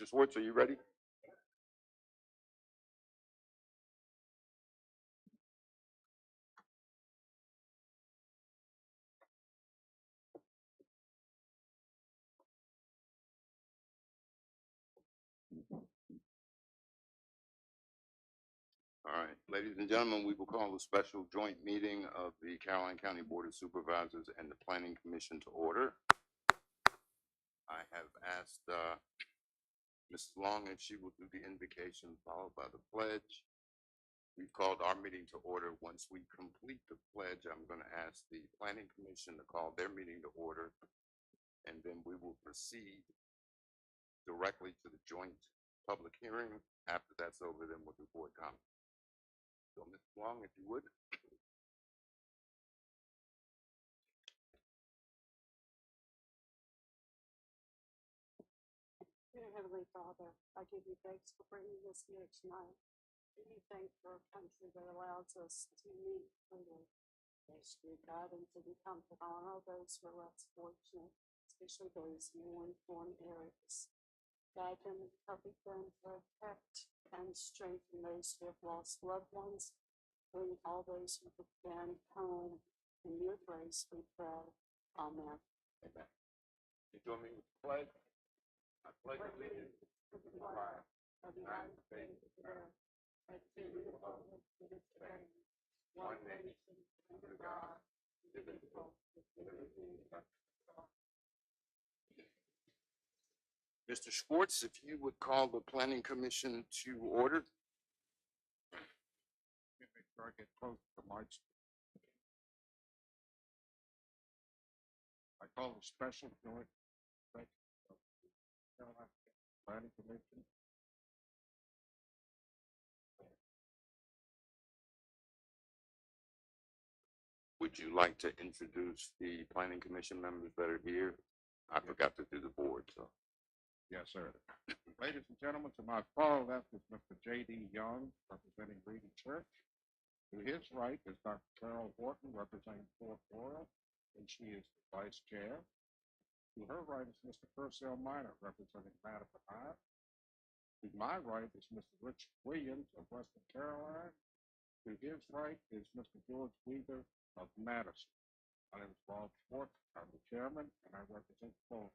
Mr. Schwartz, are you ready? All right, ladies and gentlemen, we will call a special joint meeting of the Caroline County Board of Supervisors and the Planning Commission to order. I have asked Mrs. Long if she will do the invocation followed by the pledge. We've called our meeting to order. Once we complete the pledge, I'm going to ask the Planning Commission to call their meeting to order, and then we will proceed directly to the joint public hearing. After that's over, then we'll do board comment. So, Mrs. Long, if you would. Dear Heavenly Father, I give you thanks for bringing us here tonight. Give you thanks for a country that allows us to meet freely. Thanks to God and to become to honor those who are less fortunate, especially those in war-torn areas. Guide them and cover them, protect and strengthen those who have lost loved ones. Bring all those who have been home in your grace, we pray. Amen. Amen. You join me with the pledge. I pledge allegiance to the flag of the United States of America and to the republic for which it stands, one nation, under God, indivisible, with liberty and justice for all. Mr. Schwartz, if you would call the Planning Commission to order. Make sure I get close to the mics. I call a special joint session of the Carolina Planning Commission. Would you like to introduce the Planning Commission members that are here? I forgot to do the board, so. Yes, sir. Ladies and gentlemen, to my far left is Mr. J.D. Young, representing Reedy Church. To his right is Dr. Carol Horton, representing Fort Royal, and she is the vice chair. To her right is Mr. Purcell Minor, representing Madison High. To my right is Mr. Rich Williams of Western Carolina. To his right is Mr. George Weaver of Madison. My name is Bob Schwartz. I'm the chairman, and I represent both.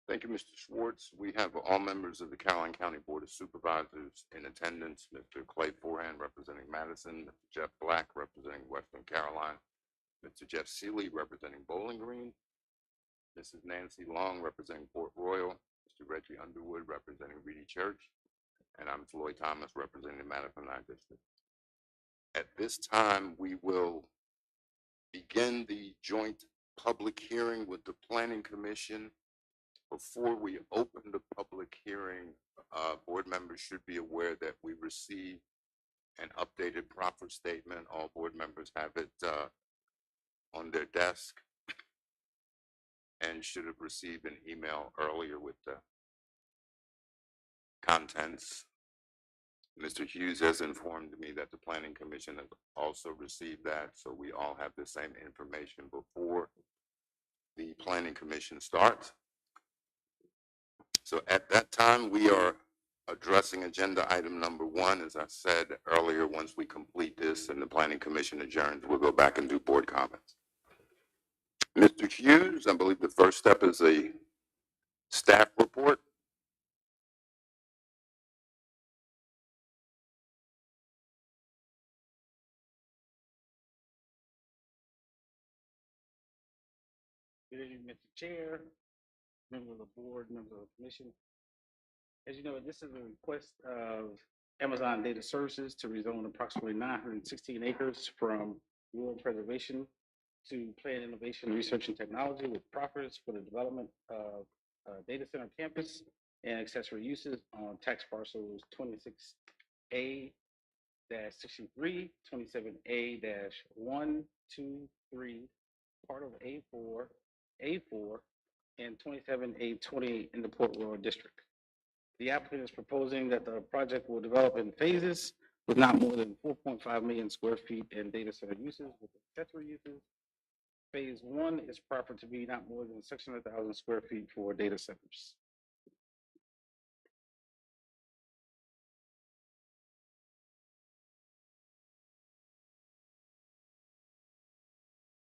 Thank you, Mr. Schwartz. We have all members of the Caroline County Board of Supervisors in attendance. Mr. Clay Forehand representing Madison, Mr. Jeff Black representing Western Carolina, Mr. Jeff Seeley representing Bowling Green, Mrs. Nancy Long representing Port Royal, Mr. Reggie Underwood representing Reedy Church, and I'm Floyd Thomas representing the Madison 9th District. At this time, we will begin the joint public hearing with the Planning Commission. Before we open the public hearing, board members should be aware that we received an updated proffer statement. All board members have it on their desk and should have received an email earlier with the contents. Mr. Hughes has informed me that the Planning Commission has also received that, so we all have the same information before the Planning Commission starts. So at that time, we are addressing agenda item number 1. As I said earlier, once we complete this and the Planning Commission adjourns, we'll go back and do board comments. Mr. Hughes, I believe the first step is a staff report. Good evening, Mr. Chair, member of the board, member of the commission. As you know, this is a request of Amazon Data Services to rezone approximately 916 acres from rural preservation to plan innovation, research, and technology with proffers for the development of data center campus and accessory uses on tax parcels 26A-63, 27A-123, part of A4, and 27A20 in the Port Royal District. The applicant is proposing that the project will develop in phases with not more than 4.5 million square feet in data center uses with accessory uses. Phase 1 is proper to be not more than 600,000 square feet for data centers.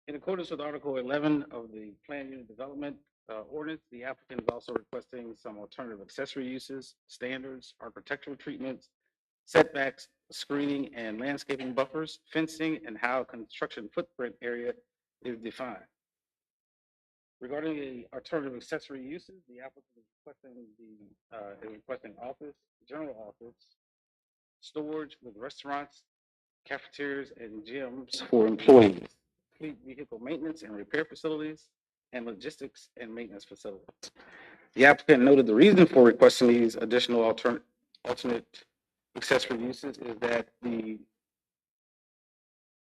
In accordance with Article 11 of the Plan Unit Development Ordinance, the applicant is also requesting some alternative accessory uses, standards, architectural treatments, setbacks, screening and landscaping buffers, fencing, and how construction footprint area is defined. Regarding the alternative accessory uses, the applicant is requesting office, general office, storage with restaurants, cafeterias, and gyms for employees, fleet vehicle maintenance and repair facilities, and logistics and maintenance facilities. The applicant noted the reason for requesting these additional alternate accessory uses is that the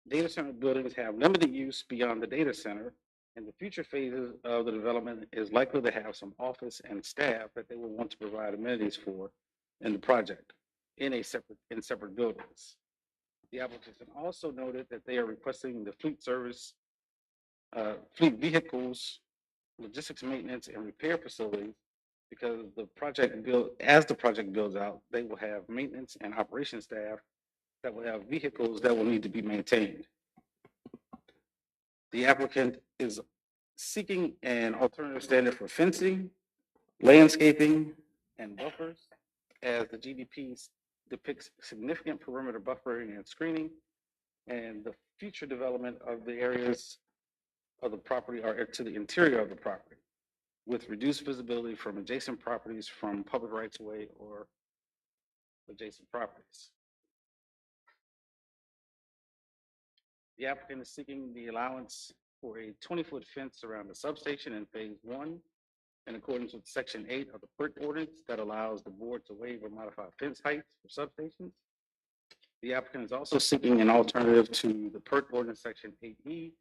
data center buildings have limited use beyond the data center, and the future phases of the development is likely to have some office and staff that they will want to provide amenities for in the project in separate buildings. The applicant also noted that they are requesting the fleet vehicles, logistics maintenance and repair facilities because as the project builds out, they will have maintenance and operation staff that will have vehicles that will need to be maintained. The applicant is seeking an alternative standard for fencing, landscaping, and buffers, as the GDP depicts significant perimeter buffering and screening, and the future development of the areas of the property are to the interior of the property, with reduced visibility from adjacent properties from public rights of way or adjacent properties. The applicant is seeking the allowance for a 20-foot fence around the substation in phase 1 in accordance with section 8 of the PERT ordinance that allows the board to waive or modify fence heights for substations. The applicant is also seeking an alternative to the PERT ordinance section 8E,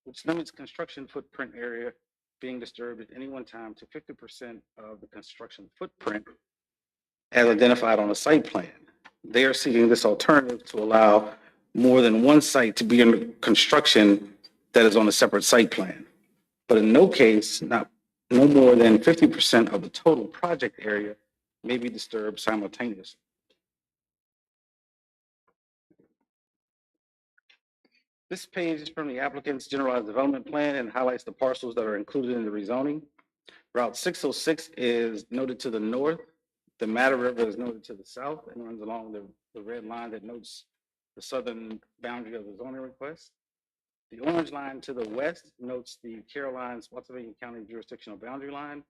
which limits construction footprint area being disturbed at any one time to 50% of the construction footprint as identified on the site plan. They are seeking this alternative to allow more than one site to be under construction that is on a separate site plan. But in no case, no more than 50% of the total project area may be disturbed simultaneously. This page is from the applicant's generalized development plan and highlights the parcels that are included in the rezoning. Route 606 is noted to the north. The Matter River is noted to the south and runs along the red line that notes the southern boundary of the zoning request. The orange line to the west notes the Caroline Spotsylvania County jurisdictional boundary line.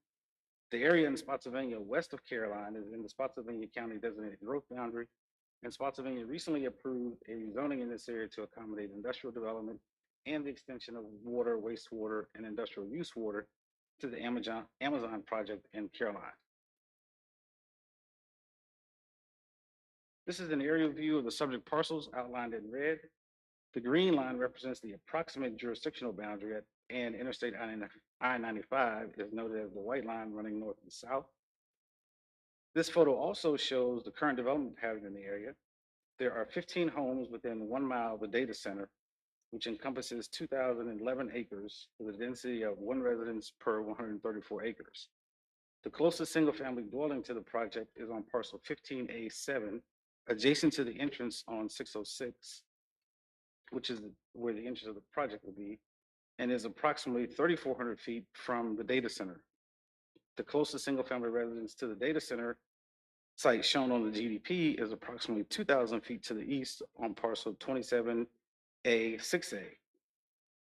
The area in Spotsylvania west of Caroline is in the Spotsylvania County designated growth boundary, and Spotsylvania recently approved a zoning in this area to accommodate industrial development and the extension of water, wastewater, and industrial use water to the Amazon project in Caroline. This is an aerial view of the subject parcels outlined in red. The green line represents the approximate jurisdictional boundary and Interstate I-95 is noted as the white line running north and south. This photo also shows the current development pattern in the area. There are 15 homes within 1 mile of the data center, which encompasses 2,011 acres with a density of 1 residence per 134 acres. The closest single-family dwelling to the project is on parcel 15A7, adjacent to the entrance on 606, which is where the entrance of the project will be, and is approximately 3,400 feet from the data center. The closest single-family residence to the data center site shown on the GDP is approximately 2,000 feet to the east on parcel 27A6A.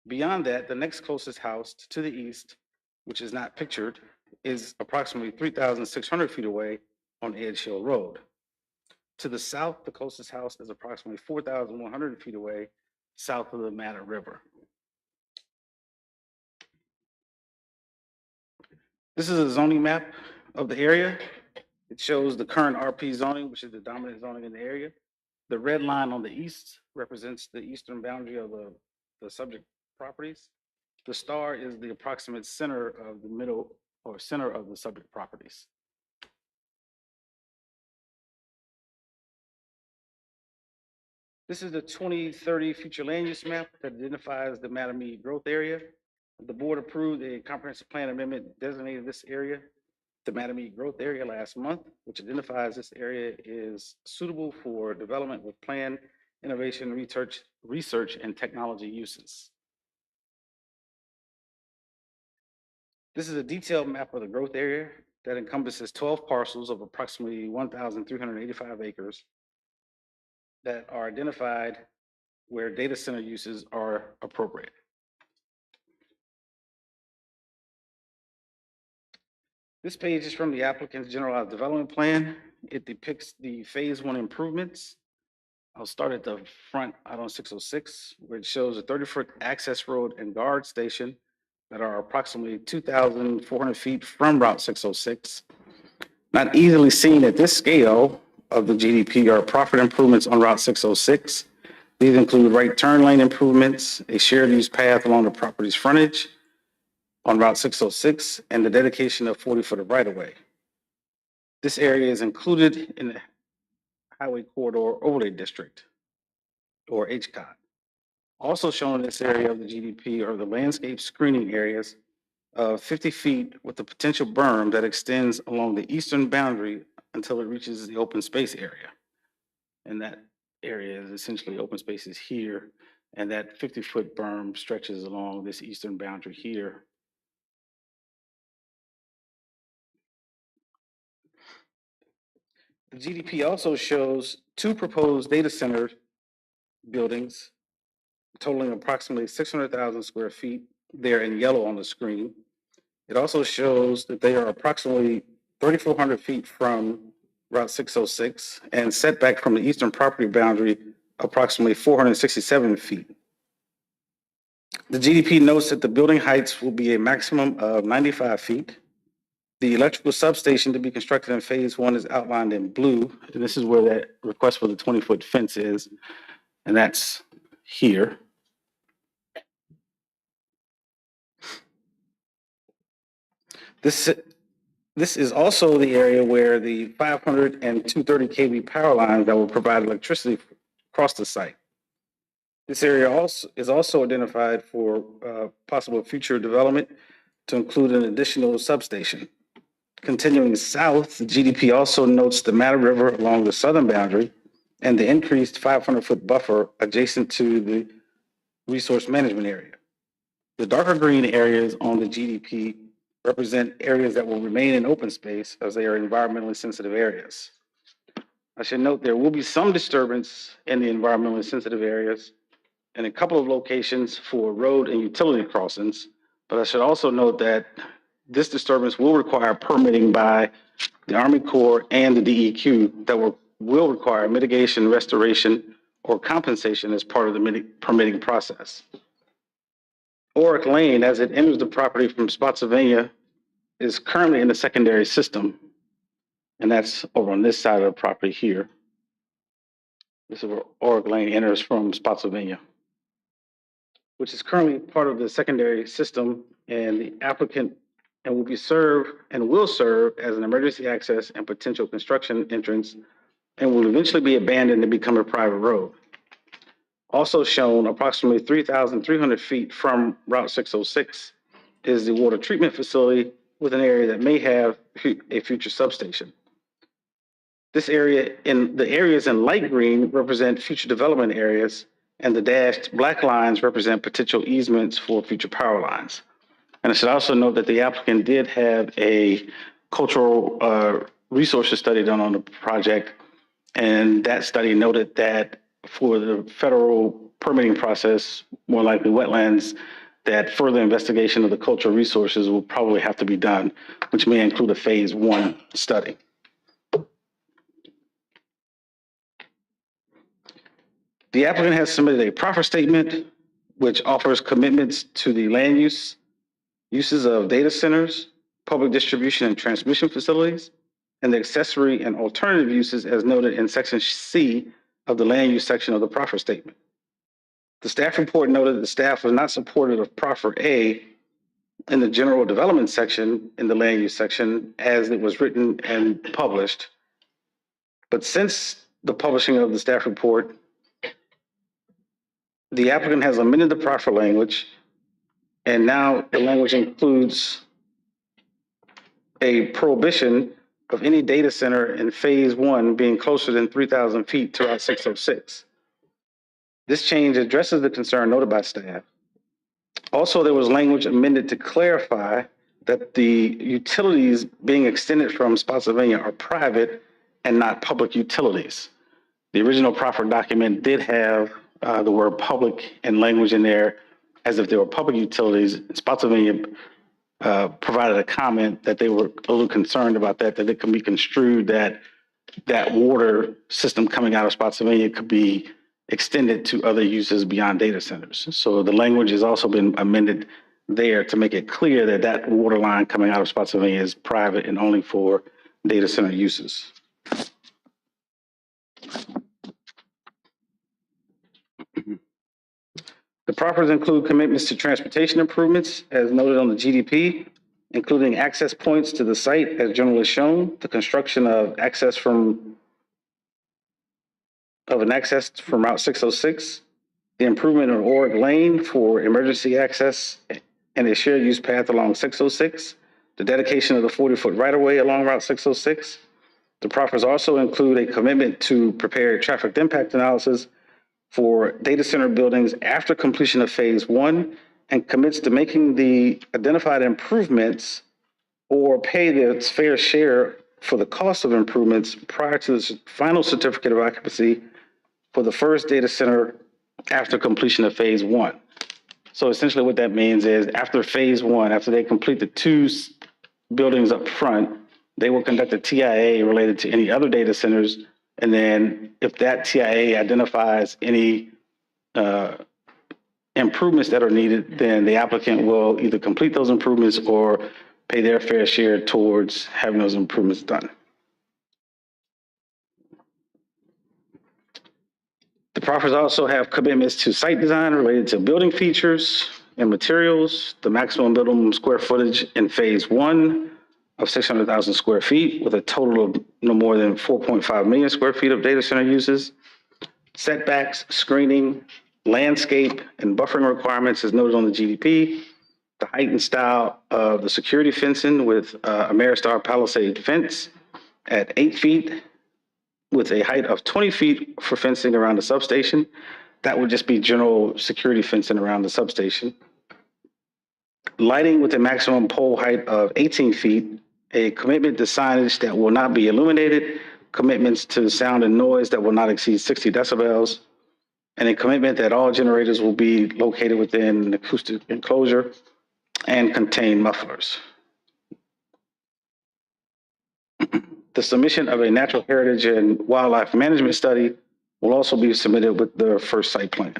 Beyond that, the next closest house to the east, which is not pictured, is approximately 3,600 feet away on Edge Hill Road. To the south, the closest house is approximately 4,100 feet away south of the Matter River. This is a zoning map of the area. It shows the current RP zoning, which is the dominant zoning in the area. The red line on the east represents the eastern boundary of the subject properties. The star is the approximate center of the middle or center of the subject properties. This is the 2030 future land use map that identifies the Mattamy growth area. The board approved a comprehensive plan amendment designated this area the Mattamy growth area last month, which identifies this area is suitable for development with planned innovation, research, and technology uses. This is a detailed map of the growth area that encompasses 12 parcels of approximately 1,385 acres that are identified where data center uses are appropriate. This page is from the applicant's generalized development plan. It depicts the phase one improvements. I'll start at the front out on 606, where it shows a 30-foot access road and guard station that are approximately 2,400 feet from Route 606. Not easily seen at this scale of the GDP are profit improvements on Route 606. These include right turn lane improvements, a shared use path along the property's frontage on Route 606, and the dedication of 40-foot of right-of-way. This area is included in the Highway Corridor Overlay District, or HCOD. Also shown in this area of the GDP are the landscape screening areas of 50 feet with the potential berm that extends along the eastern boundary until it reaches the open space area. And that area is essentially open spaces here, and that 50-foot berm stretches along this eastern boundary here. The GDP also shows two proposed data center buildings totaling approximately 600,000 square feet there in yellow on the screen. It also shows that they are approximately 3,400 feet from Route 606 and setback from the eastern property boundary approximately 467 feet. The GDP notes that the building heights will be a maximum of 95 feet. The electrical substation to be constructed in phase one is outlined in blue. And this is where that request for the 20-foot fence is, and that's here. This is also the area where the 500 and 230 kV power lines that will provide electricity across the site. This area is also identified for possible future development to include an additional substation. Continuing south, the GDP also notes the Matter River along the southern boundary and the increased 500-foot buffer adjacent to the resource management area. The darker green areas on the GDP represent areas that will remain in open space as they are environmentally sensitive areas. I should note there will be some disturbance in the environmentally sensitive areas in a couple of locations for road and utility crossings, but I should also note that this disturbance will require permitting by the Army Corps and the DEQ that will require mitigation, restoration, or compensation as part of the permitting process. Oric Lane, as it enters the property from Spotsylvania, is currently in the secondary system, and that's over on this side of the property here. This is where Oric Lane enters from Spotsylvania, which is currently part of the secondary system, and the applicant will serve as an emergency access and potential construction entrance, and will eventually be abandoned and become a private road. Also shown approximately 3,300 feet from Route 606 is the water treatment facility with an area that may have a future substation. This area, the areas in light green represent future development areas, and the dashed black lines represent potential easements for future power lines. And I should also note that the applicant did have a cultural resources study done on the project, and that study noted that for the federal permitting process, more likely wetlands, that further investigation of the cultural resources will probably have to be done, which may include a phase one study. The applicant has submitted a proffer statement which offers commitments to the land uses of data centers, public distribution and transmission facilities, and the accessory and alternative uses as noted in section C of the land use section of the proffer statement. The staff report noted that the staff was not supportive of proffer A in the general development section in the land use section as it was written and published. But since the publishing of the staff report, the applicant has amended the proffer language, and now the language includes a prohibition of any data center in phase one being closer than 3,000 feet to Route 606. This change addresses the concern noted by staff. Also, there was language amended to clarify that the utilities being extended from Spotsylvania are private and not public utilities. The original proffer document did have the word public and language in there as if they were public utilities. Spotsylvania provided a comment that they were a little concerned about that it can be construed that that water system coming out of Spotsylvania could be extended to other uses beyond data centers. So the language has also been amended there to make it clear that that water line coming out of Spotsylvania is private and only for data center uses. The proffers include commitments to transportation improvements as noted on the GDP, including access points to the site as generally shown, the construction of an access from Route 606, the improvement of Oric Lane for emergency access and a shared use path along 606, the dedication of the 40-foot right-of-way along Route 606. The proffers also include a commitment to prepare traffic impact analysis for data center buildings after completion of phase 1 and commits to making the identified improvements or pay their fair share for the cost of improvements prior to the final certificate of occupancy for the first data center after completion of phase 1. So essentially what that means is after phase 1, after they complete the 2 buildings up front, they will conduct a TIA related to any other data centers. And then if that TIA identifies any improvements that are needed, then the applicant will either complete those improvements or pay their fair share towards having those improvements done. The proffers also have commitments to site design related to building features and materials, the maximum minimum square footage in phase 1 of 600,000 square feet with a total of no more than 4.5 million square feet of data center uses, setbacks, screening, landscape, and buffering requirements as noted on the GDP, the height and style of the security fencing with Ameristar Palisade fence at 8 feet with a height of 20 feet for fencing around the substation. That would just be general security fencing around the substation. Lighting with a maximum pole height of 18 feet, a commitment to signage that will not be illuminated, commitments to sound and noise that will not exceed 60 decibels, and a commitment that all generators will be located within an acoustic enclosure and contain mufflers. The submission of a natural heritage and wildlife management study will also be submitted with the first site plan.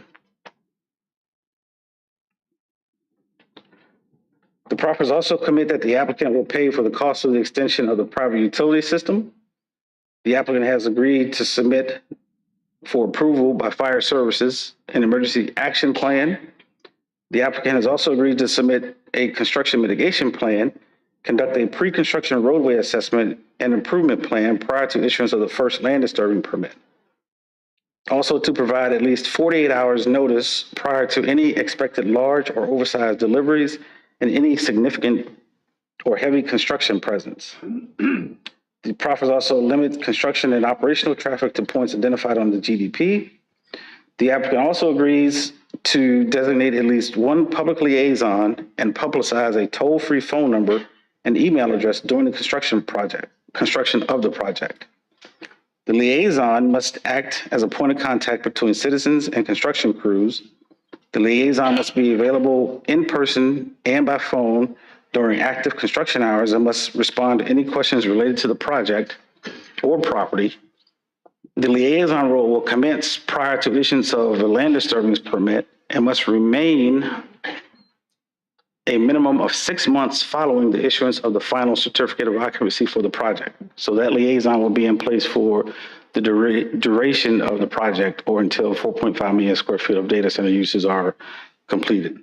The proffers also commit that the applicant will pay for the cost of the extension of the private utility system. The applicant has agreed to submit for approval by fire services an emergency action plan. The applicant has also agreed to submit a construction mitigation plan, conduct a pre-construction roadway assessment and improvement plan prior to issuance of the first land disturbing permit. Also to provide at least 48 hours notice prior to any expected large or oversized deliveries and any significant or heavy construction presence. The proffers also limit construction and operational traffic to points identified on the GDP. The applicant also agrees to designate at least one public liaison and publicize a toll-free phone number and email address during the construction of the project. The liaison must act as a point of contact between citizens and construction crews. The liaison must be available in person and by phone during active construction hours and must respond to any questions related to the project or property. The liaison role will commence prior to issuance of a land disturbance permit and must remain a minimum of 6 months following the issuance of the final certificate of occupancy for the project. So that liaison will be in place for the duration of the project or until 4.5 million square feet of data center uses are completed.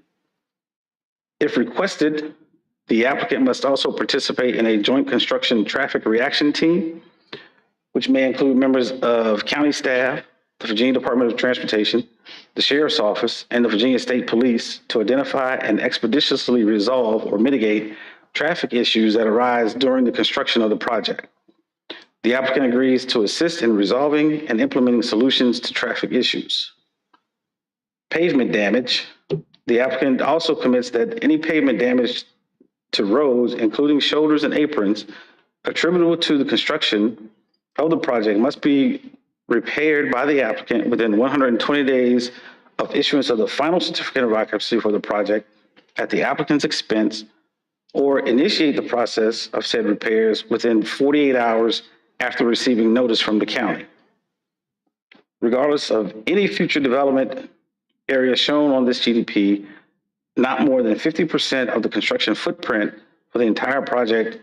If requested, the applicant must also participate in a joint construction traffic reaction team, which may include members of county staff, the Virginia Department of Transportation, the Sheriff's Office, and the Virginia State Police to identify and expeditiously resolve or mitigate traffic issues that arise during the construction of the project. The applicant agrees to assist in resolving and implementing solutions to traffic issues. Pavement damage. The applicant also commits that any pavement damage to roads, including shoulders and aprons, attributable to the construction of the project must be repaired by the applicant within 120 days of issuance of the final certificate of occupancy for the project at the applicant's expense, or initiate the process of said repairs within 48 hours after receiving notice from the county. Regardless of any future development area shown on this GDP, not more than 50% of the construction footprint for the entire project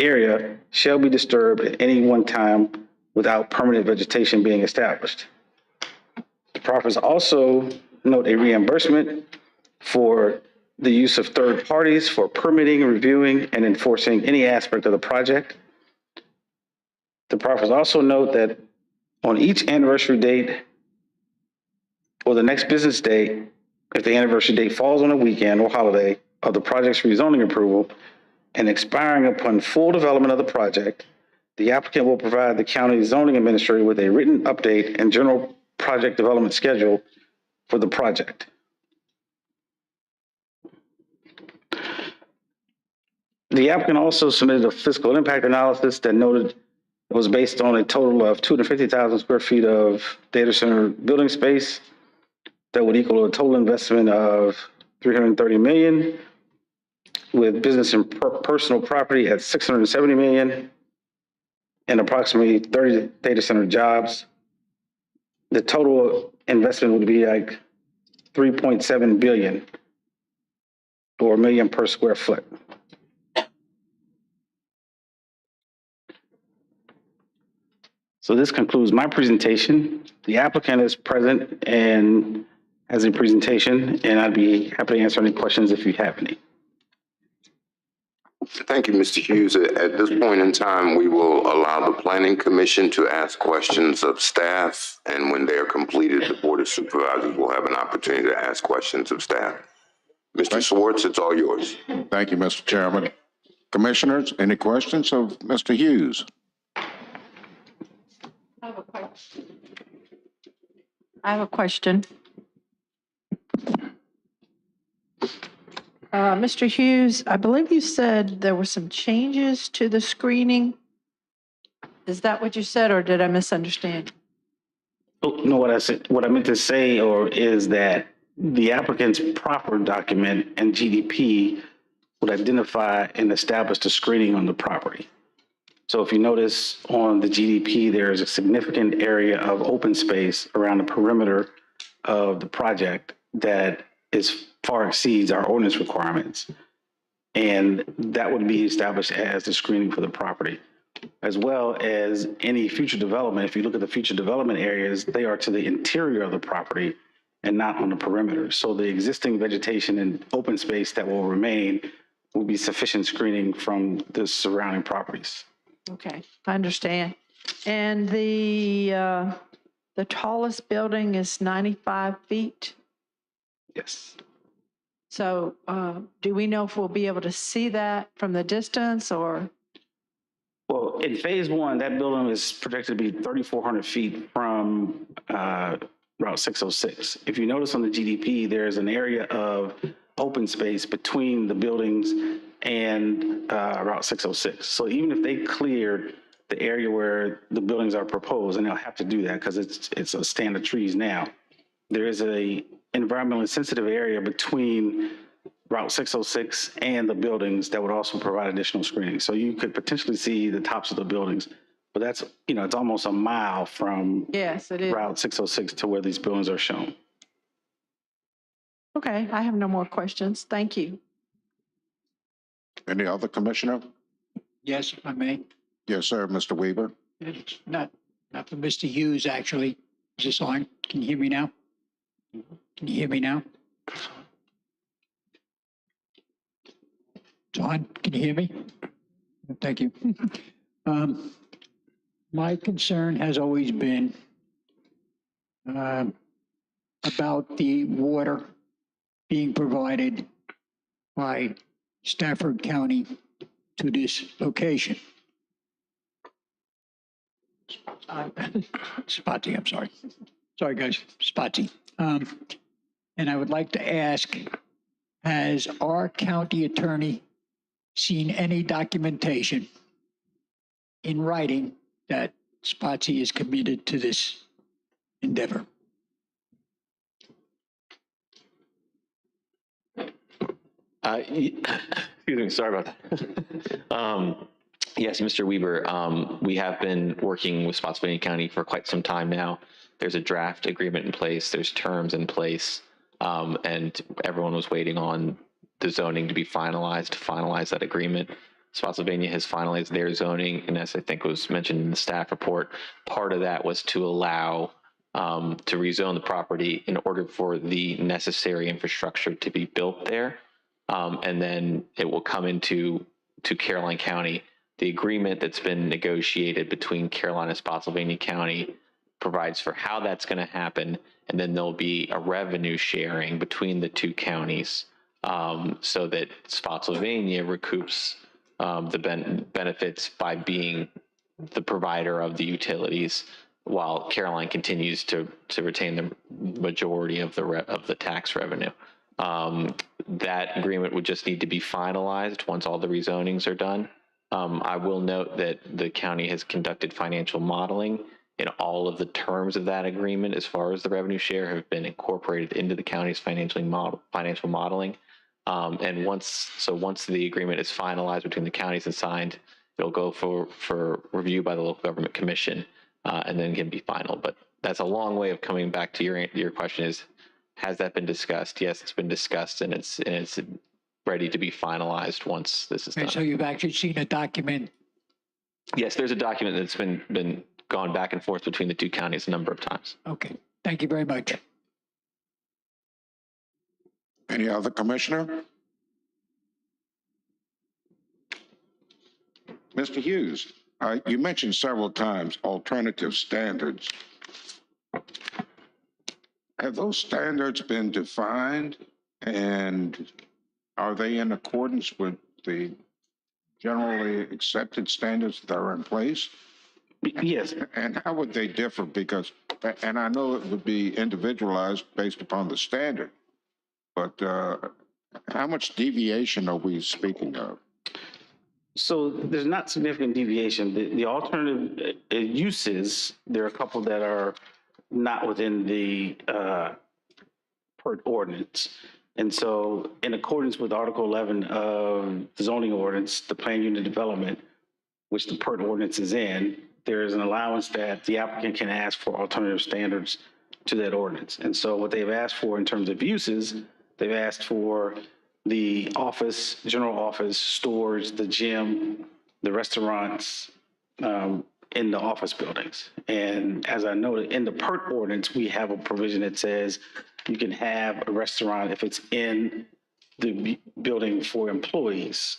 area shall be disturbed at any one time without permanent vegetation being established. The proffers also note a reimbursement for the use of third parties for permitting, reviewing, and enforcing any aspect of the project. The proffers also note that on each anniversary date or the next business day, if the anniversary date falls on a weekend or holiday of the project's rezoning approval and expiring upon full development of the project, the applicant will provide the county zoning administrator with a written update and general project development schedule for the project. The applicant also submitted a fiscal impact analysis that noted it was based on a total of 250,000 square feet of data center building space that would equal a total investment of $330 million, with business and personal property at $670 million and approximately 30 data center jobs. The total investment would be like $3.7 billion or $1 million per square foot. So this concludes my presentation. The applicant is present and has a presentation, and I'd be happy to answer any questions if you have any. Thank you, Mr. Hughes. At this point in time, we will allow the Planning Commission to ask questions of staff, and when they are completed, the Board of Supervisors will have an opportunity to ask questions of staff. Mr. Swartz, it's all yours. Thank you, Mr. Chairman. Commissioners, any questions of Mr. Hughes? I have a question. Mr. Hughes, I believe you said there were some changes to the screening. Is that what you said, or did I misunderstand? Oh, no, what I said, what I meant to say is that the applicant's proper document and GDP would identify and establish the screening on the property. So if you notice on the GDP, there's a significant area of open space around the perimeter of the project that far exceeds our ordinance requirements. And that would be established as the screening for the property, as well as any future development. If you look at the future development areas, they are to the interior of the property and not on the perimeter. So the existing vegetation and open space that will remain will be sufficient screening from the surrounding properties. Okay, I understand. And the tallest building is 95 feet. Yes. So do we know if we'll be able to see that from the distance, or? Well, in phase one, that building is projected to be 3,400 feet from Route 606. If you notice on the GDP, there's an area of open space between the buildings and Route 606. So even if they cleared the area where the buildings are proposed, and they'll have to do that because it's a stand of trees now, there is a environmentally sensitive area between Route 606 and the buildings that would also provide additional screening. So you could potentially see the tops of the buildings, but that's, it's almost a mile from Yes, it is. Route 606 to where these buildings are shown. Okay, I have no more questions. Thank you. Any other commissioner? Yes, if I may. Yes, sir, Mr. Weaver. It's not for Mr. Hughes, actually. Is this on? Can you hear me now? Can you hear me now? It's on. Can you hear me? Thank you. My concern has always been about the water being provided by Stafford County to this location. Spotty, I'm sorry. Sorry, guys, Spotty. And I would like to ask Has our county attorney seen any documentation in writing that Spotsy is committed to this endeavor? Excuse me, sorry about that. Yes, Mr. Weber, we have been working with Spotsylvania County for quite some time now. There's a draft agreement in place, there's terms in place, and everyone was waiting on the zoning to be finalized, to finalize that agreement. Spotsylvania has finalized their zoning, and as I think was mentioned in the staff report, part of that was to allow to rezone the property in order for the necessary infrastructure to be built there. And then it will come into Caroline County. The agreement that's been negotiated between Caroline and Spotsylvania County provides for how that's going to happen, and then there'll be a revenue sharing between the two counties, so that Spotsylvania recoups the benefits by being the provider of the utilities, while Caroline continues to retain the majority of the tax revenue. That agreement would just need to be finalized once all the rezonings are done. I will note that the county has conducted financial modeling, and all of the terms of that agreement, as far as the revenue share, have been incorporated into the county's financial modeling. And once the agreement is finalized between the counties and signed, it'll go for review by the local government commission, and then can be final. But that's a long way of coming back to your question is, has that been discussed? Yes, it's been discussed, and it's ready to be finalized once this is done. And so you've actually seen a document. Yes, there's a document that's been gone back and forth between the two counties a number of times. Okay, thank you very much. Any other commissioner? Mr. Hughes, you mentioned several times alternative standards. Have those standards been defined, and are they in accordance with the generally accepted standards that are in place? Yes, And how would they differ? Because, and I know it would be individualized based upon the standard, but how much deviation are we speaking of? so there's not significant deviation. The alternative uses, there are a couple that are not within the PERT ordinance. And so in accordance with Article 11 of the zoning ordinance, the plan unit development, which the PERT ordinance is in, there is an allowance that the applicant can ask for alternative standards to that ordinance. And so what they've asked for in terms of uses, they've asked for the office, general office, stores, the gym, the restaurants, in the office buildings. And as I noted, in the PERT ordinance, we have a provision that says you can have a restaurant if it's in the building for employees.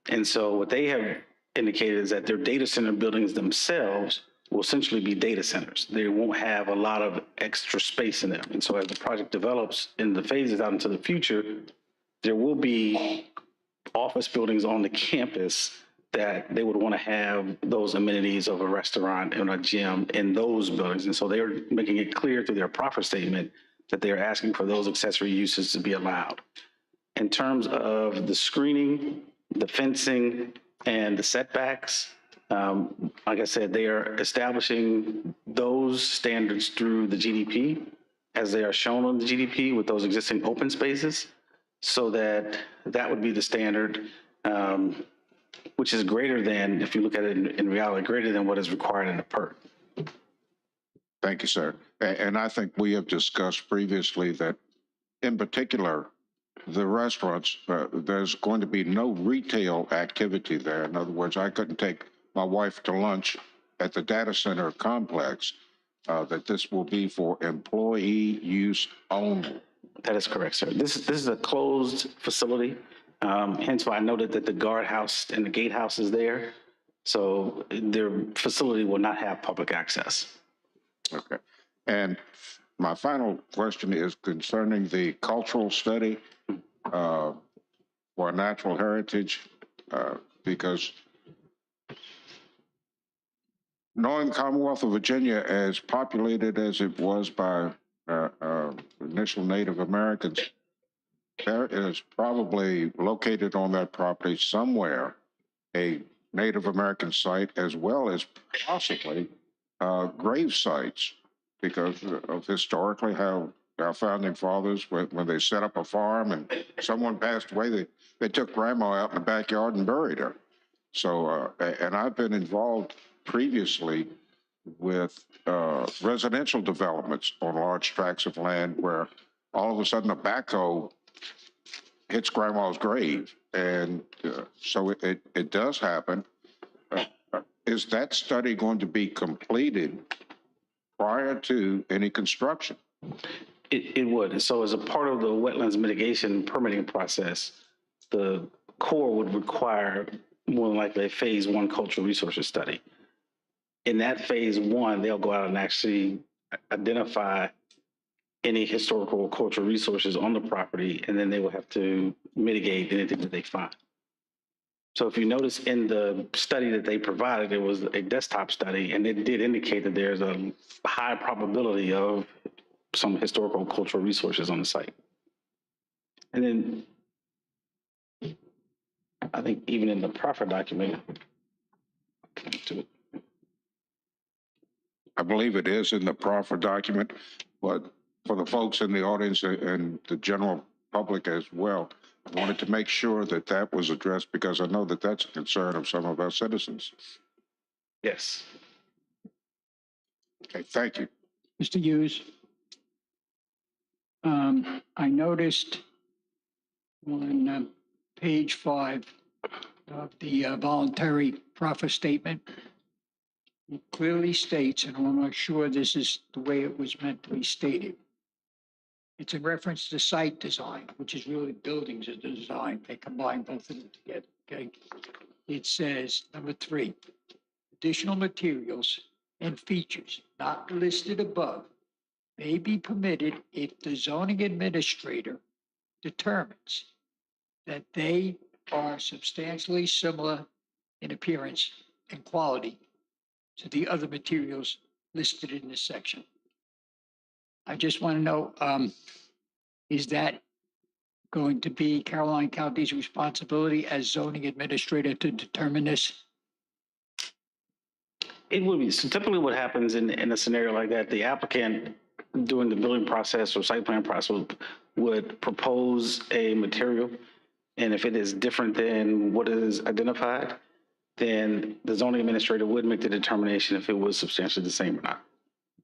And so what they have indicated is that their data center buildings themselves will essentially be data centers. They won't have a lot of extra space in them. And so as the project develops in the phases out into the future, there will be office buildings on the campus that they would want to have those amenities of a restaurant and a gym in those buildings. And so they're making it clear through their proffer statement that they're asking for those accessory uses to be allowed. In terms of the screening, the fencing, and the setbacks, like I said, they are establishing those standards through the GDP as they are shown on the GDP with those existing open spaces, so that would be the standard, which is greater than, if you look at it in reality, greater than what is required in the PERT. Thank you, sir. And I think we have discussed previously that, in particular, the restaurants, there's going to be no retail activity there. In other words, I couldn't take my wife to lunch at the data center complex, that this will be for employee use only. That is correct, sir. This is a closed facility. Hence why I noted that the guardhouse and the gatehouse is there. So their facility will not have public access. Okay. And my final question is concerning the cultural study for natural heritage, because knowing the Commonwealth of Virginia as populated as it was by initial Native Americans, there is probably located on that property somewhere a Native American site as well as possibly grave sites because of historically how our founding fathers, when they set up a farm and someone passed away, they took grandma out in the backyard and buried her. So, and I've been involved previously with residential developments on large tracts of land where all of a sudden a backhoe hits grandma's grave. And so it does happen. Is that study going to be completed prior to any construction? It would. So as a part of the wetlands mitigation permitting process, the Corps would require more than likely a phase one cultural resources study. In that phase one, they'll go out and actually identify any historical or cultural resources on the property, and then they will have to mitigate anything that they find. So if you notice in the study that they provided, it was a desktop study, and it did indicate that there's a high probability of some historical cultural resources on the site. And then I think even in the proffer document, I believe it is in the proffer document, but for the folks in the audience and the general public as well, I wanted to make sure that that was addressed because I know that that's a concern of some of our citizens. yes. Okay, thank you. Mr. Hughes, I noticed on page 5 of the voluntary proffer statement, it clearly states, and I want to make sure this is the way it was meant to be stated. It's in reference to site design, which is really buildings as design. They combine both of them together, okay? It says, number 3, additional materials and features not listed above may be permitted if the zoning administrator determines that they are substantially similar in appearance and quality to the other materials listed in this section. I just want to know, is that going to be Caroline County's responsibility as zoning administrator to determine this? It would be. So typically what happens in a scenario like that, the applicant during the building process or site plan process would propose a material. And if it is different than what is identified, then the zoning administrator would make the determination if it was substantially the same or not.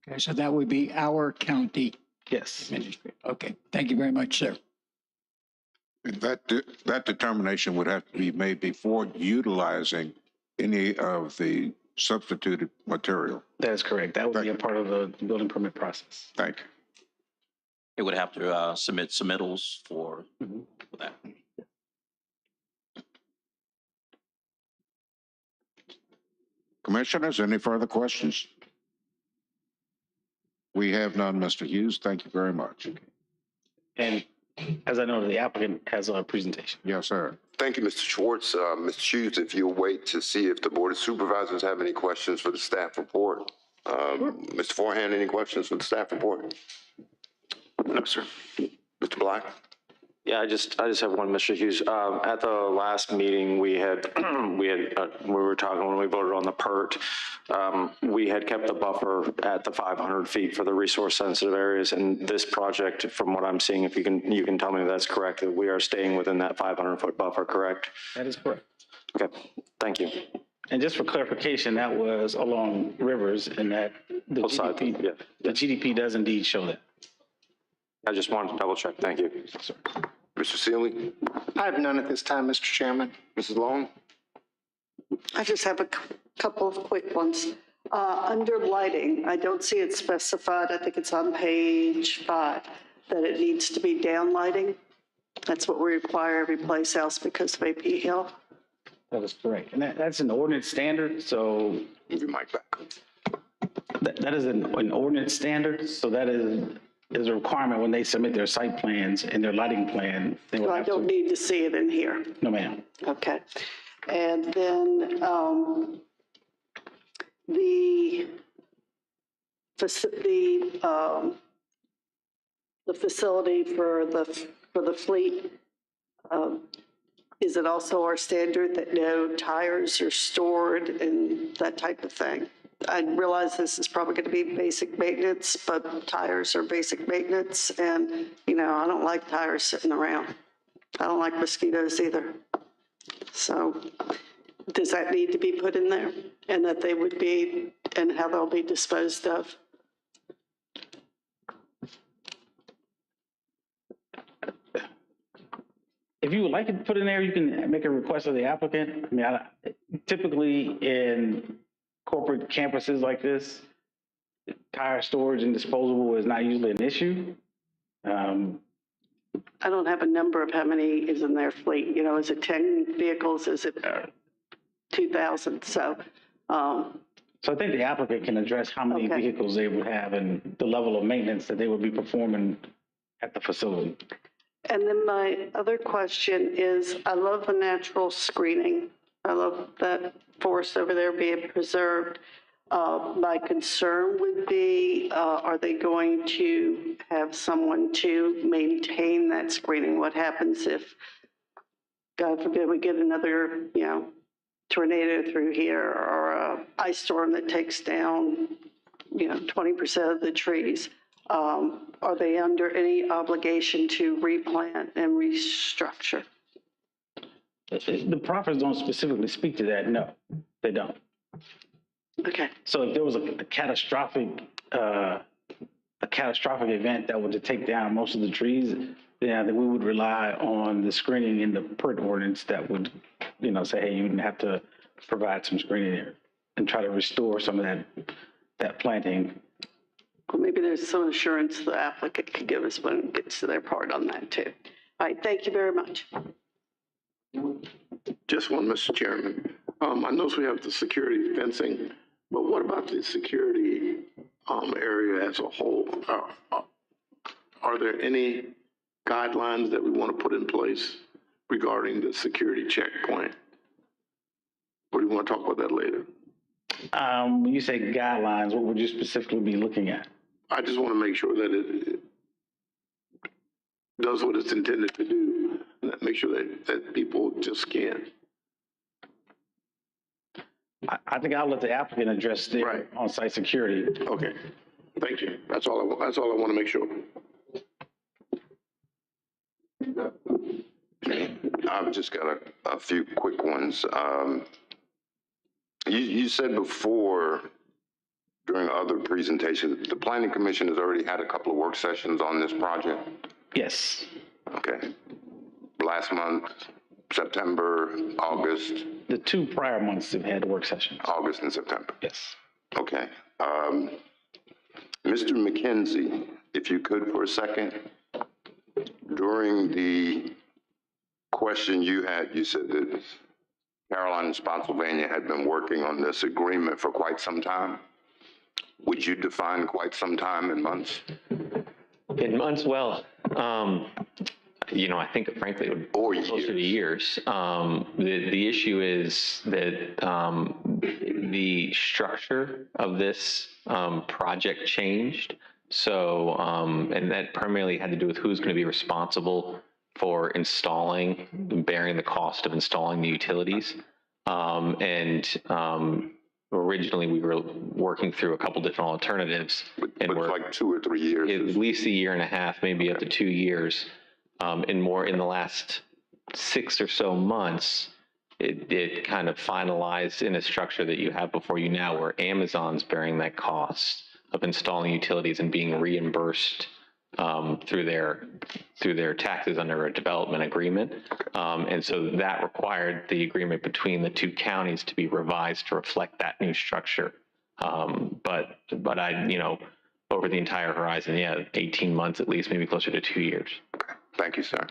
Okay, so that would be our county Yes. administrator. Okay, thank you very much, sir. That determination would have to be made before utilizing any of the substituted material. That is correct. That would be a part of the building permit process. Thank you. It would have to submit submittals for that. Commissioners, any further questions? We have none, Mr. Hughes. Thank you very much. And as I know, the applicant has a presentation. Yes, sir. Thank you, Mr. Schwartz. Mr. Hughes, if you'll wait to see if the Board of Supervisors have any questions for the staff report. Mr. Forehand, any questions for the staff report? No, sir. Mr. Black? Yeah, I just have one, Mr. Hughes. At the last meeting, we were talking when we voted on the PERT. We had kept the buffer at the 500 feet for the resource sensitive areas. And this project, from what I'm seeing, if you can tell me if that's correct, that we are staying within that 500-foot buffer, correct? That is correct. Okay, thank you. And just for clarification, that was along rivers and that the Both sides, GDP, yeah. the GDP does indeed show that. I just wanted to double check. Thank you. Mr. Seeley? I have none at this time, Mr. Chairman. Mrs. Long? I just have a couple of quick ones. Under lighting, I don't see it specified, I think it's on page 5, that it needs to be down lighting. That's what we require every place else because of AP Hill. That is correct. And that's an ordinance standard. So Move your mic back. that is an ordinance standard. So that is a requirement when they submit their site plans and their lighting plan. They will So I have don't to. need to see it in here. No, ma'am. Okay. And then the facility for the for the fleet, is it also our standard that no tires are stored and that type of thing? I realize this is probably going to be basic maintenance, but tires are basic maintenance. And, you know, I don't like tires sitting around. I don't like mosquitoes either. So does that need to be put in there? And that they would be, and how they'll be disposed of? If you would like it put in there, you can make a request of the applicant. I mean, typically in corporate campuses like this, tire storage and disposable is not usually an issue. I don't have a number of how many is in their fleet. You know, is it 10 vehicles? Is it 2,000? So I think the applicant can address how many Okay. vehicles they would have and the level of maintenance that they would be performing at the facility. And then my other question is, I love the natural screening. I love that forest over there being preserved. My concern would be, are they going to have someone to maintain that screening? What happens if, God forbid, we get another, you know, tornado through here or a ice storm that takes down, you know, 20% of the trees? Are they under any obligation to replant and restructure? The proffers don't specifically speak to that. No, they don't. Okay. So if there was a catastrophic event that would take down most of the trees, then we would rely on the screening in the PERT ordinance that would, you know, say, hey, you would have to provide some screening there and try to restore some of that planting. Well, maybe there's some assurance the applicant could give us when it gets to their part on that too. All right, thank you very much. Just one, Mr. Chairman. I notice we have the security fencing, but what about the security area as a whole? Are there any guidelines that we want to put in place regarding the security checkpoint? Or do you want to talk about that later? When you say guidelines, what would you specifically be looking at? I just want to make sure that it does what it's intended to do, and make sure that people just can't. I think I'll let the applicant address their Right. on-site security. Okay, thank you. That's all I want to make sure. I've just got a few quick ones. You said before, during other presentations, the Planning Commission has already had a couple of work sessions on this project? Yes. Okay. Last month, September, August, The 2 prior months they've had work sessions. August and September. Yes. Okay. Mr. McKenzie, if you could for a second, during the question you had, you said that Caroline and Spotsylvania had been working on this agreement for quite some time. Would you define quite some time in months? In months, well, you know, I think frankly, it would Or be closer to years. The issue is that the structure of this project changed. So, and that primarily had to do with who's going to be responsible for installing, bearing the cost of installing the utilities. Originally we were working through a couple different alternatives, and But we're like 2 or 3 years. at least a year and a half, maybe up to 2 years. And more in the last 6 or so months, it kind of finalized in a structure that you have before you now, where Amazon's bearing that cost of installing utilities and being reimbursed through their taxes under a development agreement. And so that required the agreement between the 2 counties to be revised to reflect that new structure. But I, you know, over the entire horizon, 18 months at least, maybe closer to 2 years. Thank you, sir.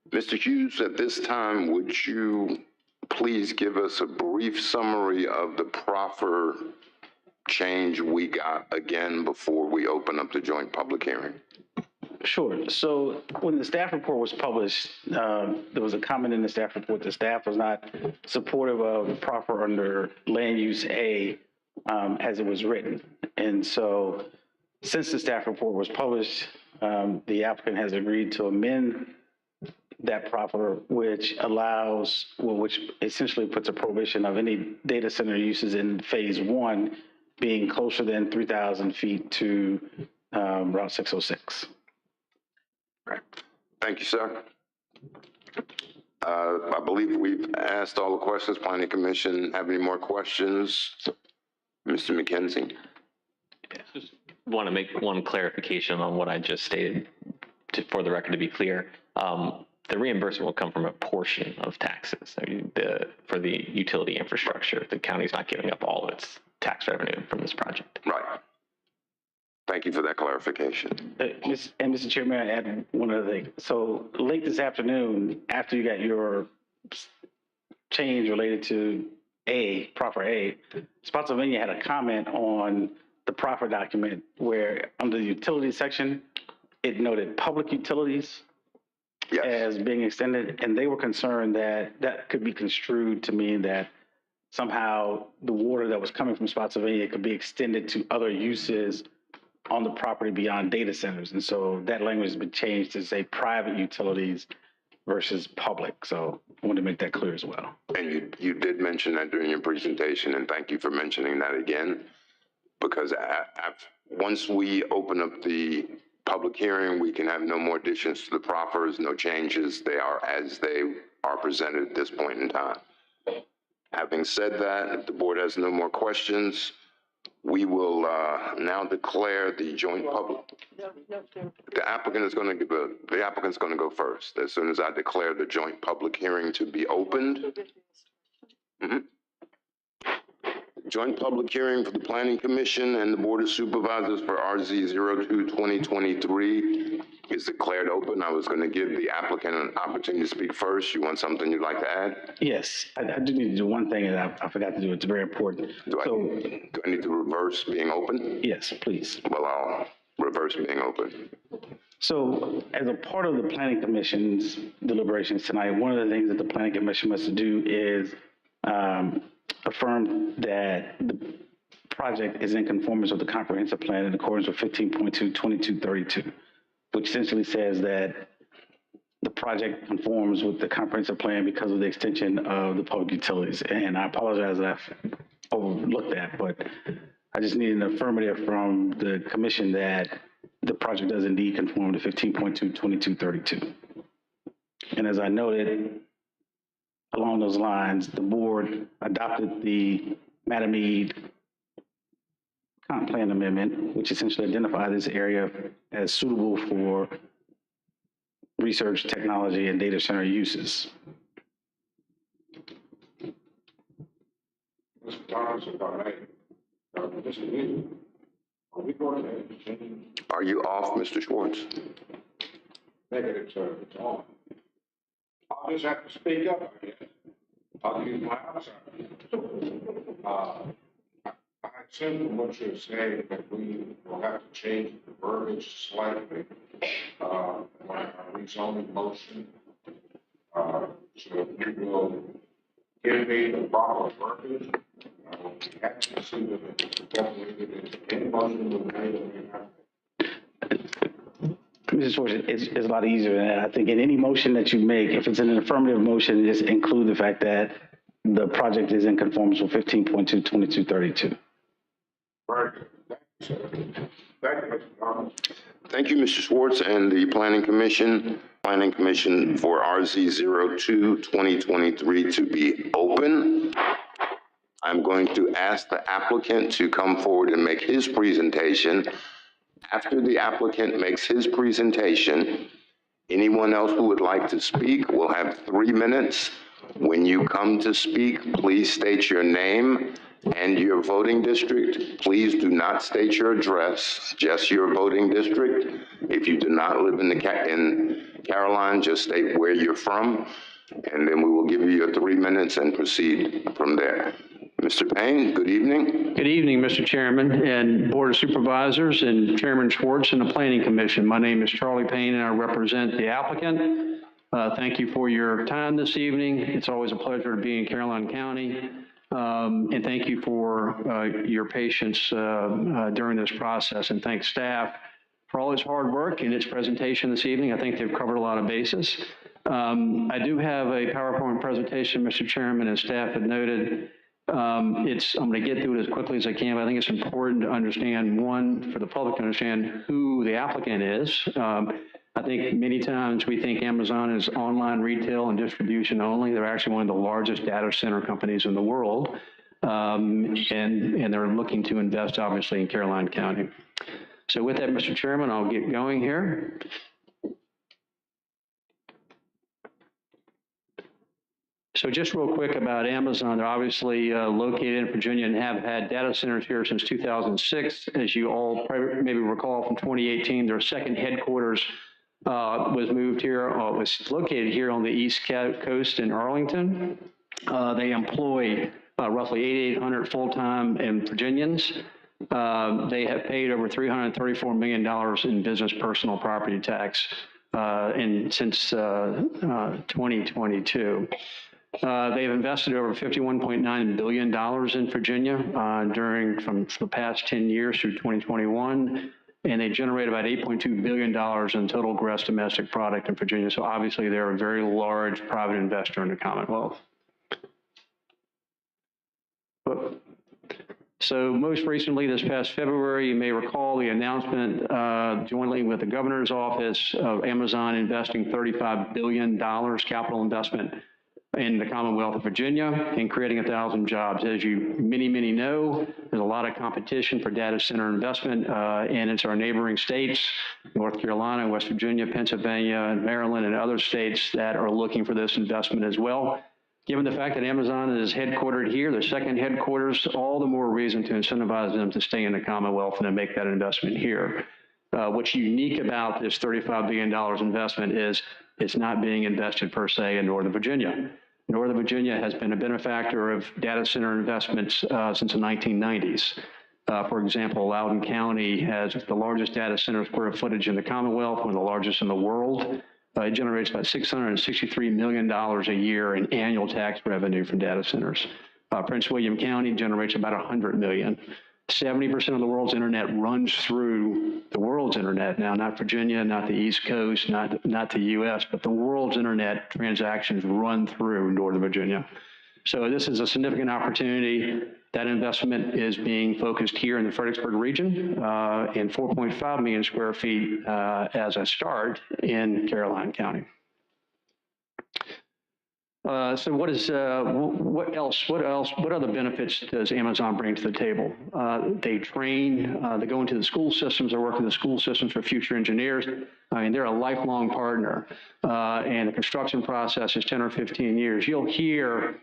Mr. Hughes, at this time, would you please give us a brief summary of the proffer change we got again before we open up the joint public hearing? Sure. So when the staff report was published, there was a comment in the staff report that staff was not supportive of proffer under land use A as it was written. And so since the staff report was published, the applicant has agreed to amend that proffer, which allows, well, which essentially puts a prohibition of any data center uses in phase one being closer than 3,000 feet to Route 606. Thank you, sir. I believe we've asked all the questions. Planning Commission, have any more questions? Mr. McKenzie? Just want to make one clarification on what I just stated for the record to be clear. The reimbursement will come from a portion of taxes. I mean, for the utility infrastructure, the county's not giving up all of its tax revenue from this project. Right. Thank you for that clarification. Mr. Chair, may I add one other thing? So late this afternoon, after you got your change related to proffer A, Spotsylvania had a comment on the proffer document where under the utility section, it noted public utilities as being extended, and they were concerned that that could be construed to mean that somehow the water that was coming from Spotsylvania could be extended to other uses on the property beyond data centers. And so that language has been changed to say private utilities versus public. So I wanted to make that clear as well. And you did mention that during your presentation, and thank you for mentioning that again, because once we open up the public hearing, we can have no more additions to the proffers, no changes. They are as they are presented at this point in time. Having said that, if the board has no more questions, we will now declare the joint public. The applicant's going to go first. As soon as I declare the joint public hearing to be opened. Joint public hearing for the Planning Commission and the Board of Supervisors for RZ 02-2023 is declared open. I was going to give the applicant an opportunity to speak first. You want something you'd like to add? Yes, I do need to do one thing, and I forgot to do it. It's very important. Do I need to reverse being open? Yes, please. Well, I'll reverse being open. So as a part of the Planning Commission's deliberations tonight, one of the things that the Planning Commission must do is affirm that the project is in conformance with the comprehensive plan in accordance with 15.2.2232, which essentially says that the project conforms with the comprehensive plan because of the extension of the public utilities. And I apologize that I've overlooked that, but I just need an affirmative from the commission that the project does indeed conform to 15.2.2232. And as I noted, along those lines, the board adopted the Mattamead comp plan amendment, which essentially identified this area as suitable for research, technology, and data center uses. Mr. Thomas, if I may, Mr. Lee, are we going to change? Are you off, Mr. Schwartz? Negative, sir, it's on. I'll just have to speak up, I guess. I'll use my outside. I assume from what you're saying that we will have to change the verbiage slightly, on our rezoning motion. So if you will give me the proper verbiage, I will be happy to see that it's incorporated into any motion we made or we have. Mr. Schwartz, it's a lot easier than that. I think in any motion that you make, if it's an affirmative motion, just include the fact that the project is in conformance with 15.2.2232. Very good. Thank you, Mr. Thomas. Thank you, Mr. Schwartz, and the Planning Commission for RZ 02-2023 to be open. I'm going to ask the applicant to come forward and make his presentation. After the applicant makes his presentation, anyone else who would like to speak will have 3 minutes. When you come to speak, please state your name and your voting district. Please do not state your address, just your voting district. If you do not live in Caroline, just state where you're from, and then we will give you your 3 minutes and proceed from there. Mr. Payne, good evening. Good evening, Mr. Chairman and Board of Supervisors and Chairman Schwartz and the Planning Commission. My name is Charlie Payne and I represent the applicant. Thank you for your time this evening. It's always a pleasure to be in Caroline County. And thank you for your patience during this process, and thank staff for all its hard work in its presentation this evening. I think they've covered a lot of bases. I do have a PowerPoint presentation, Mr. Chairman, as staff had noted. I'm going to get through it as quickly as I can, but I think it's important to understand, one, for the public to understand who the applicant is. I think many times we think Amazon is online retail and distribution only. They're actually one of the largest data center companies in the world. And they're looking to invest, obviously, in Caroline County. So with that, Mr. Chairman, I'll get going here. So just real quick about Amazon, they're obviously located in Virginia and have had data centers here since 2006. As you all maybe recall from 2018, their second headquarters was moved here, was located here on the East Coast in Arlington. They employ roughly 8,800 full-time Virginians. They have paid over $334 million in business personal property tax since 2022. They've invested over $51.9 billion in Virginia from the past 10 years through 2021, and they generate about $8.2 billion in total gross domestic product in Virginia. So obviously, they're a very large private investor in the Commonwealth. So most recently, this past February, you may recall the announcement jointly with the governor's office of Amazon investing $35 billion capital investment in the Commonwealth of Virginia and creating 1,000 jobs. As you many know, there's a lot of competition for data center investment, and it's our neighboring states, North Carolina, West Virginia, Pennsylvania, and Maryland, and other states that are looking for this investment as well. Given the fact that Amazon is headquartered here, their second headquarters, all the more reason to incentivize them to stay in the Commonwealth and to make that investment here. What's unique about this $35 billion investment is it's not being invested per se in Northern Virginia. Northern Virginia has been a benefactor of data center investments since the 1990s. For example, Loudoun County has the largest data center square footage in the Commonwealth, one of the largest in the world. It generates about $663 million a year in annual tax revenue from data centers. Prince William County generates about $100 million. 70% of the world's internet runs through the world's internet now, not Virginia, not the East Coast, not the US, but the world's internet transactions run through Northern Virginia. So this is a significant opportunity. That investment is being focused here in the Fredericksburg region in 4.5 million square feet as a start in Caroline County. So what other benefits does Amazon bring to the table? They train, they go into the school systems, they work with the school systems for future engineers. I mean, they're a lifelong partner, and the construction process is 10 or 15 years. You'll hear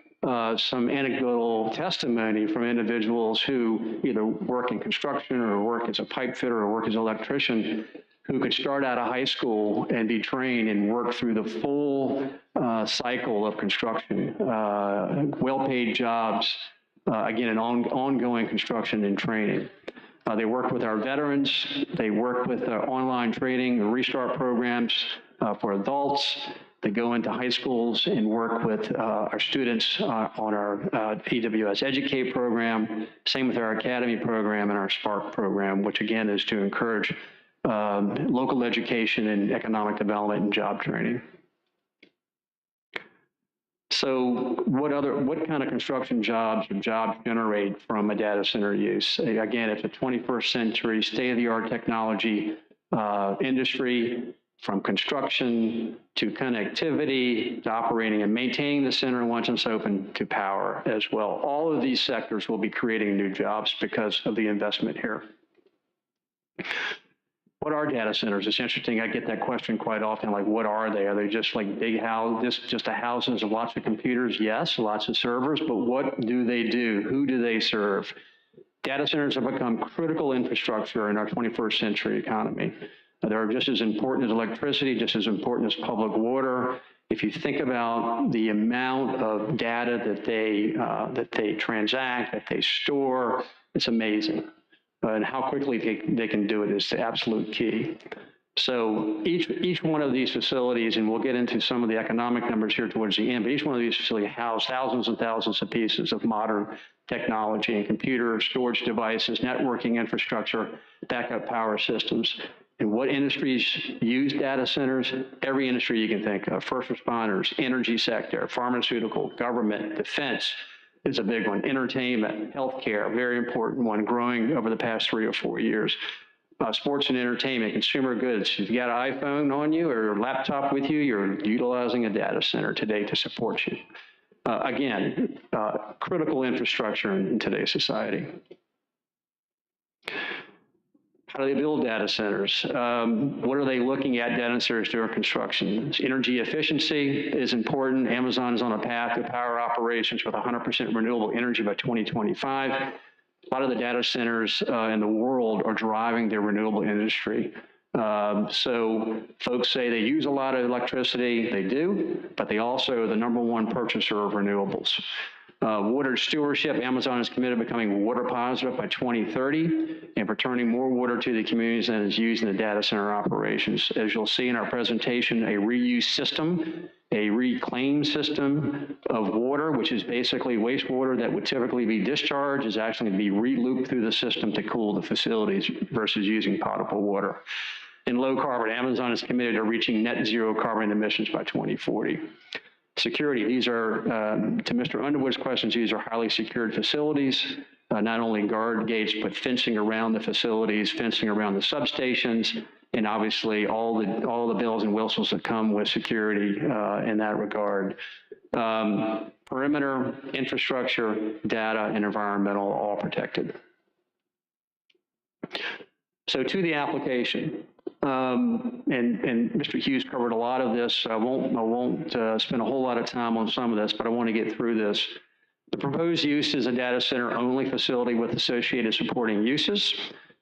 some anecdotal testimony from individuals who either work in construction or work as a pipe fitter or work as an electrician, who could start out of high school and be trained and work through the full cycle of construction, well-paid jobs, again, an ongoing construction and training. They work with our veterans. They work with online training, the Restart programs for adults. They go into high schools and work with our students on our EWS Educate program. Same with our Academy program and our Spark program, which again is to encourage local education and economic development and job training. So what kind of construction jobs generate from a data center use? Again, it's a 21st century state-of-the-art technology industry, from construction to connectivity to operating and maintaining the center once it's open to power as well. All of these sectors will be creating new jobs because of the investment here. What are data centers? It's interesting. I get that question quite often, like, what are they? Are they just like big houses, just a houses of lots of computers? Yes, lots of servers, but what do they do? Who do they serve? Data centers have become critical infrastructure in our 21st century economy. They're just as important as electricity, just as important as public water. If you think about the amount of data that they transact, that they store, it's amazing. And how quickly they can do it is the absolute key. So each one of these facilities, and we'll get into some of the economic numbers here towards the end, but each one of these facilities house thousands and thousands of pieces of modern technology and computer storage devices, networking infrastructure, backup power systems. And what industries use data centers? Every industry you can think of, first responders, energy sector, pharmaceutical, government, defense is a big one, entertainment, healthcare, very important one, growing over the past 3 or 4 years. Sports and entertainment, consumer goods. If you got an iPhone on you or a laptop with you, you're utilizing a data center today to support you. Again, critical infrastructure in today's society. How do they build data centers? What are they looking at data centers during construction? Energy efficiency is important. Amazon is on a path to power operations with 100% renewable energy by 2025. A lot of the data centers in the world are driving their renewable industry. So folks say they use a lot of electricity. They do, but they also are the #1 purchaser of renewables. Water stewardship, Amazon is committed to becoming water positive by 2030 and returning more water to the communities than is used in the data center operations. As you'll see in our presentation, a reuse system, a reclaim system of water, which is basically wastewater that would typically be discharged, is actually going to be re-looped through the system to cool the facilities versus using potable water. In low carbon, Amazon is committed to reaching net zero carbon emissions by 2040. Security, these are, to Mr. Underwood's questions, these are highly secured facilities, not only guard gates, but fencing around the facilities, fencing around the substations, and obviously all the bells and whistles that come with security in that regard. Perimeter, infrastructure, data, and environmental all protected. So to the application. And Mr. Hughes covered a lot of this. I won't spend a whole lot of time on some of this, but I want to get through this. The proposed use is a data center only facility with associated supporting uses.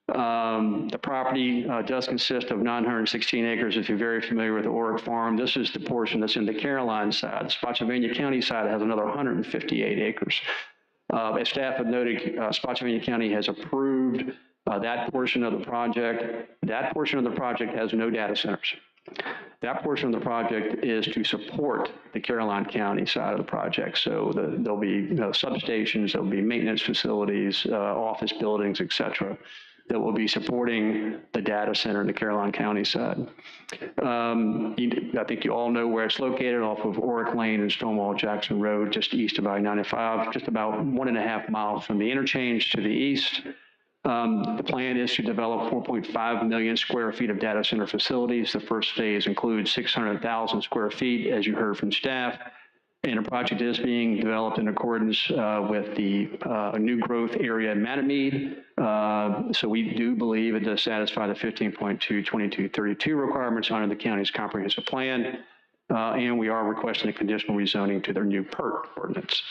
The property does consist of 916 acres. If you're very familiar with the Oric Farm, this is the portion that's in the Caroline side. The Spotsylvania County side has another 158 acres. As staff have noted, Spotsylvania County has approved that portion of the project. That portion of the project has no data centers. That portion of the project is to support the Caroline County side of the project. So there'll be substations, there'll be maintenance facilities, office buildings, et cetera, that will be supporting the data center in the Caroline County side. I think you all know where it's located, off of Oric Lane and Stonewall Jackson Road, just east of I-95, just about 1.5 miles from the interchange to the east. The plan is to develop 4.5 million square feet of data center facilities. The first phase includes 600,000 square feet, as you heard from staff. And a project is being developed in accordance with the new growth area in Mattamead. So we do believe it does satisfy the 15.22232 requirements under the county's comprehensive plan. And we are requesting a conditional rezoning to their new PERT ordinance.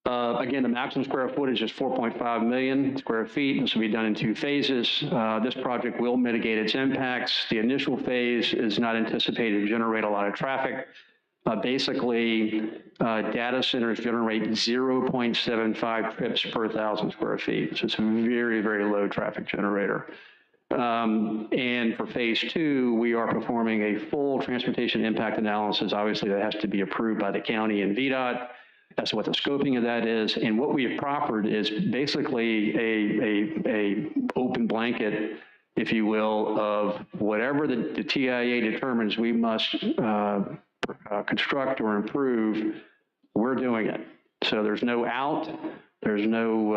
Again, the maximum square footage is 4.5 million square feet. This will be done in 2 phases. This project will mitigate its impacts. The initial phase is not anticipated to generate a lot of traffic. Basically, data centers generate 0.75 trips per 1,000 square feet. So it's a very, very low traffic generator. And for phase 2, we are performing a full transportation impact analysis. Obviously, that has to be approved by the county and VDOT. That's what the scoping of that is. And what we have proffered is basically a open blanket, if you will, of whatever the TIA determines we must construct or improve, we're doing it. So there's no out, there's no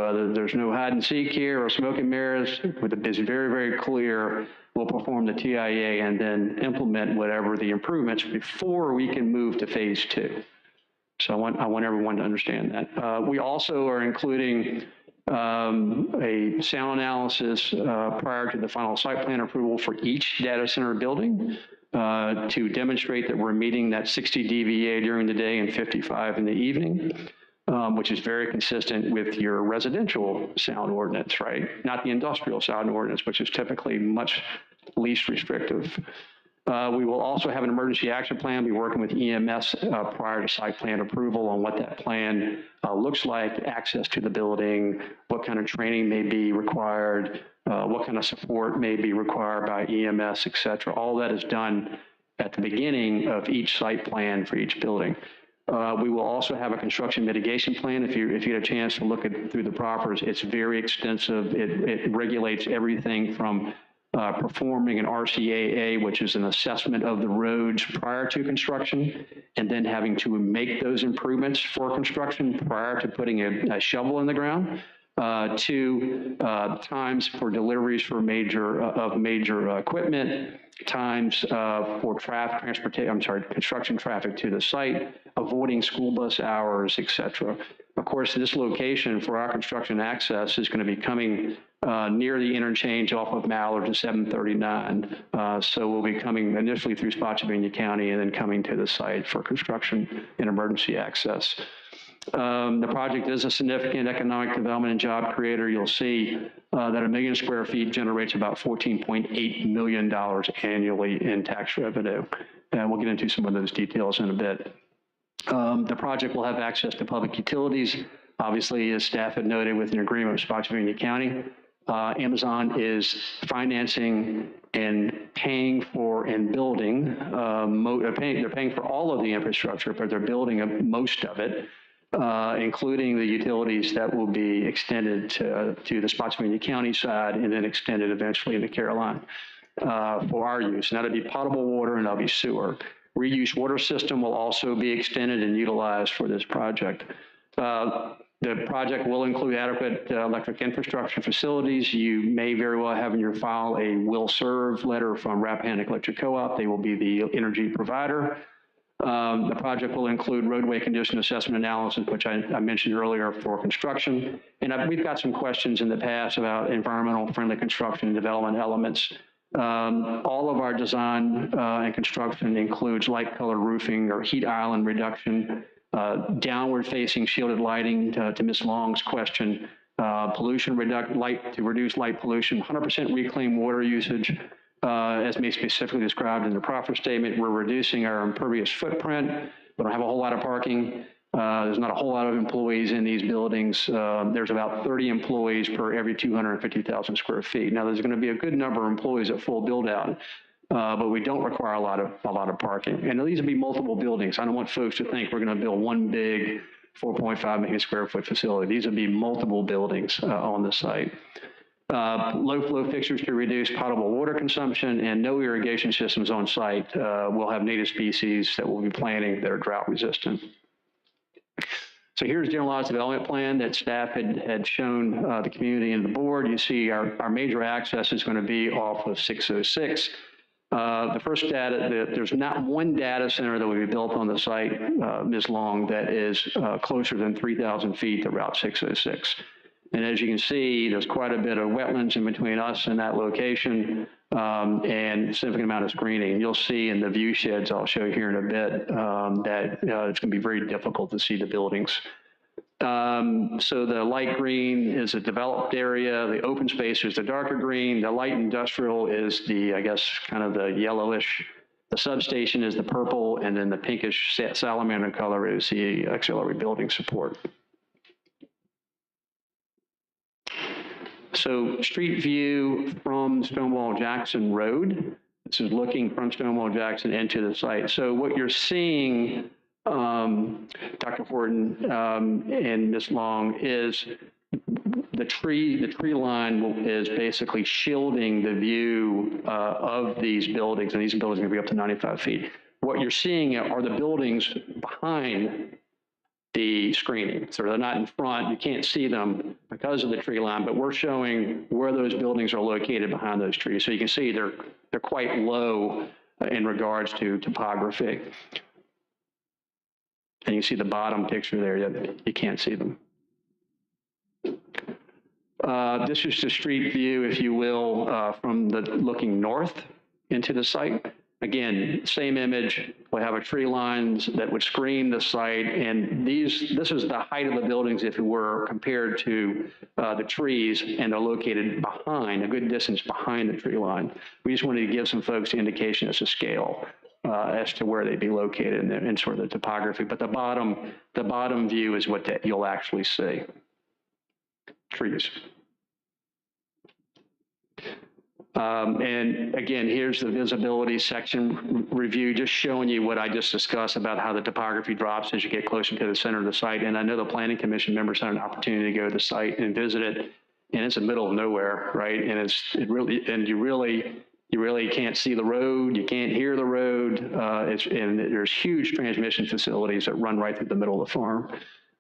hide and seek here or smoke and mirrors. It's very, very clear. We'll perform the TIA and then implement whatever the improvements before we can move to phase 2. So I want everyone to understand that. We also are including a sound analysis prior to the final site plan approval for each data center building to demonstrate that we're meeting that 60 dBA during the day and 55 in the evening, which is very consistent with your residential sound ordinance, right? Not the industrial sound ordinance, which is typically much least restrictive. We will also have an emergency action plan, be working with EMS prior to site plan approval on what that plan looks like, access to the building, what kind of training may be required, what kind of support may be required by EMS, et cetera. All that is done at the beginning of each site plan for each building. We will also have a construction mitigation plan. If you get a chance to look through the proffers, it's very extensive. It regulates everything from performing an RCAA, which is an assessment of the roads prior to construction, and then having to make those improvements for construction prior to putting a shovel in the ground, to times for deliveries for major equipment, times for construction traffic to the site, avoiding school bus hours, et cetera. Of course, this location for our construction access is going to be coming near the interchange off of Mallard to 739. So we'll be coming initially through Spotsylvania County and then coming to the site for construction and emergency access. The project is a significant economic development and job creator. You'll see that 1 million square feet generates about $14.8 million annually in tax revenue. And we'll get into some of those details in a bit. The project will have access to public utilities. Obviously, as staff had noted, with an agreement with Spotsylvania County, Amazon is financing and paying for and building, they're paying for all of the infrastructure, but they're building most of it, including the utilities that will be extended to the Spotsylvania County side and then extended eventually into Caroline for our use. And that'll be potable water and that'll be sewer. Reuse water system will also be extended and utilized for this project. The project will include adequate electric infrastructure facilities. You may very well have in your file a will serve letter from Rappahannock Electric Co-op. They will be the energy provider. The project will include roadway condition assessment analysis, which I mentioned earlier, for construction. And we've got some questions in the past about environmental friendly construction and development elements. All of our design and construction includes light colored roofing or heat island reduction, downward facing shielded lighting to Ms. Long's question, pollution to reduce light pollution, 100% reclaimed water usage, as may specifically described in the proffer statement. We're reducing our impervious footprint. We don't have a whole lot of parking. There's not a whole lot of employees in these buildings. There's about 30 employees per every 250,000 square feet. Now, there's going to be a good number of employees at full build out, but we don't require a lot of parking. And these will be multiple buildings. I don't want folks to think we're going to build one big 4.5 million square foot facility. These will be multiple buildings on the site. Low flow fixtures to reduce potable water consumption, and no irrigation systems on site. We'll have native species that we'll be planting that are drought resistant. So here's the generalized development plan that staff had shown the community and the board. You see our major access is going to be off of 606. The first there's not one data center that will be built on the site, Ms. Long, that is closer than 3,000 feet to Route 606. And as you can see, there's quite a bit of wetlands in between us and that location, and a significant amount of screening. You'll see in the view sheds I'll show you here in a bit that it's going to be very difficult to see the buildings. So the light green is a developed area. The open space is the darker green. The light industrial is the, I guess, kind of the yellowish. The substation is the purple, and then the pinkish salamander color is the auxiliary building support. So street view from Stonewall Jackson Road. This is looking from Stonewall Jackson into the site. So what you're seeing, Dr. Horton and Ms. Long, is the tree line is basically shielding the view of these buildings, and these buildings are going to be up to 95 feet. What you're seeing are the buildings behind the screening. So they're not in front, you can't see them because of the tree line, but we're showing where those buildings are located behind those trees. So you can see they're quite low in regards to topography. And you see the bottom picture there, you can't see them. This is the street view, if you will, from looking north into the site. Again, same image. We have a tree lines that would screen the site, and this is the height of the buildings, if it were, compared to the trees, and they're located behind, a good distance behind the tree line. We just wanted to give some folks the indication as to scale as to where they'd be located and sort of the topography. But the bottom view is what you'll actually see. Trees. And again, here's the visibility section review, just showing you what I just discussed about how the topography drops as you get closer to the center of the site. And I know the planning commission members had an opportunity to go to the site and visit it, and it's in the middle of nowhere, right? And you really can't see the road, you can't hear the road, and there's huge transmission facilities that run right through the middle of the farm.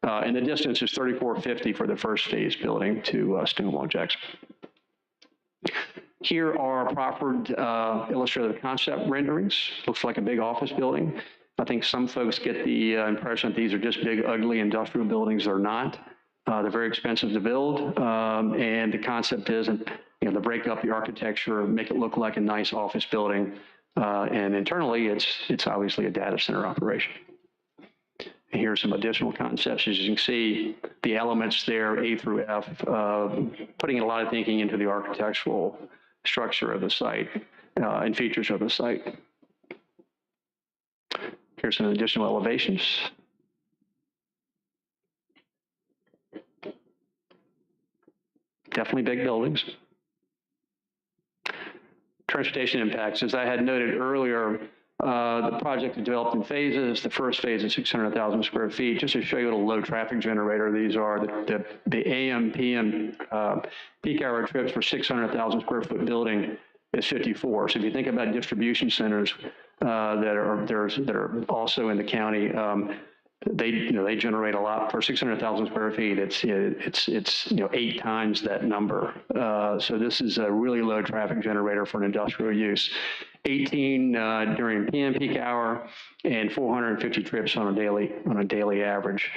And the distance is 3450 for the first phase building to Stonewall Jackson. Here are proffered illustrative concept renderings. Looks like a big office building. I think some folks get the impression that these are just big, ugly industrial buildings. They're not. They're very expensive to build, and the concept is, to break up the architecture, make it look like a nice office building, and internally, it's obviously a data center operation. And here are some additional concepts. As you can see, the elements there, A through F, putting a lot of thinking into the architectural structure of the site and features of the site. Here's some additional elevations. Definitely big buildings. Transportation impacts, as I had noted earlier, the project is developed in phases. The first phase is 600,000 square feet. Just to show you what a low traffic generator these are, the AM, PM peak hour trips for 600,000 square foot building is 54. So if you think about distribution centers that are also in the county, they generate a lot. For 600,000 square feet, it's 8 times that number. So this is a really low traffic generator for an industrial use. 18 during PM peak hour and 450 trips on a daily average.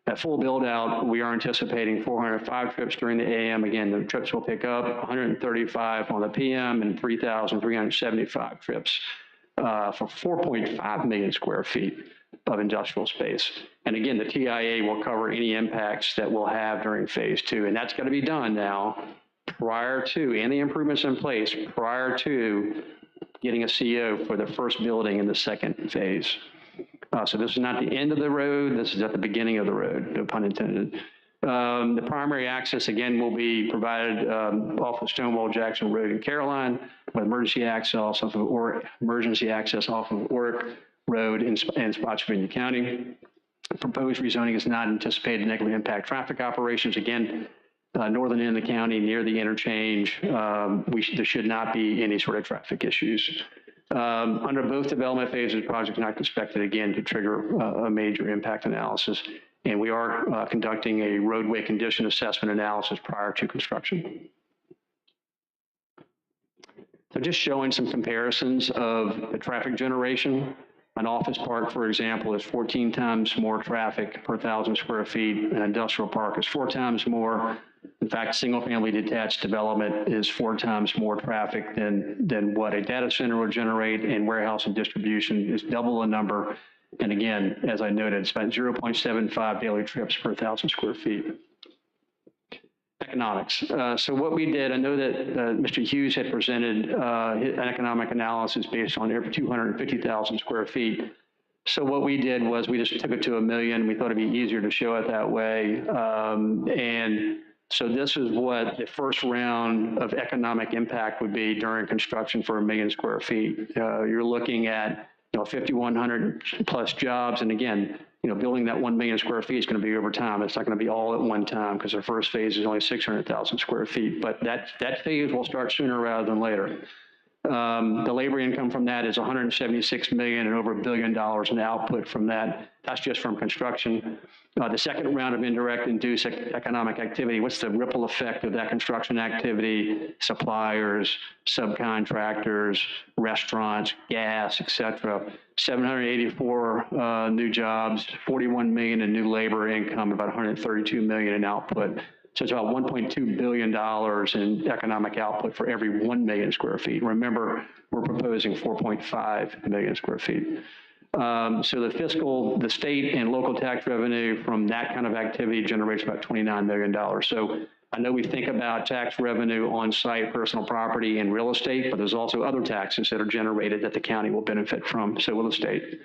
At full build out, we are anticipating 405 trips during the AM. Again, the trips will pick up 135 on the PM and 3,375 trips for 4.5 million square feet of industrial space. And again, the TIA will cover any impacts that we'll have during phase 2. And that's going to be done now prior to, and the improvements in place prior to getting a CO for the first building in the second phase. So this is not the end of the road. This is at the beginning of the road, no pun intended. The primary access, again, will be provided off of Stonewall Jackson Road in Caroline, with emergency access off of Oric Road in Spotsylvania County. Proposed rezoning is not anticipated to negatively impact traffic operations. Again, northern end of the county, near the interchange, there should not be any sort of traffic issues. Under both development phases, the project is not expected, again, to trigger a major impact analysis. And we are conducting a roadway condition assessment analysis prior to construction. So just showing some comparisons of the traffic generation. An office park, for example, is 14 times more traffic per 1,000 square feet. An industrial park is 4 times more. In fact, single-family detached development is 4 times more traffic than what a data center would generate, and warehouse and distribution is double the number. And again, as I noted, it's about 0.75 daily trips per 1,000 square feet. Economics. So what we did, I know that Mr. Hughes had presented an economic analysis based on 250,000 square feet. So what we did was we just took it to $1 million. We thought it'd be easier to show it that way. And so this is what the first round of economic impact would be during construction for 1 million square feet. You're looking at 5,100 plus jobs. And again, building that 1 million square feet is going to be over time. It's not going to be all at one time because the first phase is only 600,000 square feet. But that phase will start sooner rather than later. The labor income from that is $176 million and over $1 billion in output from that. That's just from construction. The second round of indirect induced economic activity, what's the ripple effect of that construction activity? Suppliers, subcontractors, restaurants, gas, et cetera. 784 new jobs, 41 million in new labor income, about 132 million in output. So it's about $1.2 billion in economic output for every 1 million square feet. Remember, we're proposing 4.5 million square feet. So the state and local tax revenue from that kind of activity generates about $29 million. So I know we think about tax revenue on site, personal property, and real estate, but there's also other taxes that are generated that the county will benefit from, so will the state.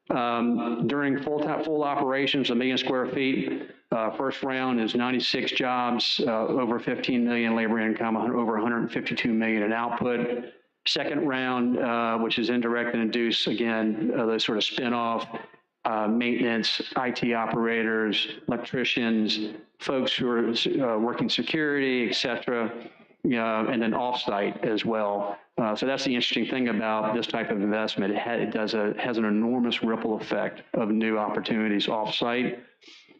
During full operations, 1 million square feet, First round is 96 jobs, over 15 million labor income, over 152 million in output. Second round, which is indirect and induced, again, those sort of spin-off, maintenance, IT operators, electricians, folks who are working security, et cetera, and then off-site as well. So that's the interesting thing about this type of investment. It has an enormous ripple effect of new opportunities off-site.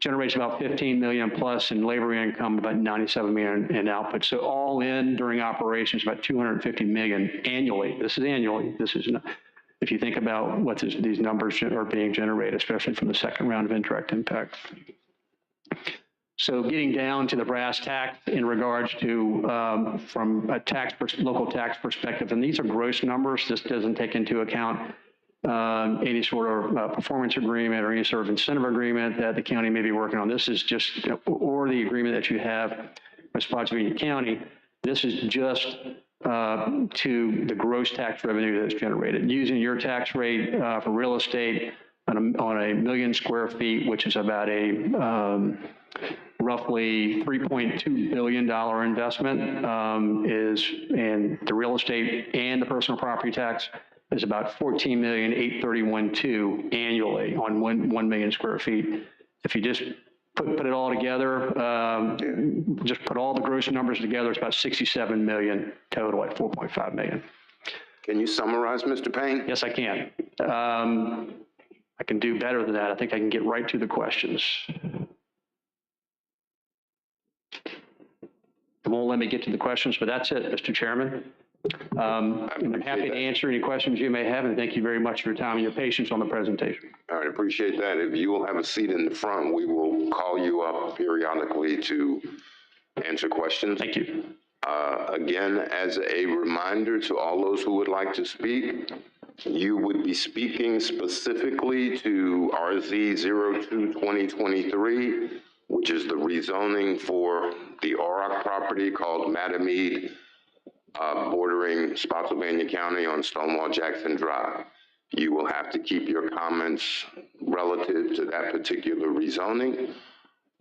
Generates about 15 million plus in labor income, about 97 million in output. So all in during operations, about 250 million annually. This is annually. This is not, if you think about what these numbers are being generated, especially from the second round of indirect impact. So getting down to the brass tacks in regards to from a local tax perspective, and these are gross numbers. This doesn't take into account any sort of performance agreement or any sort of incentive agreement that the county may be working on. This is just, or the agreement that you have with Spotsylvania County. This is just to the gross tax revenue that's generated. Using your tax rate for real estate on a million square feet, which is about a roughly $3.2 billion investment and the real estate and the personal property tax is about $14,831,200 annually on 1 million square feet. If you just put it all together, just put all the gross numbers together, it's about 67 million total at 4.5 million. Can you summarize, Mr. Payne? Yes, I can. I can do better than that. I think I can get right to the questions. It won't let me get to the questions, but that's it, Mr. Chairman. I'm happy to answer any questions you may have, and thank you very much for your time and your patience on the presentation. All right, appreciate that. If you will have a seat in the front, we will call you up periodically to answer questions. Thank you. Again, as a reminder to all those who would like to speak, you would be speaking specifically to RZ 02-2023, which is the rezoning for the Auroch property called Mattamead, bordering Spotsylvania County on Stonewall Jackson Drive. You will have to keep your comments relative to that particular rezoning.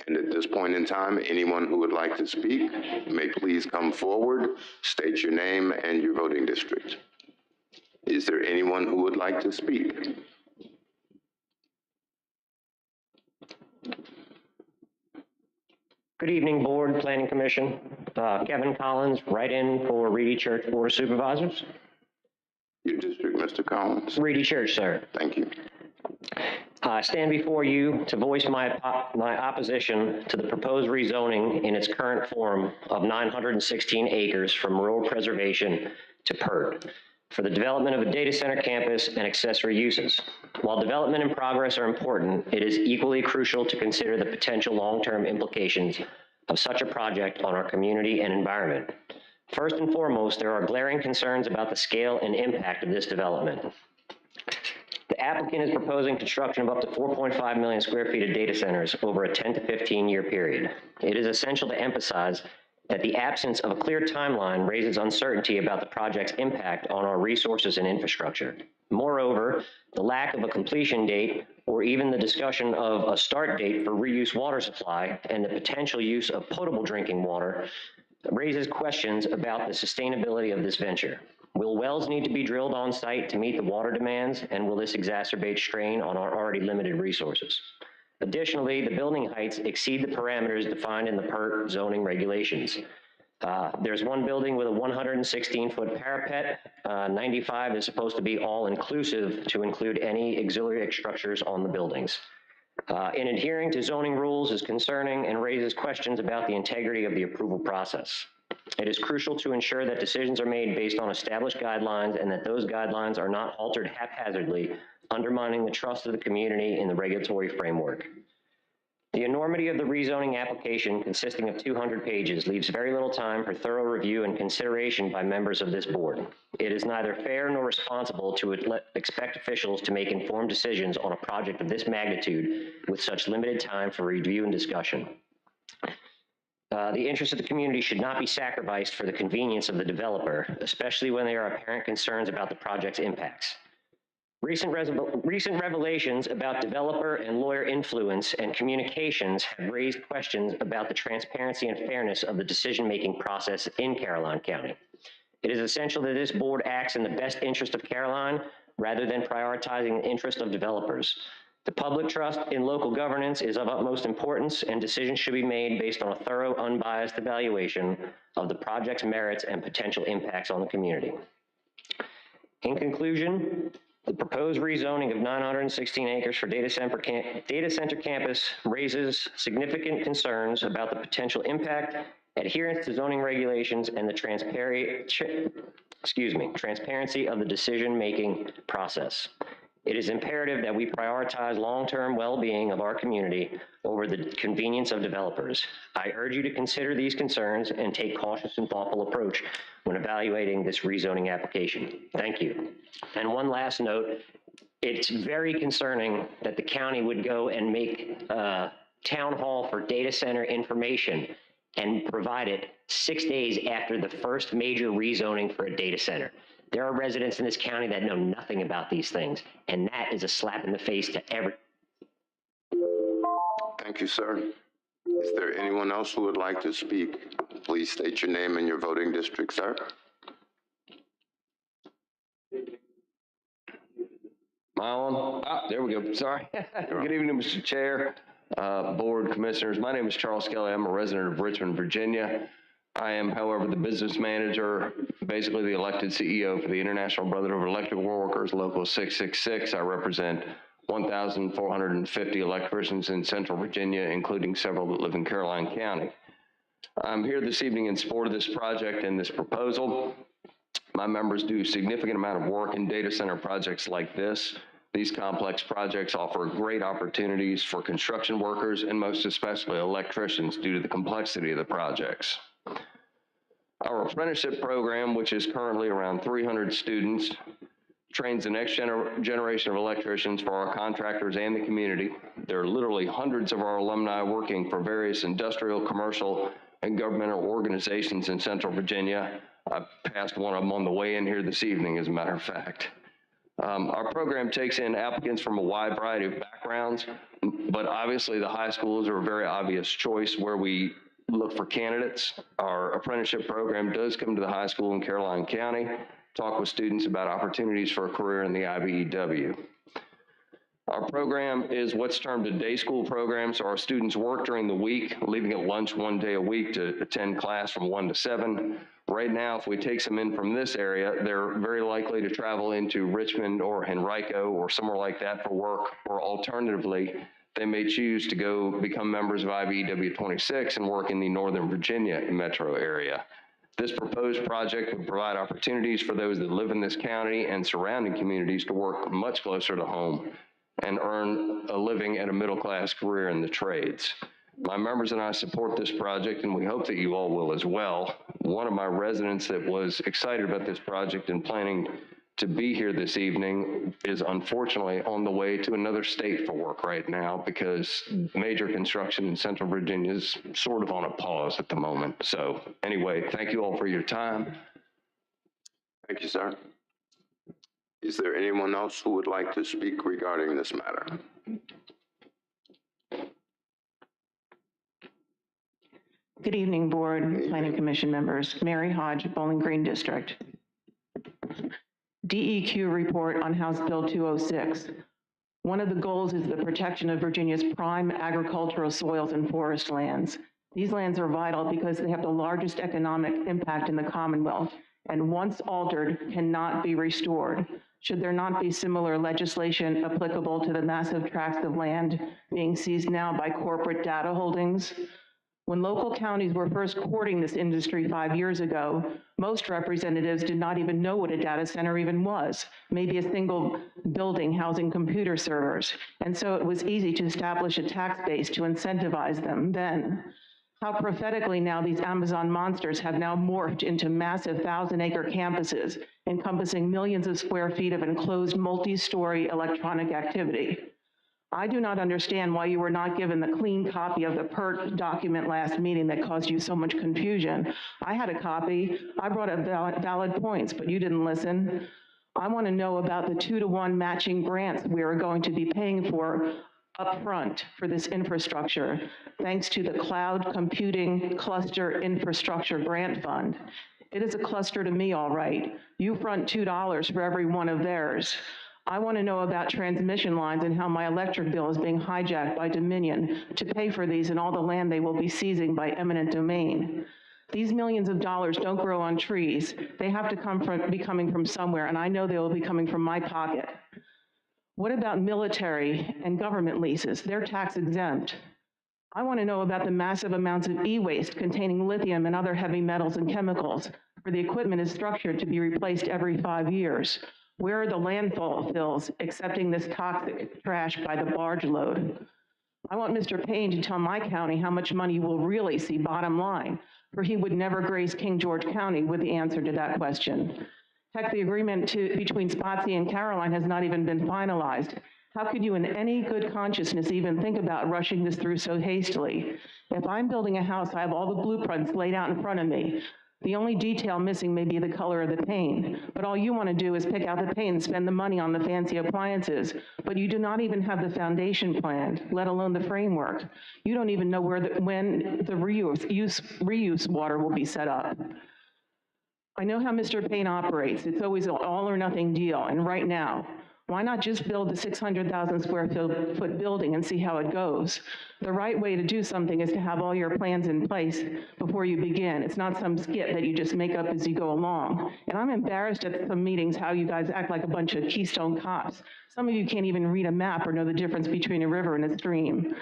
And at this point in time, anyone who would like to speak may please come forward, state your name and your voting district. Is there anyone who would like to speak? Good evening, Board, Planning Commission. Kevin Collins, write-in for Reedy Church Board of Supervisors. Your district, Mr. Collins. Reedy Church, sir. Thank you. I stand before you to voice my opposition to the proposed rezoning in its current form of 916 acres from rural preservation to PERD for the development of a data center campus and accessory uses. While development and progress are important, it is equally crucial to consider the potential long-term implications of such a project on our community and environment. First and foremost, there are glaring concerns about the scale and impact of this development. The applicant is proposing construction of up to 4.5 million square feet of data centers over a 10 to 15 year period. It is essential to emphasize that the absence of a clear timeline raises uncertainty about the project's impact on our resources and infrastructure. Moreover, the lack of a completion date or even the discussion of a start date for reuse water supply and the potential use of potable drinking water raises questions about the sustainability of this venture. Will wells need to be drilled on site to meet the water demands, and will this exacerbate strain on our already limited resources? Additionally, the building heights exceed the parameters defined in the PERT zoning regulations. There's one building with a 116-foot parapet. 95 is supposed to be all-inclusive to include any auxiliary structures on the buildings. In adhering to zoning rules is concerning and raises questions about the integrity of the approval process. It is crucial to ensure that decisions are made based on established guidelines and that those guidelines are not altered haphazardly, undermining the trust of the community in the regulatory framework. The enormity of the rezoning application, consisting of 200 pages, leaves very little time for thorough review and consideration by members of this board. It is neither fair nor responsible to expect officials to make informed decisions on a project of this magnitude with such limited time for review and discussion. The interests of the community should not be sacrificed for the convenience of the developer, especially when there are apparent concerns about the project's impacts. Recent revelations about developer and lawyer influence and communications have raised questions about the transparency and fairness of the decision-making process in Caroline County. It is essential that this board acts in the best interest of Caroline rather than prioritizing the interest of developers. The public trust in local governance is of utmost importance, and decisions should be made based on a thorough, unbiased evaluation of the project's merits and potential impacts on the community. In conclusion, the proposed rezoning of 916 acres for data center campus raises significant concerns about the potential impact, adherence to zoning regulations, and the transparency of the decision-making process. It is imperative that we prioritize long-term well-being of our community over the convenience of developers. I urge you to consider these concerns and take cautious and thoughtful approach when evaluating this rezoning application. Thank you. And one last note, it's very concerning that the county would go and make a town hall for data center information and provide it 6 days after the first major rezoning for a data center. There are residents in this county that know nothing about these things, and that is a slap in the face to every. Thank you, sir. Is there anyone else who would like to speak? Please state your name and your voting district, sir. Am I on? Ah, there we go. Sorry. Good evening, Mr. Chair, Board, Commissioners. My name is Charles Kelly. I'm a resident of Richmond, Virginia. I am, however, the business manager, basically the elected CEO for the International Brotherhood of Electrical Workers, Local 666. I represent 1,450 electricians in Central Virginia, including several that live in Caroline County. I'm here this evening in support of this project and this proposal. My members do a significant amount of work in data center projects like this. These complex projects offer great opportunities for construction workers and most especially electricians due to the complexity of the projects. Our apprenticeship program, which is currently around 300 students, trains the next generation of electricians for our contractors and the community. There are literally hundreds of our alumni working for various industrial, commercial, and governmental organizations in Central Virginia. I passed one of them on the way in here this evening, as a matter of fact. Our program takes in applicants from a wide variety of backgrounds, but obviously the high schools are a very obvious choice where we look for candidates. Our apprenticeship program does come to the high school in Caroline County, talk with students about opportunities for a career in the IBEW. Our program is what's termed a day school program, so our students work during the week, leaving at lunch 1 day a week to attend class from 1 to 7. Right now, if we take some in from this area, they're very likely to travel into Richmond or Henrico or somewhere like that for work, or alternatively, they may choose to go become members of IBEW 26 and work in the Northern Virginia metro area. This proposed project would provide opportunities for those that live in this county and surrounding communities to work much closer to home and earn a living at a middle-class career in the trades. My members and I support this project, and we hope that you all will as well. One of my residents that was excited about this project and planning to be here this evening is unfortunately on the way to another state for work right now because major construction in Central Virginia is sort of on a pause at the moment. So anyway, thank you all for your time. Thank you, sir. Is there anyone else who would like to speak regarding this matter? Good evening, Board, Planning Commission members. Mary Hodge, Bowling Green District. DEQ report on House Bill 206. One of the goals is the protection of Virginia's prime agricultural soils and forest lands. These lands are vital because they have the largest economic impact in the Commonwealth, and once altered, cannot be restored. Should there not be similar legislation applicable to the massive tracts of land being seized now by corporate data holdings? When local counties were first courting this industry 5 years ago, most representatives did not even know what a data center even was, maybe a single building housing computer servers. And so it was easy to establish a tax base to incentivize them then. How prophetically now these Amazon monsters have now morphed into massive 1,000-acre campuses, encompassing millions of square feet of enclosed multi-story electronic activity. I do not understand why you were not given the clean copy of the PERT document last meeting that caused you so much confusion. I had a copy. I brought up valid points, but you didn't listen. I want to know about the 2-to-1 matching grants we are going to be paying for upfront for this infrastructure, thanks to the Cloud Computing Cluster Infrastructure Grant Fund. It is a cluster to me, all right. You front $2 for every one of theirs. I want to know about transmission lines and how my electric bill is being hijacked by Dominion to pay for these and all the land they will be seizing by eminent domain. These millions of dollars don't grow on trees. They have to be coming from somewhere, and I know they will be coming from my pocket. What about military and government leases? They're tax exempt. I want to know about the massive amounts of e-waste containing lithium and other heavy metals and chemicals, where the equipment is structured to be replaced every 5 years. Where are the landfills accepting this toxic trash by the barge load? I want Mr. Payne to tell my county how much money you will really see bottom line, for he would never grace King George County with the answer to that question. Heck, the agreement between Spotsy and Caroline has not even been finalized. How could you in any good consciousness even think about rushing this through so hastily? If I'm building a house, I have all the blueprints laid out in front of me. The only detail missing may be the color of the paint, but all you want to do is pick out the paint and spend the money on the fancy appliances, but you do not even have the foundation planned, let alone the framework. You don't even know when the reuse water will be set up. I know how Mr. Payne operates. It's always an all or nothing deal, and right now, why not just build the 600,000 square foot building and see how it goes? The right way to do something is to have all your plans in place before you begin. It's not some skit that you just make up as you go along. And I'm embarrassed at some meetings how you guys act like a bunch of Keystone cops. Some of you can't even read a map or know the difference between a river and a stream.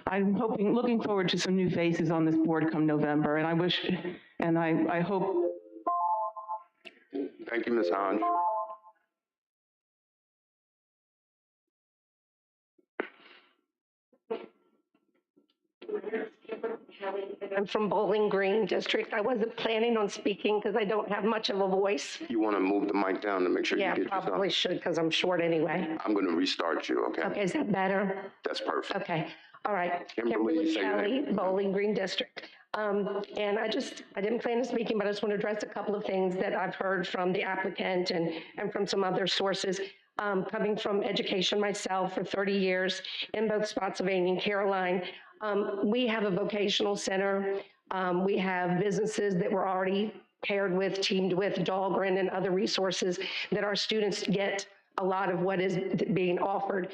I'm looking forward to some new faces on this board come November, and I hope. Thank you, Ms. Hodge. I'm from Bowling Green District. I wasn't planning on speaking because I don't have much of a voice. You want to move the mic down to make sure Yeah, you get probably yourself? should because I'm short anyway. I'm going to restart you, okay? Okay, is that better? That's perfect. Okay, all right. Kimberly, say your Kelly, name. Bowling Green District. And I didn't plan on speaking, but I just want to address a couple of things that I've heard from the applicant and from some other sources. Coming from education myself for 30 years in both Spotsylvania and Caroline, we have a vocational center. We have businesses that we're already paired with, teamed with, Dahlgren and other resources that our students get a lot of what is being offered,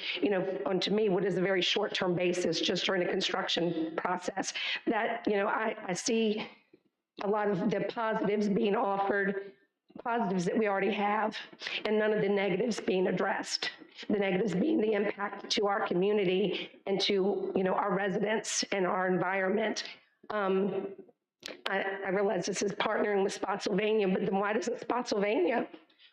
on to me, what is a very short-term basis, just during a construction process. That, I see a lot of the positives being offered, positives that we already have, and none of the negatives being addressed. The negatives being the impact to our community and to, our residents and our environment. I realize this is partnering with Spotsylvania, but then why doesn't Spotsylvania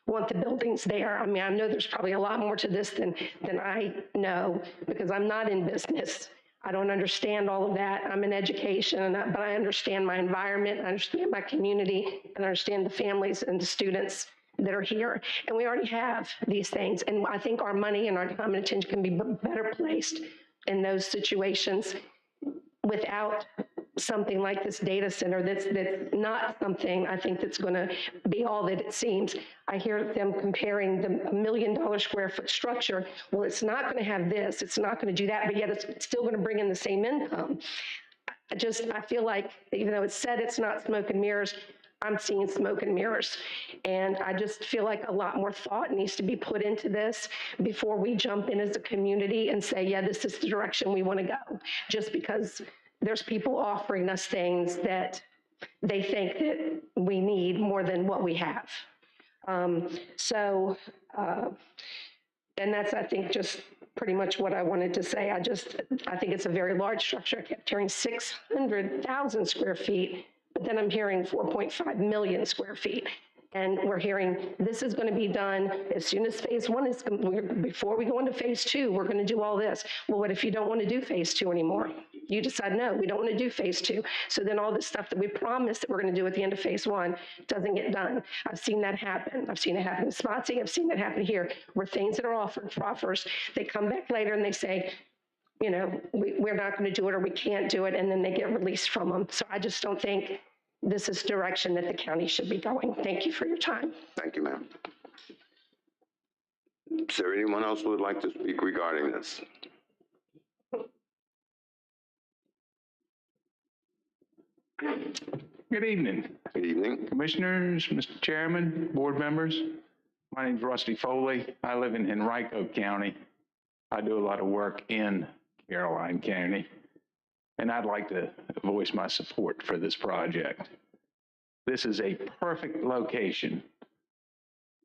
want the buildings there? I mean, I know there's probably a lot more to this than I know because I'm not in business. I don't understand all of that. I'm in education, but I understand my environment, I understand my community, and I understand the families and the students that are here. And we already have these things. And I think our money and our time and attention can be better placed in those situations without something like this data center that's not something I think that's going to be all that it seems. I hear them comparing the $1 million square foot structure. Well, it's not going to have this, it's not going to do that, but yet it's still going to bring in the same income. I feel like even though it's said it's not smoke and mirrors, I'm seeing smoke and mirrors. And I just feel like a lot more thought needs to be put into this before we jump in as a community and say, yeah, this is the direction we want to go. Just because there's people offering us things that they think that we need more than what we have. And that's, I think, just pretty much what I wanted to say. I think it's a very large structure. I kept hearing 600,000 square feet, but then I'm hearing 4.5 million square feet. And we're hearing this is going to be done as soon as phase one is, before we go into phase two, we're going to do all this. Well, what if you don't want to do phase two anymore? You decide, no, we don't want to do phase two. So then all the stuff that we promised that we're going to do at the end of phase one doesn't get done. I've seen that happen. I've seen it happen in Spotsy. I've seen it happen here, where things that are offered for offers, they come back later and they say, we're not going to do it or we can't do it, and then they get released from them. So I just don't think this is direction that the county should be going. Thank you for your time. Thank you, ma'am. Is there anyone else who would like to speak regarding this? Good evening. Good evening. Commissioners, Mr. Chairman, board members. My name's Rusty Foley. I live in Henrico County. I do a lot of work in Caroline County, and I'd like to voice my support for this project. This is a perfect location.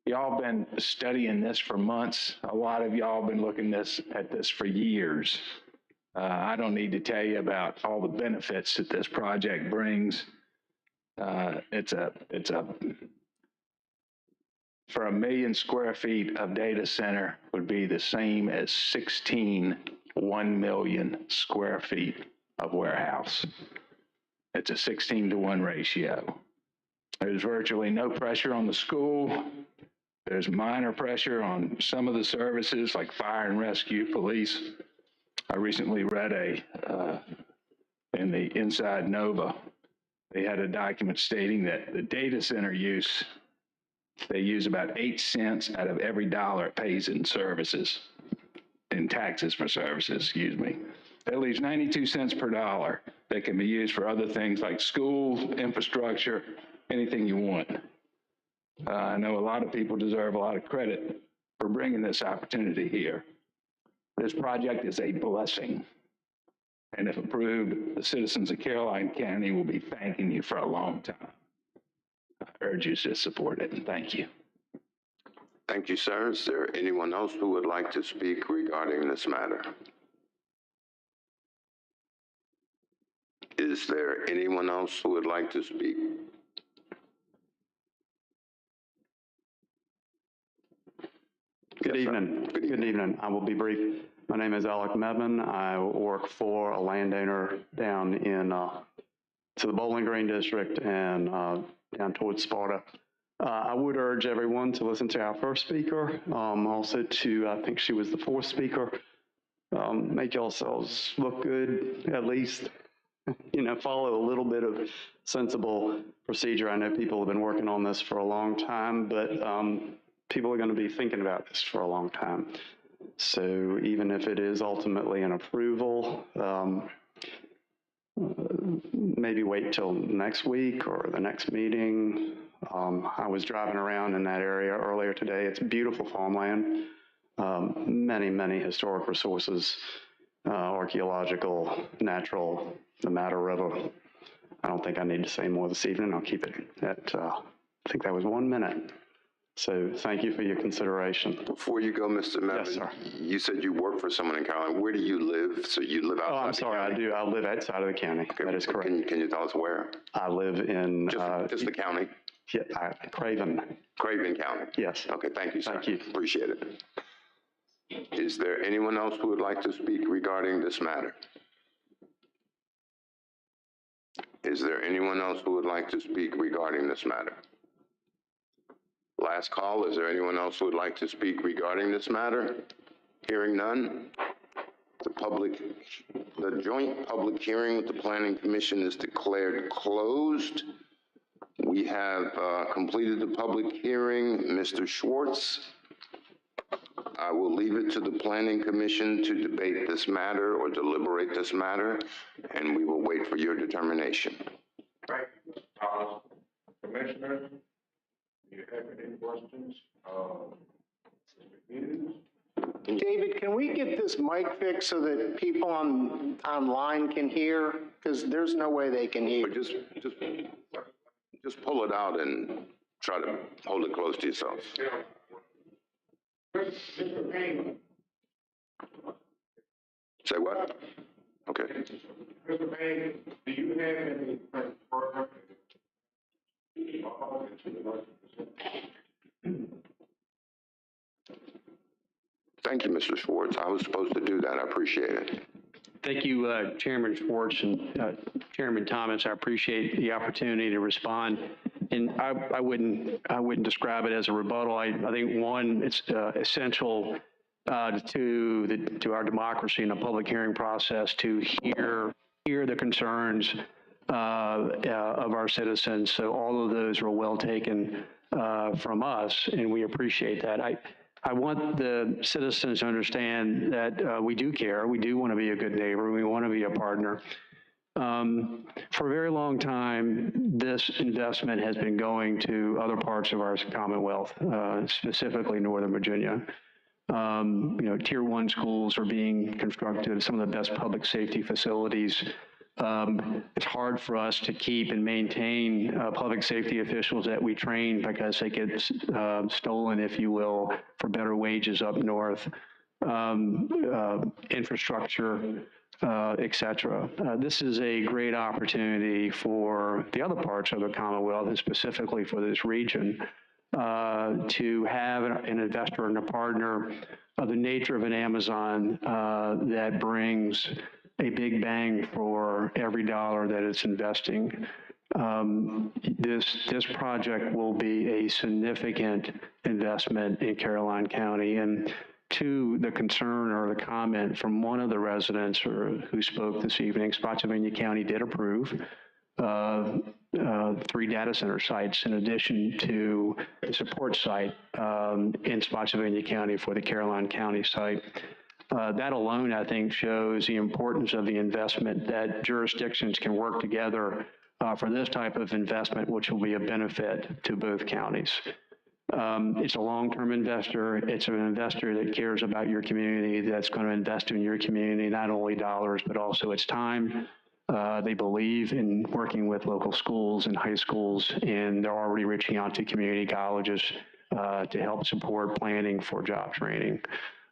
Y'all been studying this for months. A lot of y'all been looking at this for years. I don't need to tell you about all the benefits that this project brings. For 1 million square feet of data center would be the same as 16 1 million square feet of warehouse. It's a 16-to-1 ratio. There's virtually no pressure on the school. There's minor pressure on some of the services like fire and rescue, police. I recently read in the Inside Nova, they had a document stating that the data center use, they use about 8 cents out of every dollar it pays in services, in taxes for services, excuse me. That leaves 92 cents per dollar that can be used for other things like school, infrastructure, anything you want. I know a lot of people deserve a lot of credit for bringing this opportunity here. This project is a blessing. And if approved, the citizens of Caroline County will be thanking you for a long time. I urge you to support it, and thank you. Thank you, sir. Is there anyone else who would like to speak regarding this matter? Is there anyone else who would like to speak? Good evening. Good evening. I will be brief. My name is Alec Medman. I work for a landowner down in to the Bowling Green district and down towards Sparta. I would urge everyone to listen to our first speaker, also to, I think she was the fourth speaker. Make yourselves look good, at least. You know, follow a little bit of sensible procedure. I know people have been working on this for a long time, but people are going to be thinking about this for a long time. So even if it is ultimately an approval, maybe wait till next week or the next meeting. I was driving around in that area earlier today. It's beautiful farmland, many, many historic resources, archaeological, natural, the Matter River. I don't think I need to say more this evening. I'll keep it at, I think that was 1 minute. So thank you for your consideration. Before you go, Mr. Medman, yes, sir. You said you work for someone in Caroline. Where do you live? So you live outside I'm sorry, the county? I live outside of the county. Okay. That is correct. Can you tell us where? I live in... Just the county? Yeah, Craven. Craven County? Yes. Okay, thank you, sir. Thank you. Appreciate it. Is there anyone else who would like to speak regarding this matter? Is there anyone else who would like to speak regarding this matter? Last call, is there anyone else who would like to speak regarding this matter? Hearing none, the joint public hearing with the Planning Commission is declared closed. We have completed the public hearing. Mr. Schwartz, I will leave it to the Planning Commission to debate this matter or deliberate this matter, and we will wait for your determination. Right. Commissioner, do you have any questions? David, can we get this mic fixed so that people online can hear? Because there's no way they can hear. Just pull it out and try to hold it close to yourself. Mr. Payne. Say what? Okay. Mr. Payne, do you have any further? Thank you, Mr. Schwartz. I was supposed to do that. I appreciate it. Thank you, Chairman Schwartz and Chairman Thomas. I appreciate the opportunity to respond. And I wouldn't describe it as a rebuttal. I think one, it's essential to our democracy and the public hearing process to hear the concerns of our citizens. So all of those are well taken from us, and we appreciate that. I want the citizens to understand that we do care. We do want to be a good neighbor. We want to be a partner. For a very long time, this investment has been going to other parts of our Commonwealth, specifically Northern Virginia. Tier 1 schools are being constructed, some of the best public safety facilities. It's hard for us to keep and maintain public safety officials that we train because they get stolen, if you will, for better wages up north, infrastructure, et cetera. This is a great opportunity for the other parts of the Commonwealth, and specifically for this region, to have an investor and a partner of the nature of an Amazon that brings a big bang for every dollar that it's investing. This project will be a significant investment in Caroline County. And to the concern or the comment from one of the residents who spoke this evening, Spotsylvania County did approve 3 data center sites in addition to the support site in Spotsylvania County for the Caroline County site. That alone, I think, shows the importance of the investment, that jurisdictions can work together for this type of investment, which will be a benefit to both counties. It's a long-term investor. It's an investor that cares about your community, that's going to invest in your community, not only dollars, but also its time. They believe in working with local schools and high schools, and they're already reaching out to community colleges to help support planning for job training.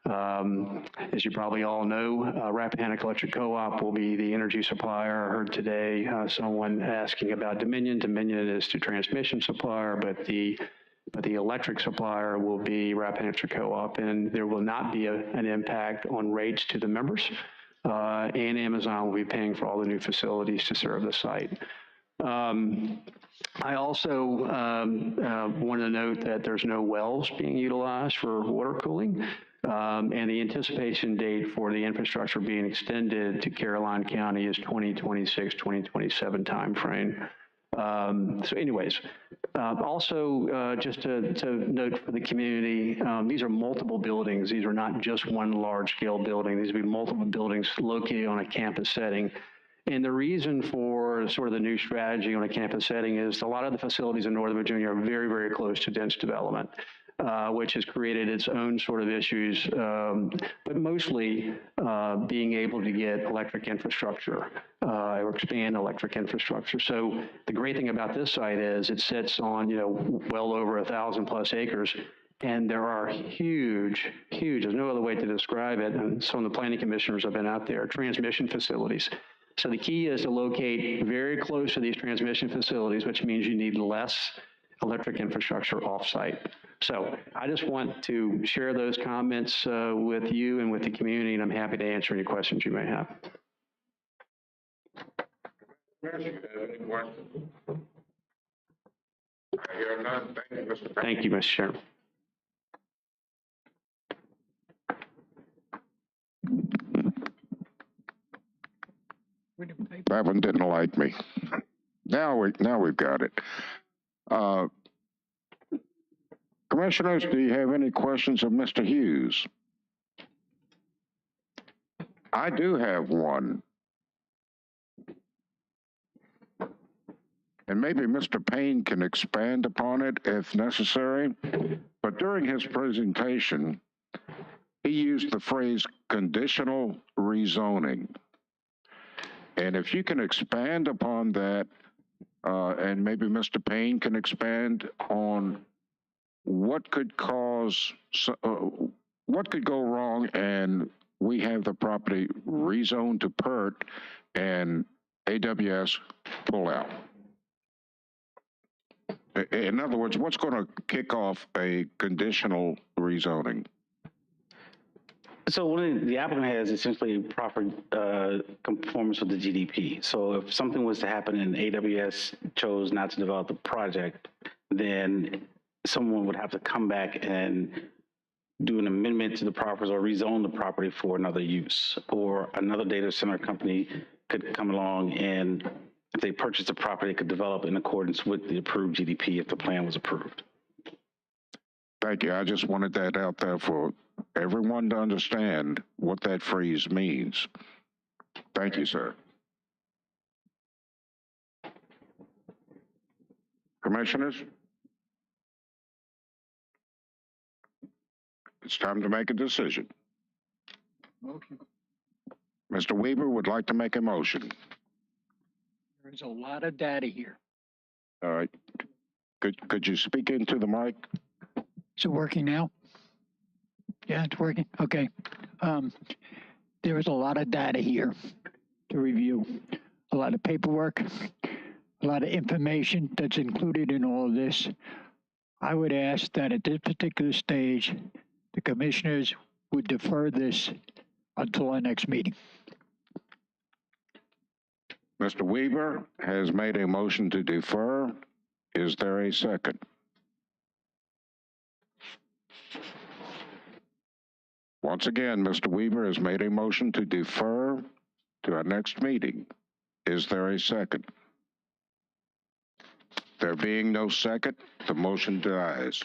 As you probably all know, Rappahannock Electric Co-op will be the energy supplier. I heard today someone asking about Dominion. Dominion is the transmission supplier, but the electric supplier will be Rappahannock Electric Co-op, and there will not be an impact on rates to the members. And Amazon will be paying for all the new facilities to serve the site. I also want to note that there's no wells being utilized for water cooling. And the anticipation date for the infrastructure being extended to Caroline County is 2026, 2027 timeframe. So anyways, also just to note for the community, these are multiple buildings. These are not just one large-scale building. These will be multiple buildings located on a campus setting. And the reason for sort of the new strategy on a campus setting is a lot of the facilities in Northern Virginia are very, very close to dense development, which has created its own sort of issues, but mostly being able to get electric infrastructure or expand electric infrastructure. So the great thing about this site is it sits on, well over 1,000+ acres. And there are huge, there's no other way to describe it, and some of the planning commissioners have been out there, transmission facilities. So the key is to locate very close to these transmission facilities, which means you need less electric infrastructure off-site. So I just want to share those comments with you and with the community, and I'm happy to answer any questions you may have. Thank you, Mr. Chairman. That one didn't like me. Now we've got it. Commissioners, do you have any questions of Mr. Hughes? I do have one. And maybe Mr. Payne can expand upon it if necessary. But during his presentation, he used the phrase conditional rezoning. And if you can expand upon that, and maybe Mr. Payne can expand on what could cause, what could go wrong, and we have the property rezoned to PERT and AWS pull out. In other words, what's going to kick off a conditional rezoning? So what the applicant has essentially proper conformance with the GDP. So if something was to happen and AWS chose not to develop the project, then someone would have to come back and do an amendment to the properties or rezone the property for another use. Or another data center company could come along, and if they purchase the property, it could develop in accordance with the approved GDP if the plan was approved. Thank you. I just wanted that out there for everyone to understand what that phrase means. Thank you, sir. Commissioners? It's time to make a decision. Motion. Mr. Weaver would like to make a motion. There's a lot of data here. All right. Could you speak into the mic? Is it working now? Yeah, it's working. Okay. There is a lot of data here to review, a lot of paperwork, a lot of information that's included in all of this. I would ask that at this particular stage, the commissioners would defer this until our next meeting. Mr. Weaver has made a motion to defer. Is there a second? Once again, Mr. Weaver has made a motion to defer to our next meeting. Is there a second? There being no second, the motion dies.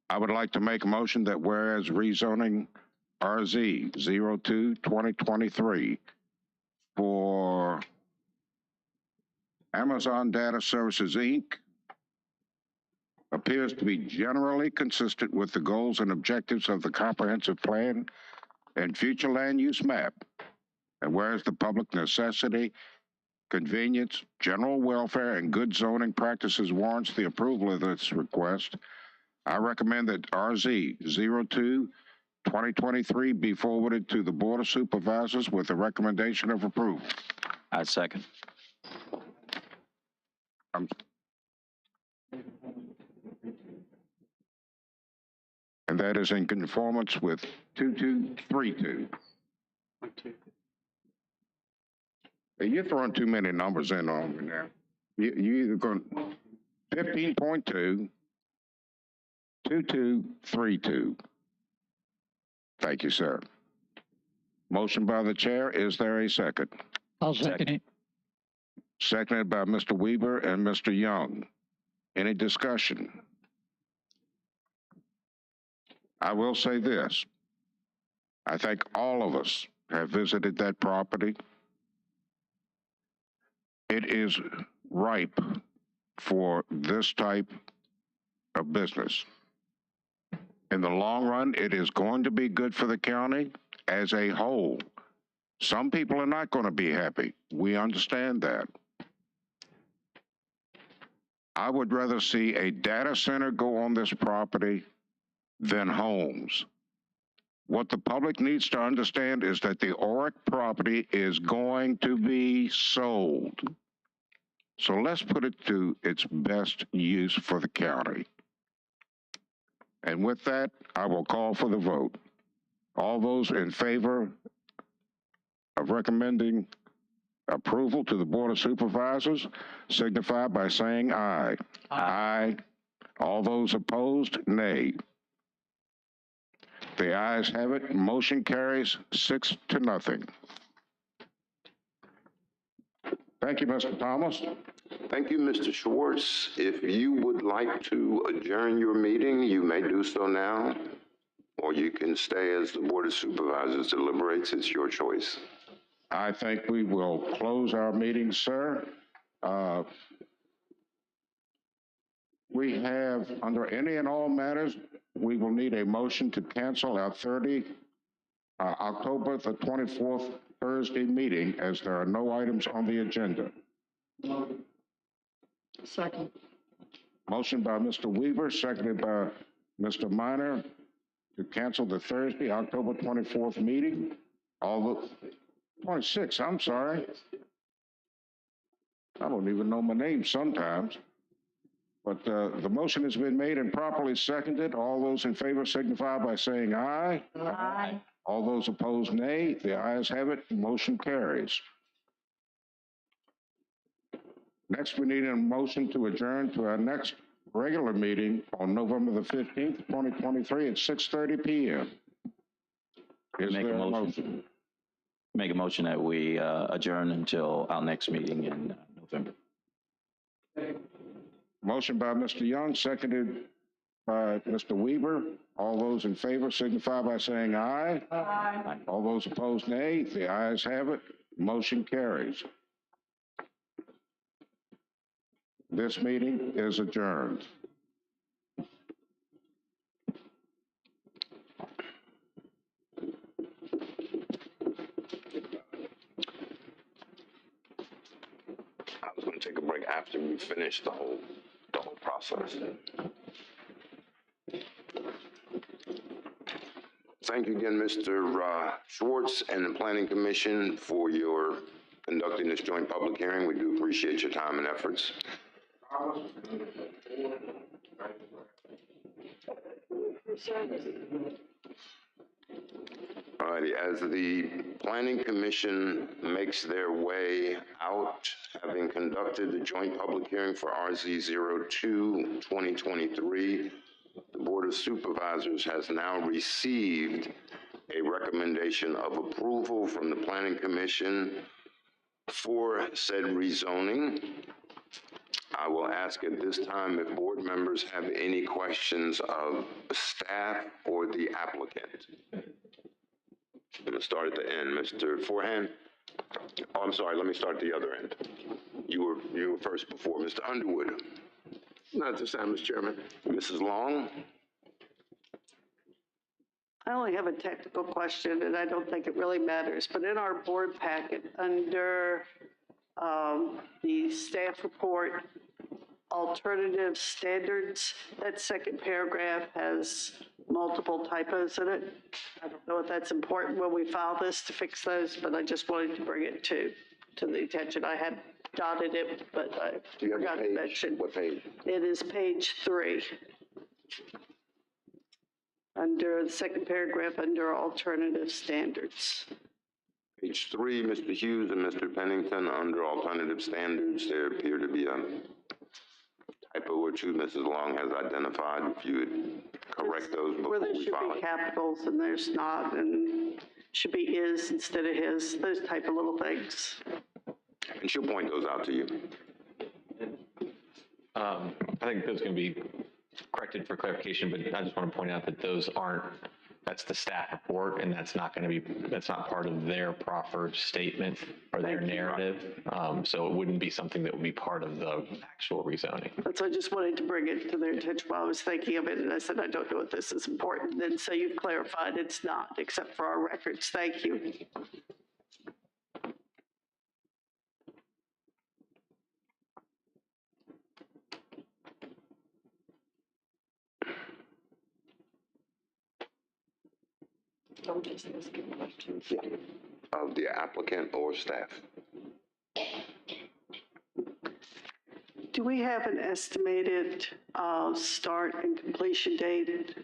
I would like to make a motion that whereas rezoning RZ 02-2023 for Amazon Data Services, Inc. appears to be generally consistent with the goals and objectives of the comprehensive plan and future land use map. And whereas the public necessity, convenience, general welfare, and good zoning practices warrants the approval of this request, I recommend that RZ 02-2023 be forwarded to the Board of Supervisors with a recommendation of approval. I second. And that is in conformance with 2232. Hey, you're throwing too many numbers in on me now. You either going 15.2, 2232. Thank you, sir. Motion by the chair. Is there a second? I'll second it. Seconded by Mr. Weaver and Mr. Young. Any discussion? I will say this. I think all of us have visited that property. It is ripe for this type of business. In the long run, it is going to be good for the county as a whole. Some people are not going to be happy. We understand that. I would rather see a data center go on this property than homes. What the public needs to understand is that the Oric property is going to be sold. So let's put it to its best use for the county. And with that, I will call for the vote. All those in favor of recommending approval to the Board of Supervisors signify by saying aye. Aye. All those opposed, nay. The ayes have it. Motion carries 6-0. Thank you, Mr. Thomas. Thank you, Mr. Schwartz. If you would like to adjourn your meeting, you may do so now, or you can stay as the Board of Supervisors deliberates. It's your choice. I think we will close our meeting, sir. We have, under any and all matters, we will need a motion to cancel our October the 24th Thursday meeting, as there are no items on the agenda. Second. Motion by Mr. Weaver, seconded by Mr. Minor, to cancel the Thursday, October 24th meeting. All the 26th, I'm sorry. I don't even know my name sometimes. But the motion has been made and properly seconded. All those in favor signify by saying aye. Aye. All those opposed, nay. The ayes have it. Motion carries. Next, we need a motion to adjourn to our next regular meeting on November the 15th, 2023 at 6:30 p.m. Is Make there a a motion. motion? Make a motion that we adjourn until our next meeting in November. Motion by Mr. Young, seconded by Mr. Weaver. All those in favor signify by saying aye. Aye. All those opposed, nay. The ayes have it. Motion carries. This meeting is adjourned. I was going to take a break after we finish the whole process. Thank you again, Mr. Schwartz and the Planning Commission for your conducting this joint public hearing. We do appreciate your time and efforts. All righty, as the Planning Commission makes their way out, having conducted the joint public hearing for RZ 02-2023, the Board of Supervisors has now received a recommendation of approval from the Planning Commission for said rezoning. I will ask at this time if board members have any questions of staff or the applicant. I'm going to start at the end. Mr. Forehand? Oh, I'm sorry. Let me start at the other end. You were first before. Mr. Underwood? Not this time, Mr. Chairman. Mrs. Long? I only have a technical question, and I don't think it really matters, but in our board packet, under the staff report, alternative standards, that second paragraph has multiple typos in it. I don't know if that's important when we file this to fix those, but I just wanted to bring it to the attention. I had dotted it, but I forgot to mention. What page? It is page 3. Under the second paragraph, under alternative standards. Page 3, Mr. Hughes and Mr. Pennington, under alternative standards, there appear to be a typo or two Mrs. Long has identified. If you would correct those before Where there we should file be it. capitals and there's not, and should be is instead of his, those type of little things. And she'll point those out to you. I think those can be corrected for clarification, but I just want to point out that those aren't, that's the staff report, and that's not part of their proffered statement or their narrative. So it wouldn't be something that would be part of the actual rezoning. So I just wanted to bring it to their attention while I was thinking of it, and I said, I don't know if this is important, and so you've clarified it's not, except for our records. Thank you. I'm just asking questions. Of the applicant or staff. Do we have an estimated start and completion date?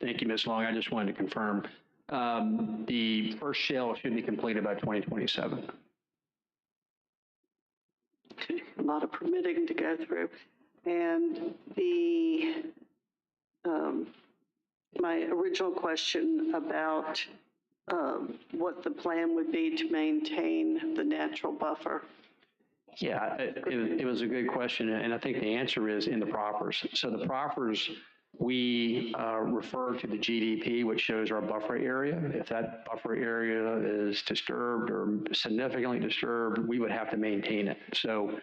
Thank you, Ms. Long. I just wanted to confirm. The first shell should be completed by 2027. A lot of permitting to go through. And the, my original question about what the plan would be to maintain the natural buffer. Yeah, it was a good question, and I think the answer is in the proffers. So the proffers, we refer to the GDP, which shows our buffer area. If that buffer area is disturbed or significantly disturbed, we would have to maintain it. So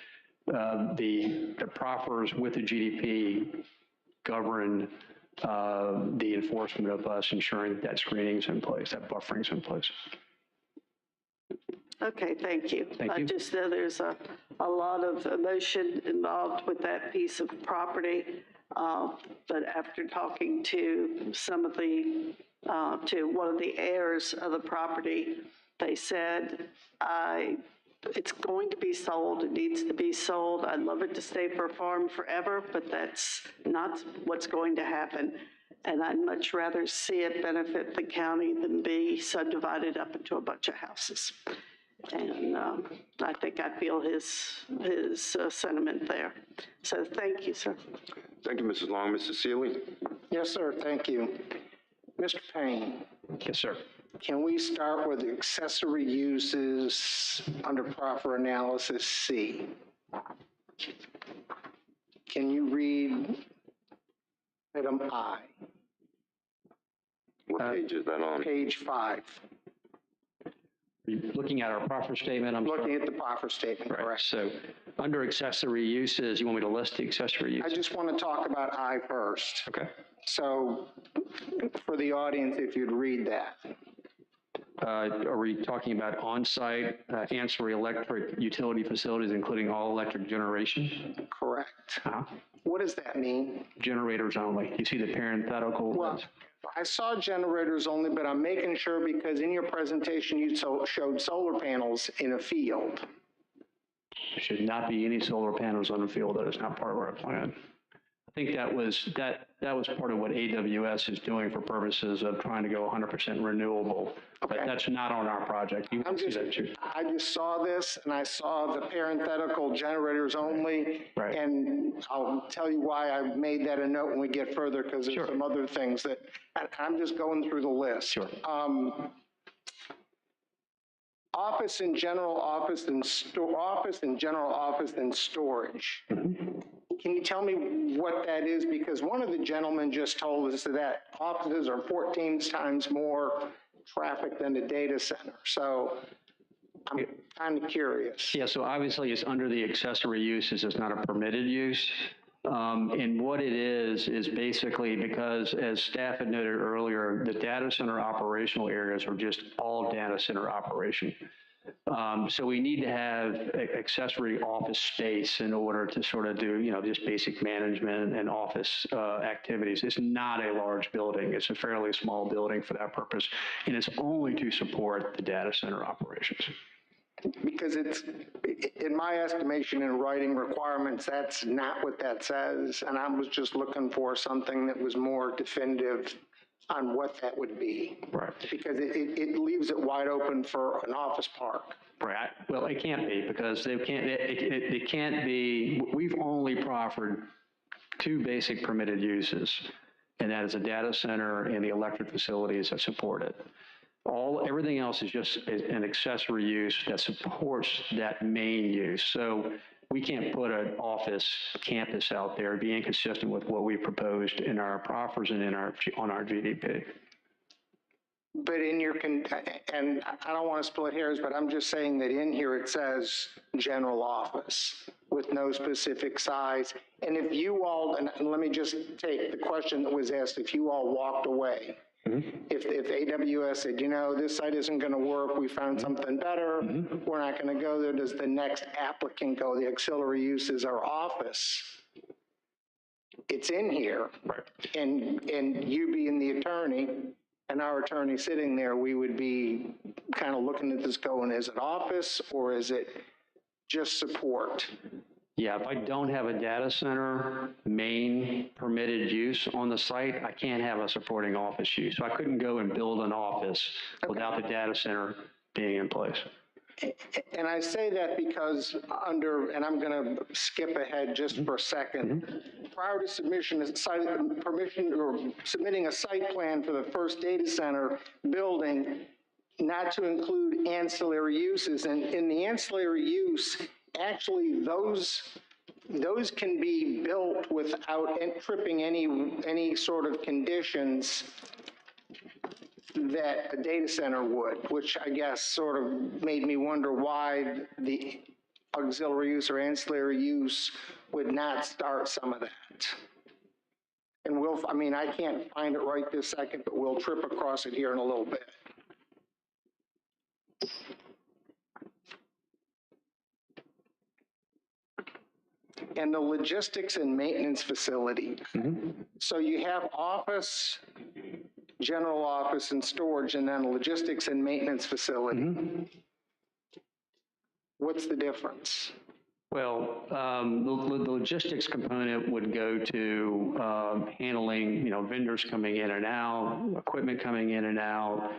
the proffers with the GDP govern the enforcement of us ensuring that that screening's in place, that buffering's in place. Okay, thank you. Thank you. I just know there's a lot of emotion involved with that piece of property. But after talking to some of the, to one of the heirs of the property, they said, it's going to be sold, it needs to be sold. I'd love it to stay for a farm forever, but that's not what's going to happen. And I'd much rather see it benefit the county than be subdivided up into a bunch of houses. And I think I feel his sentiment there. So thank you, sir. Thank you, Mrs. Long. Mr. Seeley? Yes, sir, thank you. Mr. Payne, Yes, sir. can we start with accessory uses under proper analysis C? Can you read item I? What page is that on? Page 5. Are you looking at our proffer statement? I'm Looking sorry. at the proffer statement, Right, correct? so under accessory uses, you want me to list the accessory I uses? just want to talk about I first. Okay. So for the audience, if you'd read that. Are we talking about on-site ancillary electric utility facilities, including all electric generation? Correct. Uh-huh. What does that mean? Generators only. You see the parenthetical? Well, I saw generators only, but I'm making sure because in your presentation, you showed solar panels in a field. There should not be any solar panels on the field. That is not part of our plan. I think that was part of what AWS is doing for purposes of trying to go 100% renewable. But that's not on our project. You can see that too. I just saw this and I saw the parenthetical generators only. Right. And I'll tell you why I made that a note when we get further, because there's some other things that, I'm just going through the list. Sure. Office and general office and general office and storage. Can you tell me what that is? Because one of the gentlemen just told us that offices are 14 times more traffic than a data center. So I'm kind of curious. Yeah, so obviously it's under the accessory uses, it's not a permitted use. And what it is basically because, as staff had noted earlier, the data center operational areas are just all data center operation. So we need to have accessory office space in order to sort of do, just basic management and office activities. It's not a large building. It's a fairly small building for that purpose, and it's only to support the data center operations. Because it's, in my estimation in writing requirements, that's not what that says. And I was just looking for something that was more definitive on what that would be. Right. Because it leaves it wide open for an office park. Right. Well, it can't be because it can't be, we've only proffered two basic permitted uses, and that is a data center and the electric facilities that support it. Everything else is just an accessory use that supports that main use. So we can't put an office campus out there, be inconsistent with what we proposed in our proffers and on our GDP. But in your, and I don't want to split hairs, but I'm just saying that in here it says general office with no specific size. And if you all, and let me just take the question that was asked, if you all walked away, if AWS said, this site isn't going to work, we found something better, we're not going to go there, does the next applicant go? The auxiliary uses are office. It's in here. Right. And you being the attorney and our attorney sitting there, we would be kind of looking at this going, is it office or is it just support? Yeah, if I don't have a data center main permitted use on the site, I can't have a supporting office use. So I couldn't go and build an office without the data center being in place. And I say that because and I'm going to skip ahead just for a second, prior to submission of permission or submitting a site plan for the first data center building, not to include ancillary uses. And in the ancillary use, actually those can be built without tripping any sort of conditions that a data center would, which I guess sort of made me wonder why the auxiliary use or ancillary use would not start some of that. And I can't find it right this second, but we'll trip across it here in a little bit. And the logistics and maintenance facility. So you have office, general office and storage, and then logistics and maintenance facility. What's the difference? Well, the logistics component would go to handling, vendors coming in and out, equipment coming in and out,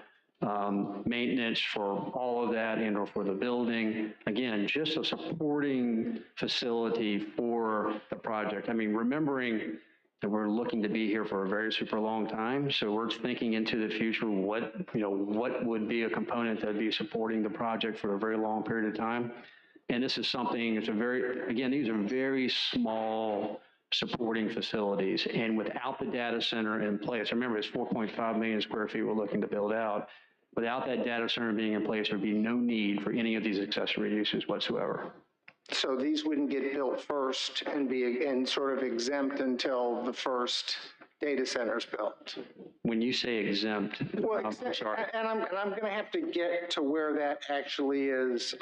maintenance for all of that and or for the building. Again, just a supporting facility for the project. I mean, remembering that we're looking to be here for a very super long time. So we're thinking into the future, what would be a component that would be supporting the project for a very long period of time. And this is something, these are very small supporting facilities. And without the data center in place, remember it's 4.5 million square feet we're looking to build out. Without that data center being in place, there'd be no need for any of these accessory uses whatsoever. So these wouldn't get built first and sort of exempt until the first data center is built? When you say exempt, Well, I'm sorry. and I'm going to have to get to where that actually is.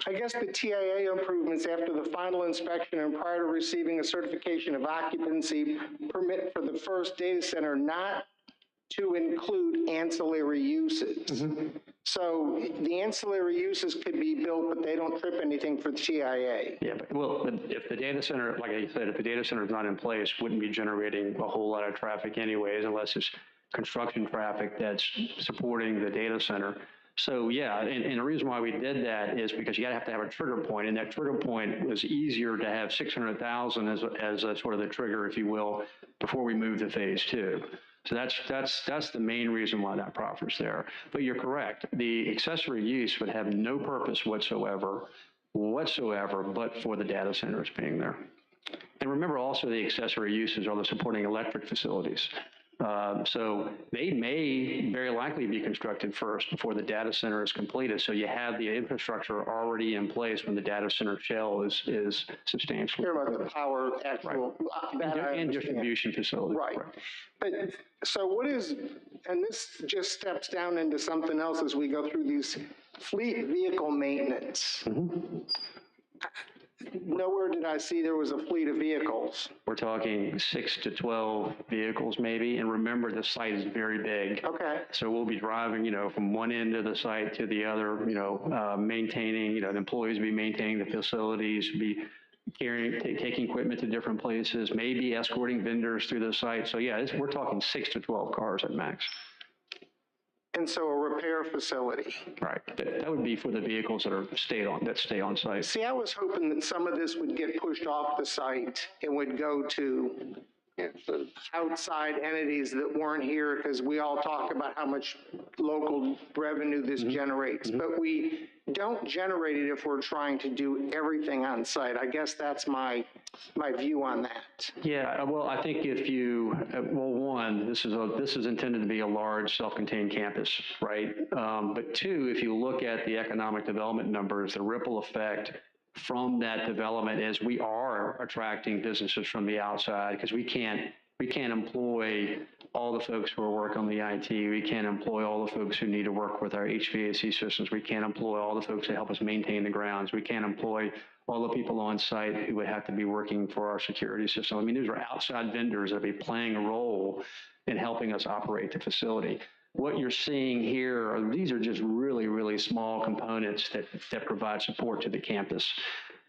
I guess the TIA improvements after the final inspection and prior to receiving a certification of occupancy permit for the first data center not to include ancillary uses. So the ancillary uses could be built, but they don't trip anything for the TIA. Yeah, well, if the data center, like I said, if the data center is not in place, wouldn't be generating a whole lot of traffic anyways, unless it's construction traffic that's supporting the data center. So yeah, and the reason why we did that is because you gotta have to have a trigger point, and that trigger point was easier to have 600,000 as a sort of the trigger, if you will, before we move to phase two. So that's the main reason why that proffer's there. But you're correct. The accessory use would have no purpose whatsoever, but for the data centers being there. And remember also the accessory uses are the supporting electric facilities. So they may very likely be constructed first before the data center is completed. So you have the infrastructure already in place when the data center shell is substantial. You're about the power actual. Right. And distribution facility. Right. But so what is, and this just steps down into something else as we go through these fleet vehicle maintenance. Nowhere did I see there was a fleet of vehicles. We're talking 6 to 12 vehicles maybe, and remember the site is very big. Okay. So we'll be driving, from one end of the site to the other, maintaining, the employees will be maintaining the facilities, be carrying, taking equipment to different places, maybe escorting vendors through the site. So yeah, we're talking 6 to 12 cars at max. And so a repair facility. Right. That would be for the vehicles that stay on site. See, I was hoping that some of this would get pushed off the site and would go to outside entities that weren't here, because we all talk about how much local revenue this generates, but we don't generate it if we're trying to do everything on site. I guess that's my view on that. Yeah, well, I think if you, one, this is intended to be a large self-contained campus, right? But two, if you look at the economic development numbers, the ripple effect from that development is we are attracting businesses from the outside, because we can't employ all the folks who are working on the IT. We can't employ all the folks who need to work with our HVAC systems. We can't employ all the folks that help us maintain the grounds. We can't employ all the people on site who would have to be working for our security system. I mean, these are outside vendors that will be playing a role in helping us operate the facility. What you're seeing here, these are just really, really small components that provide support to the campus.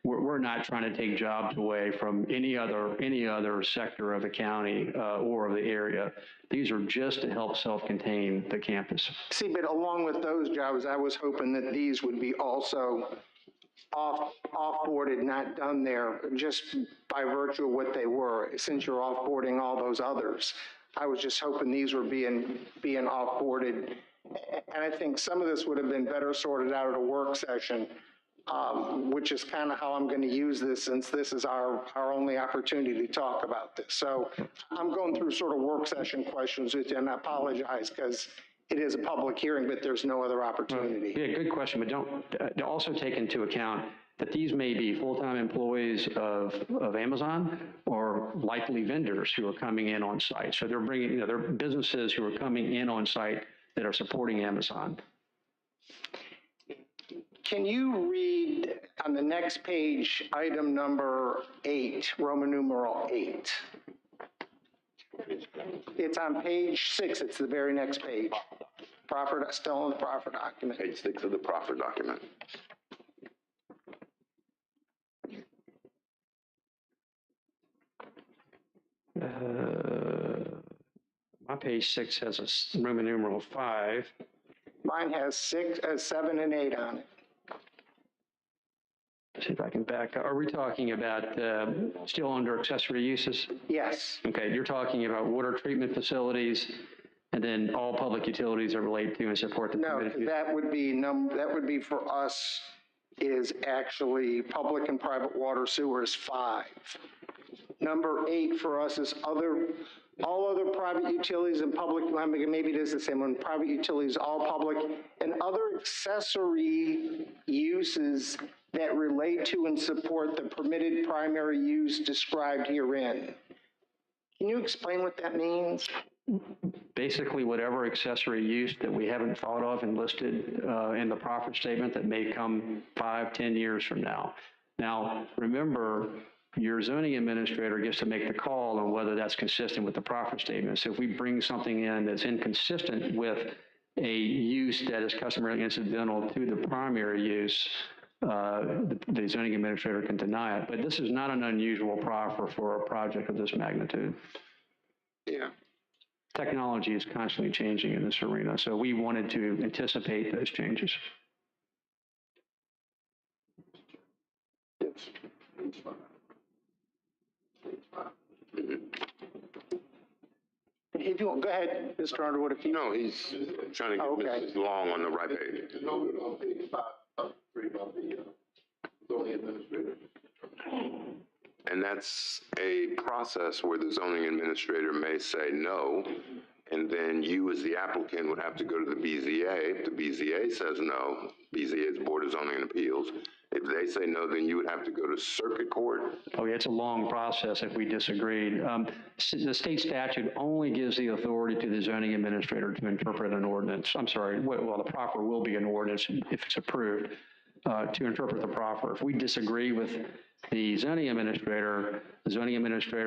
We're not trying to take jobs away from any other sector of the county or of the area. These are just to help self-contain the campus. See, but along with those jobs, I was hoping that these would be also off-boarded, not done there, just by virtue of what they were, since you're off-boarding all those others. I was just hoping these were being off-boarded. And I think some of this would have been better sorted out at a work session, which is kind of how I'm going to use this, since this is our only opportunity to talk about this. So I'm going through sort of work session questions with you, and I apologize because it is a public hearing, but there's no other opportunity. Yeah, good question, but don't also take into account that these may be full-time employees of Amazon or likely vendors who are coming in on site. So they're bringing, they're businesses who are coming in on site that are supporting Amazon. Can you read on the next page, item number 8, Roman numeral 8? It's on page 6, it's the very next page. Proffer, still on the proffer document. Page 6 of the proffer document. My page 6 has a Roman numeral 5. Mine has 7 and 8 on it. See if I can back up. Are we talking about still under accessory uses? Yes. Okay, you're talking about water treatment facilities, and then all public utilities are related to and support the No, permitted use. that would be for us is actually public and private water sewer is 5. Number 8 for us is all other private utilities and public, maybe it is the same one, private utilities, all public, and other accessory uses that relate to and support the permitted primary use described herein. Can you explain what that means? Basically, whatever accessory use that we haven't thought of and listed in the proffer statement that may come 5-10 years from now. Now, remember, your zoning administrator gets to make the call on whether that's consistent with the proffer statement. So if we bring something in that's inconsistent with a use that is customarily incidental to the primary use, the zoning administrator can deny it. But this is not an unusual proffer for a project of this magnitude. Yeah. Technology is constantly changing in this arena, so we wanted to anticipate those changes. If you want, go ahead, Mr. Underwood. If you No, he's trying to get Okay. Mrs. Long on the right page. And that's a process where the zoning administrator may say no, and then you as the applicant would have to go to the BZA. If the BZA says no, BZA is Board of Zoning and Appeals. If they say no, then you would have to go to circuit court. Oh, yeah, it's a long process if we disagreed. The state statute only gives the authority to the zoning administrator to interpret an ordinance. I'm sorry, well, the proffer will be an ordinance if it's approved, to interpret the proffer. If we disagree with the zoning administrator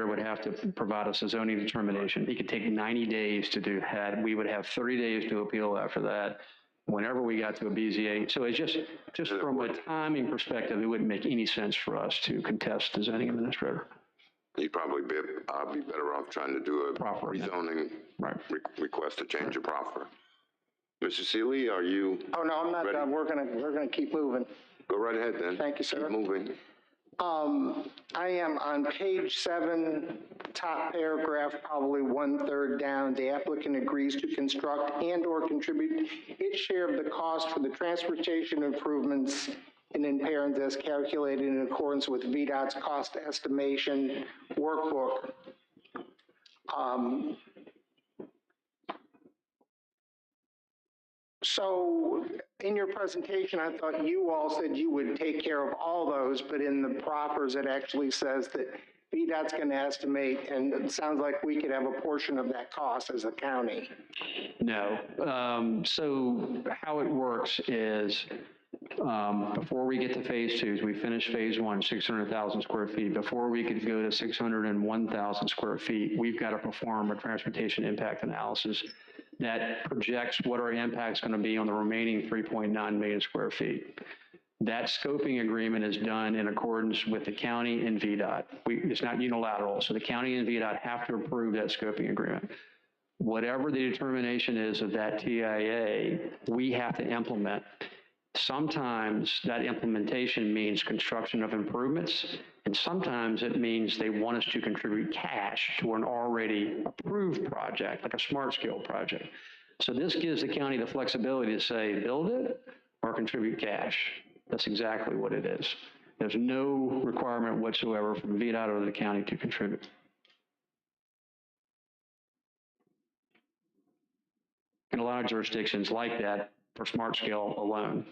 would have to provide us a zoning determination. He could take 90 days to do that. We would have 30 days to appeal after that. Whenever we got to a BZA. So it's just from a timing perspective, it wouldn't make any sense for us to contest the zoning administrator. You'd probably be better off trying to do a rezoning request to change your proffer. Mr. Seeley, are you? Oh, no, I'm not ready? done. We're gonna keep moving. Go right ahead then. Thank you, sir. Keep moving. I am on page 7, top paragraph, probably 1/3 down. The applicant agrees to construct and/or contribute its share of the cost for the transportation improvements and in parents as calculated in accordance with VDOT's cost estimation workbook. So in your presentation, I thought you all said you would take care of all those, but in the proffers, it actually says that VDOT's going to estimate, and it sounds like we could have a portion of that cost as a county. No. So how it works is before we get to phase 2, we finished phase 1, 600,000 square feet. Before we could go to 601,000 square feet, we've got to perform a transportation impact analysis that projects what our impact's going to be on the remaining 3.9 million square feet. That scoping agreement is done in accordance with the county and VDOT. It's not unilateral, so the county and VDOT have to approve that scoping agreement. Whatever the determination is of that TIA, we have to implement. Sometimes that implementation means construction of improvements, and sometimes it means they want us to contribute cash to an already approved project, like a smart scale project. So this gives the county the flexibility to say, build it or contribute cash. That's exactly what it is. There's no requirement whatsoever from VDOT or the county to contribute. In a lot of jurisdictions like that for smart scale alone.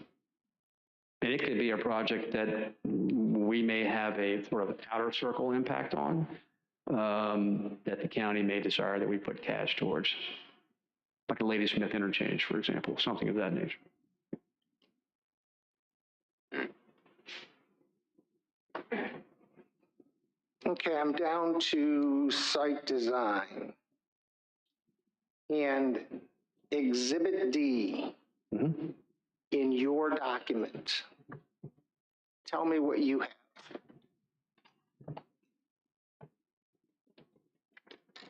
And it could be a project that we may have a sort of outer circle impact on, that the county may desire that we put cash towards, like a Ladysmith interchange, for example, something of that nature. Okay, I'm down to site design. And Exhibit D in your document. Tell me what you have.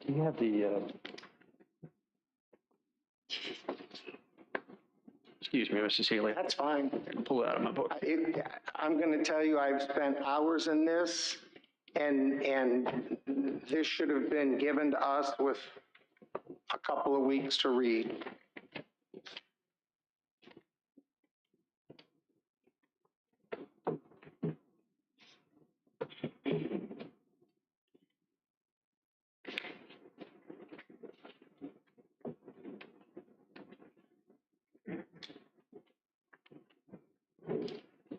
Do you have the, excuse me, Mr. Seeley. That's fine. Pull it out of my book. I'm going to tell you, I've spent hours in this, and this should have been given to us with a couple of weeks to read.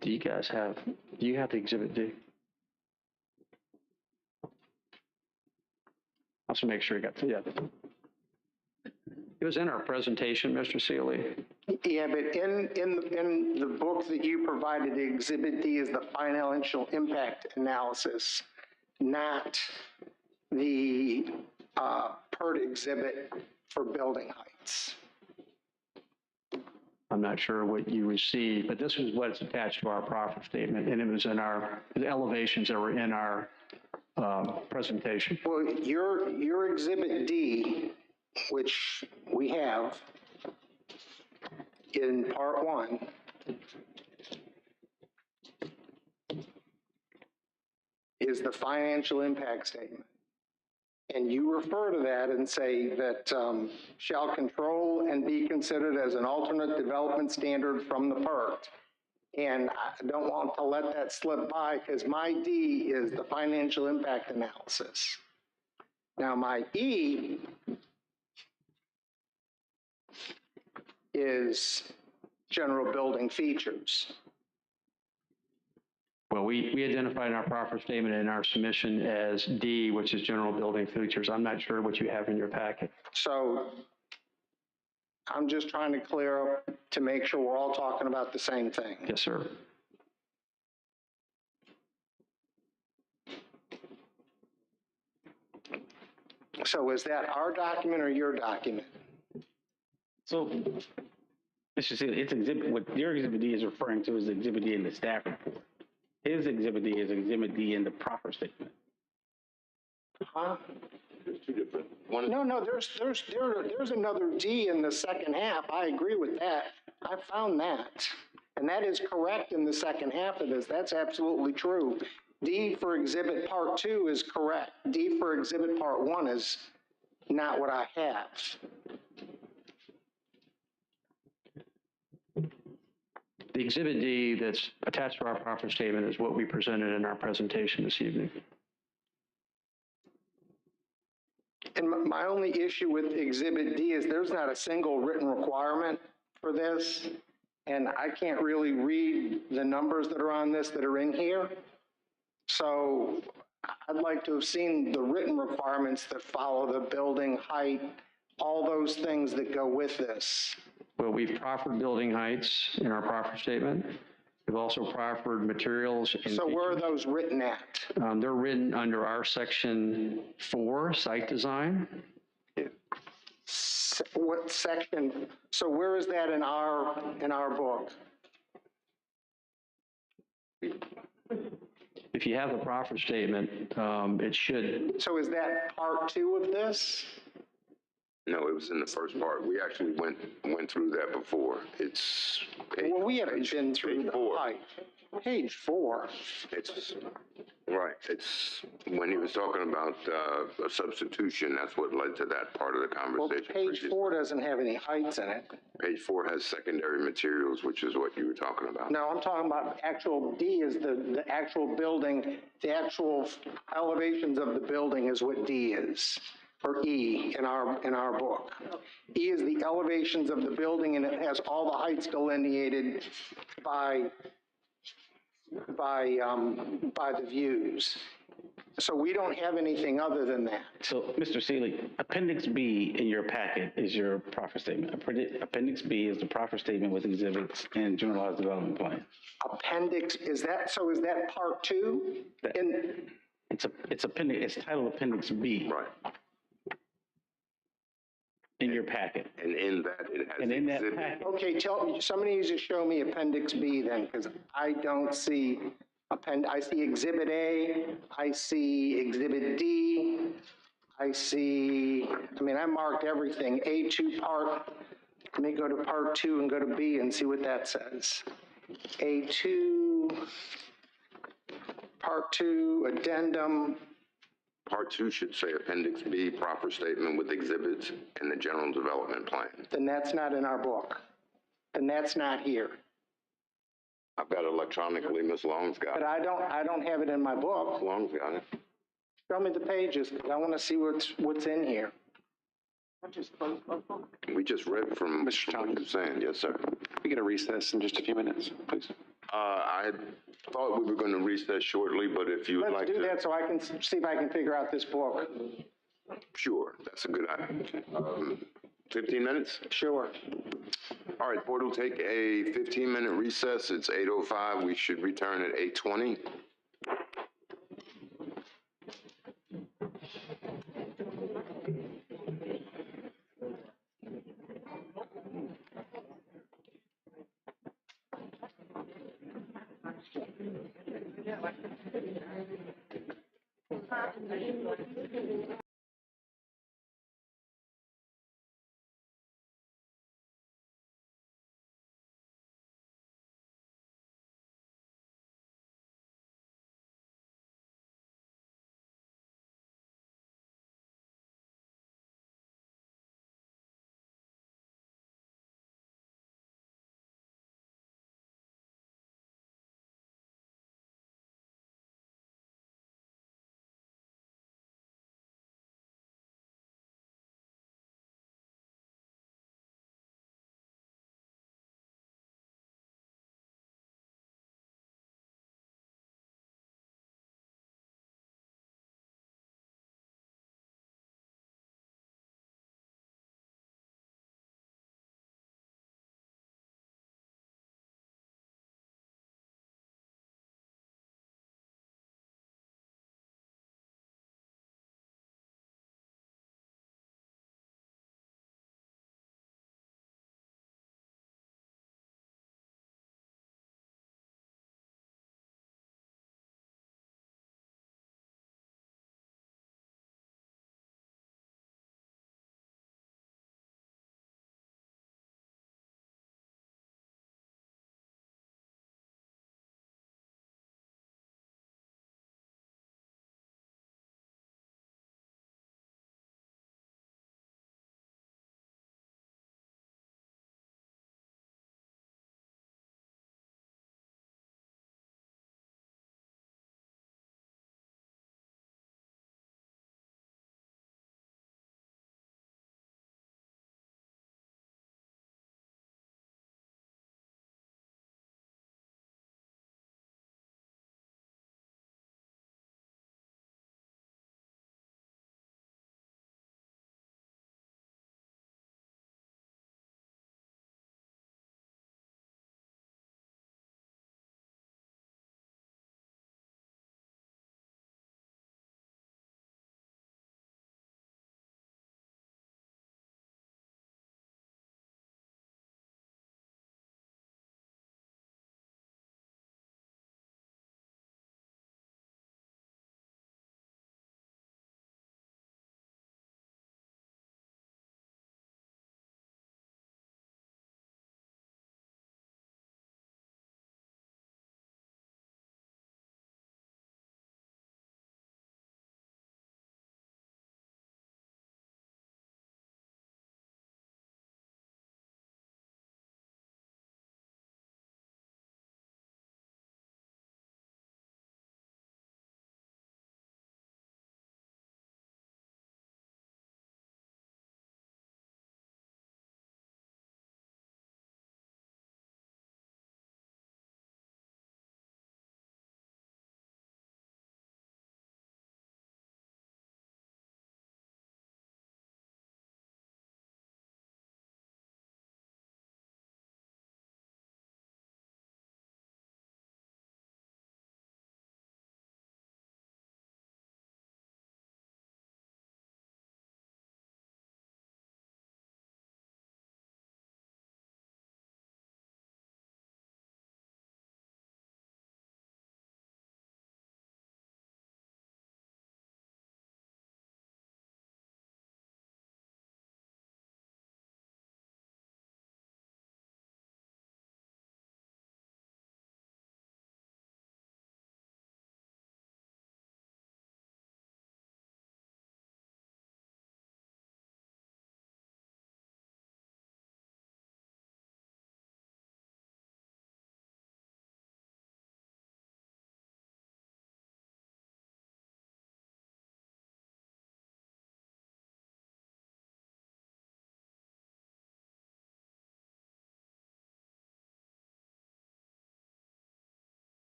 Do you guys have, do you have the Exhibit D? I'll just make sure you got, yeah. It was in our presentation, Mr. Seeley. Yeah, but in the book that you provided, Exhibit D is the financial impact analysis, not the PERT exhibit for building heights. I'm not sure what you received, but this is what's attached to our profit statement, and it was in our, the elevations that were in our presentation. Well, your Exhibit D, which we have in Part 1, is the financial impact statement. And you refer to that and say that shall control and be considered as an alternate development standard from the PERT. And I don't want to let that slip by because my D is the financial impact analysis. Now my E is general building features. Well, we identified in our profit statement in our submission as D, which is general building features. I'm not sure what you have in your packet. So I'm just trying to clear up to make sure we're all talking about the same thing. Yes, sir. So is that our document or your document? So, Mr. Seeley, it's exhibit, what your Exhibit D is referring to is Exhibit D in the staff report. His Exhibit D is Exhibit D in the proffer statement. Huh? There's two different. No, there's another D in the second half. I agree with that. I found that. And that is correct in the second half of this. That's absolutely true. D for Exhibit Part 2 is correct. D for Exhibit Part 1 is not what I have. The Exhibit D that's attached to our profit statement is what we presented in our presentation this evening. And my only issue with Exhibit D is there's not a single written requirement for this. And I can't really read the numbers that are on this that are in here. So I'd like to have seen the written requirements that follow the building height, all those things that go with this. Well, we've proffered building heights in our proffer statement. We've also proffered materials. So where are those written at? They're written under our section 4, site design. What section? So where is that in our book? If you have the proffer statement, it should. So is that Part 2 of this? No, it was in the first part. We actually went through that before. It's page, Well, we haven't been through page the 4. height. Page 4. It's right. It's when he was talking about a substitution. That's what led to that part of the Well, conversation. page 4 doesn't have any heights in it. Page 4 has secondary materials, which is what you were talking about. No, I'm talking about actual D is the actual building, the actual elevations of the building is what D is, or E in our book. E is the elevations of the building, and it has all the heights delineated by the views. So we don't have anything other than that. So, Mr. Seeley, Appendix B in your packet is your proffer statement. Appendix B is the proffer statement with exhibits and generalized development plan. Appendix, is that Part 2? It's titled Appendix B. Right. In your packet. And in that, it has And in that exhibit. packet, Okay, somebody needs to show me Appendix B then, because I don't see I see Exhibit A, I see Exhibit D, I see, I marked everything, A2 part, let me go to Part 2 and go to B and see what that says. A2, Part 2, Addendum, Part 2 should say Appendix B, proper statement with exhibits and the general development plan. then that's not in our book. Then that's not here. I've got it electronically, Ms. Long's got But it. I don't have it in my book. Ms. Long's got it. Show me the pages, 'cause I want to see what's in here. We just read from what you're saying. Yes, sir. We get a recess in just a few minutes, please. I thought we were going to recess shortly, but if you would like Let's do to. that so I can see if I can figure out this book. Sure, that's a good idea. 15 minutes? Sure. All right, board will take a 15-minute recess. It's 8:05. We should return at 8:20.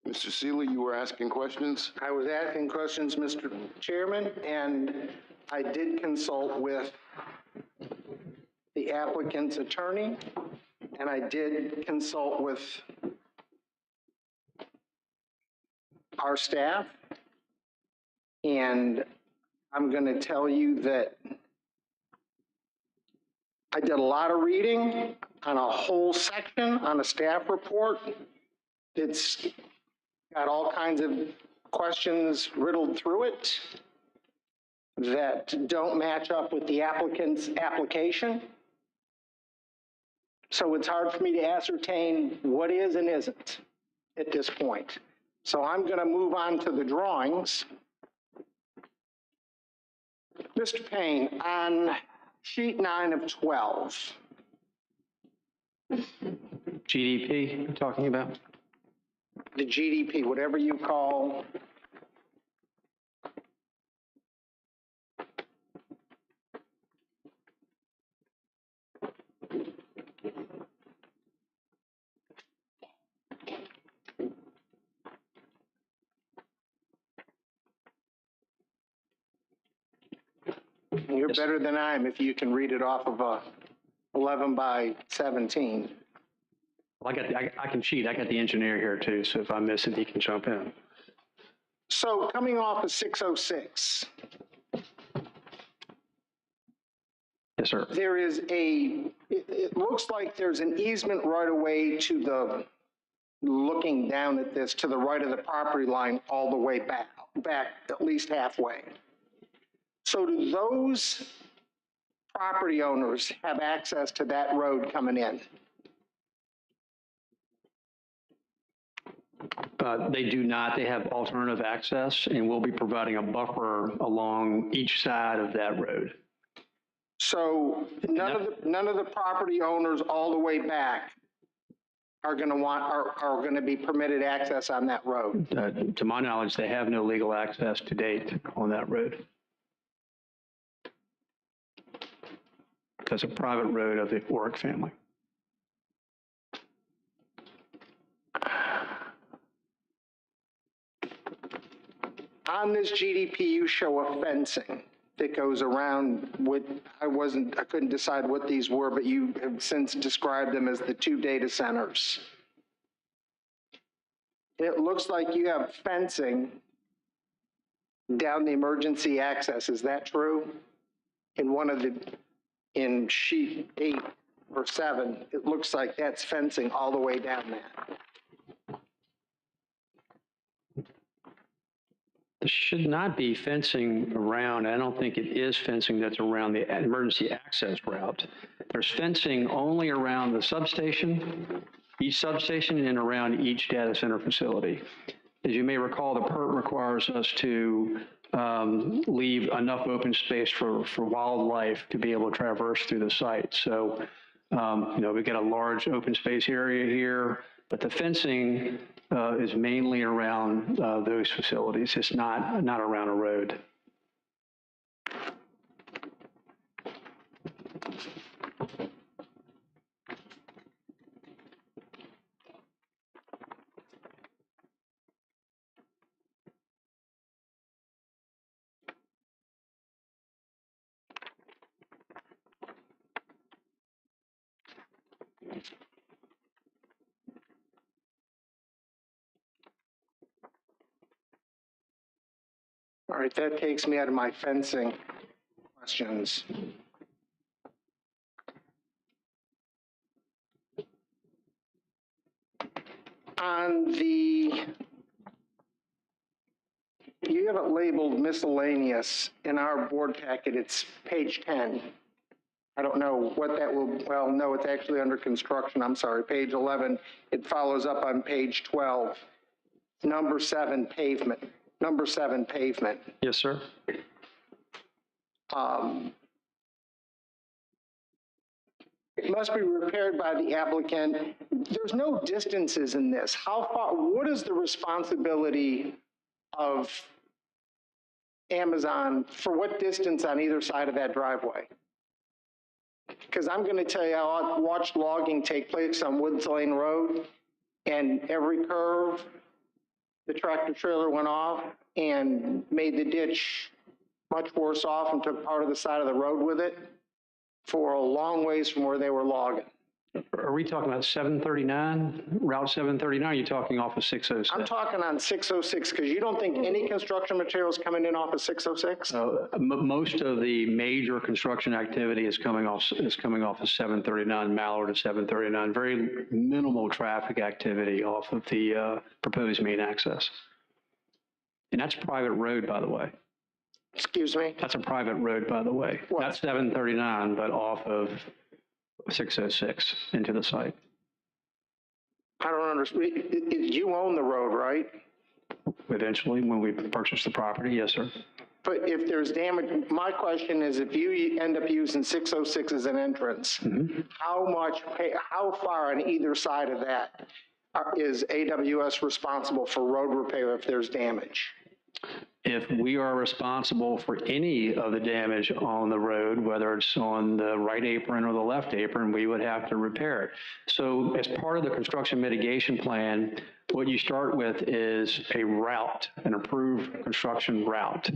Mr. Seeley, you were asking questions? I was asking questions, Mr. Chairman, and I did consult with the applicant's attorney, and I did consult with our staff. And I'm going to tell you that I did a lot of reading on a whole section on a staff report. It's got all kinds of questions riddled through it that don't match up with the applicant's application. So it's hard for me to ascertain what is and isn't at this point. So I'm going to move on to the drawings. Mr. Payne, on sheet 9 of 12. GDP you're talking about? The GDP, whatever you call. You're better than I am if you can read it off of a 11 by 17. Well, I can cheat. I got the engineer here too, so if I miss it, he can jump in. So coming off of 606. Yes, sir. There is it looks like there's an easement right away to the, looking down at this, to the right of the property line all the way back at least halfway. So do those property owners have access to that road coming in? They do not. They have alternative access, and we'll be providing a buffer along each side of that road. So none of the property owners all the way back are going to be permitted access on that road? To my knowledge, they have no legal access to date on that road. It's a private road of the Oric family. On this GDP, you show a fencing that goes around with, I couldn't decide what these were, but you have since described them as the 2 data centers. It looks like you have fencing down the emergency access. Is that true? In sheet 8 or 7, it looks like that's fencing all the way down that. There should not be fencing around. I don't think it is fencing that's around the emergency access route. There's fencing only around the substation, each substation, and around each data center facility. As you may recall, the PERT requires us to leave enough open space for wildlife to be able to traverse through the site. So, we've got a large open space area here, but the fencing is mainly around those facilities. It's not around a road. All right, that takes me out of my fencing questions. On the, you have it labeled miscellaneous. In our board packet, it's page 10. I don't know what that will, well, no, it's actually under construction. I'm sorry, page 11. It follows up on page 12. Number 7, pavement. Number 7, pavement. Yes, sir. It must be repaired by the applicant. There's no distances in this. How far, what is the responsibility of Amazon for what distance on either side of that driveway? Because I'm going to tell you, I watched logging take place on Woods Lane Road, and every curve the tractor trailer went off and made the ditch much worse off and took part of the side of the road with it for a long ways from where they were logging. Are we talking about 739, Route 739? Are you talking off of 606? I'm talking on 606 because you don't think any construction materials coming in off of 606? Most of the major construction activity is coming off of 739, Mallard to 739. Very minimal traffic activity off of the proposed main access. And that's private road, by the way. Excuse me? That's a private road, by the way. What? Not 739, but off of 606 into the site. I don't understand. You own the road, right? Eventually, when we purchase the property, yes, sir. But if there's damage, my question is, if you end up using 606 as an entrance, how far on either side of that is AWS responsible for road repair if there's damage? If we are responsible for any of the damage on the road, whether it's on the right apron or the left apron, we would have to repair it. So as part of the construction mitigation plan, what you start with is a route, an approved construction route.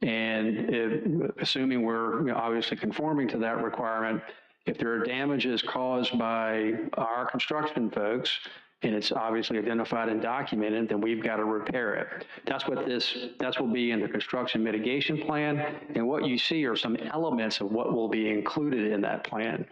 And assuming we're obviously conforming to that requirement, if there are damages caused by our construction folks, and it's obviously identified and documented, then we've got to repair it. That's what will be in the construction mitigation plan. And what you see are some elements of what will be included in that plan.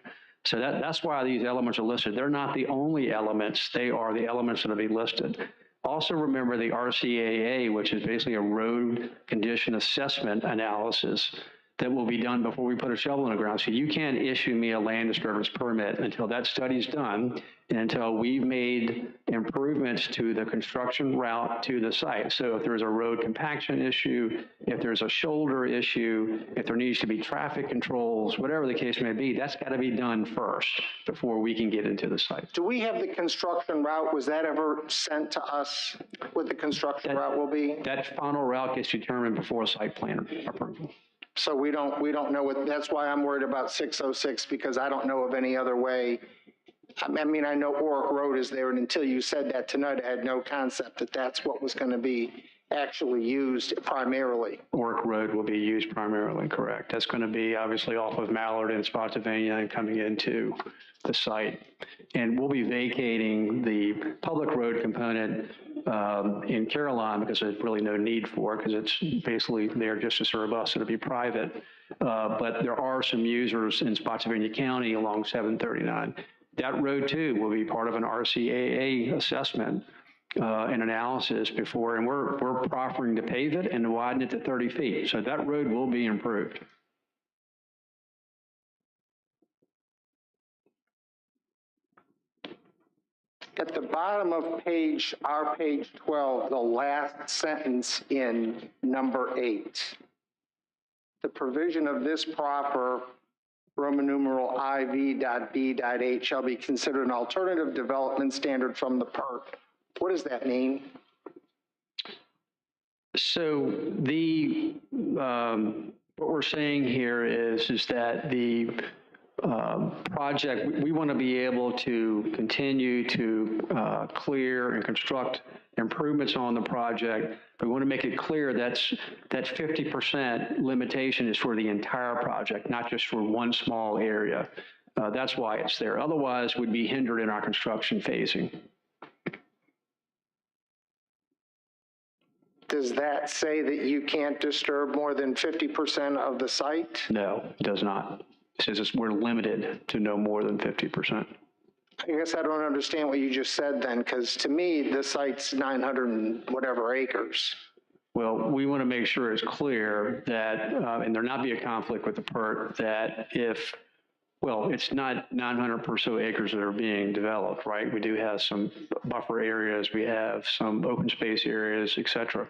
So that's why these elements are listed. They're not the only elements. They are the elements that will be listed. Also remember the RCAA, which is basically a road condition assessment analysis that will be done before we put a shovel in the ground. So you can't issue me a land disturbance permit until that study's done and until we've made improvements to the construction route to the site. So if there's a road compaction issue, if there's a shoulder issue, if there needs to be traffic controls, whatever the case may be, that's got to be done first before we can get into the site. Do we have the construction route? Was that ever sent to us? What the construction route will be? That final route gets determined before site plan approval. So we don't know what, that's why I'm worried about 606, because I don't know of any other way. I mean, I know Oric Road is there, and until you said that tonight, I had no concept that that's what was going to be actually used primarily. Oric Road will be used primarily, correct. That's going to be obviously off of Mallard and Spotsylvania and coming into the site. And we'll be vacating the public road component in Caroline because there's really no need for it because it's basically there just to serve us. It'll be private. But there are some users in Spotsylvania County along 739. That road too will be part of an RCAA assessment and analysis before, and we're proffering to pave it and to widen it to 30 feet. So that road will be improved. At the bottom of our page 12, the last sentence in number 8, the provision of this proper Roman numeral IV.B.8 shall be considered an alternative development standard from the PERT. What does that mean? So the what we're saying here is that the project, we want to be able to continue to clear and construct improvements on the project. We want to make it clear that 50% limitation is for the entire project, not just for one small area. That's why it's there. Otherwise, we'd be hindered in our construction phasing. Does that say that you can't disturb more than 50% of the site? No, it does not. It says we're limited to no more than 50%. I guess I don't understand what you just said then, because to me, the site's 900 and whatever acres. Well, we want to make sure it's clear that, and there not be a conflict with the PERT, that if, well, it's not 900 or so acres that are being developed, right? We do have some buffer areas, we have some open space areas, et cetera.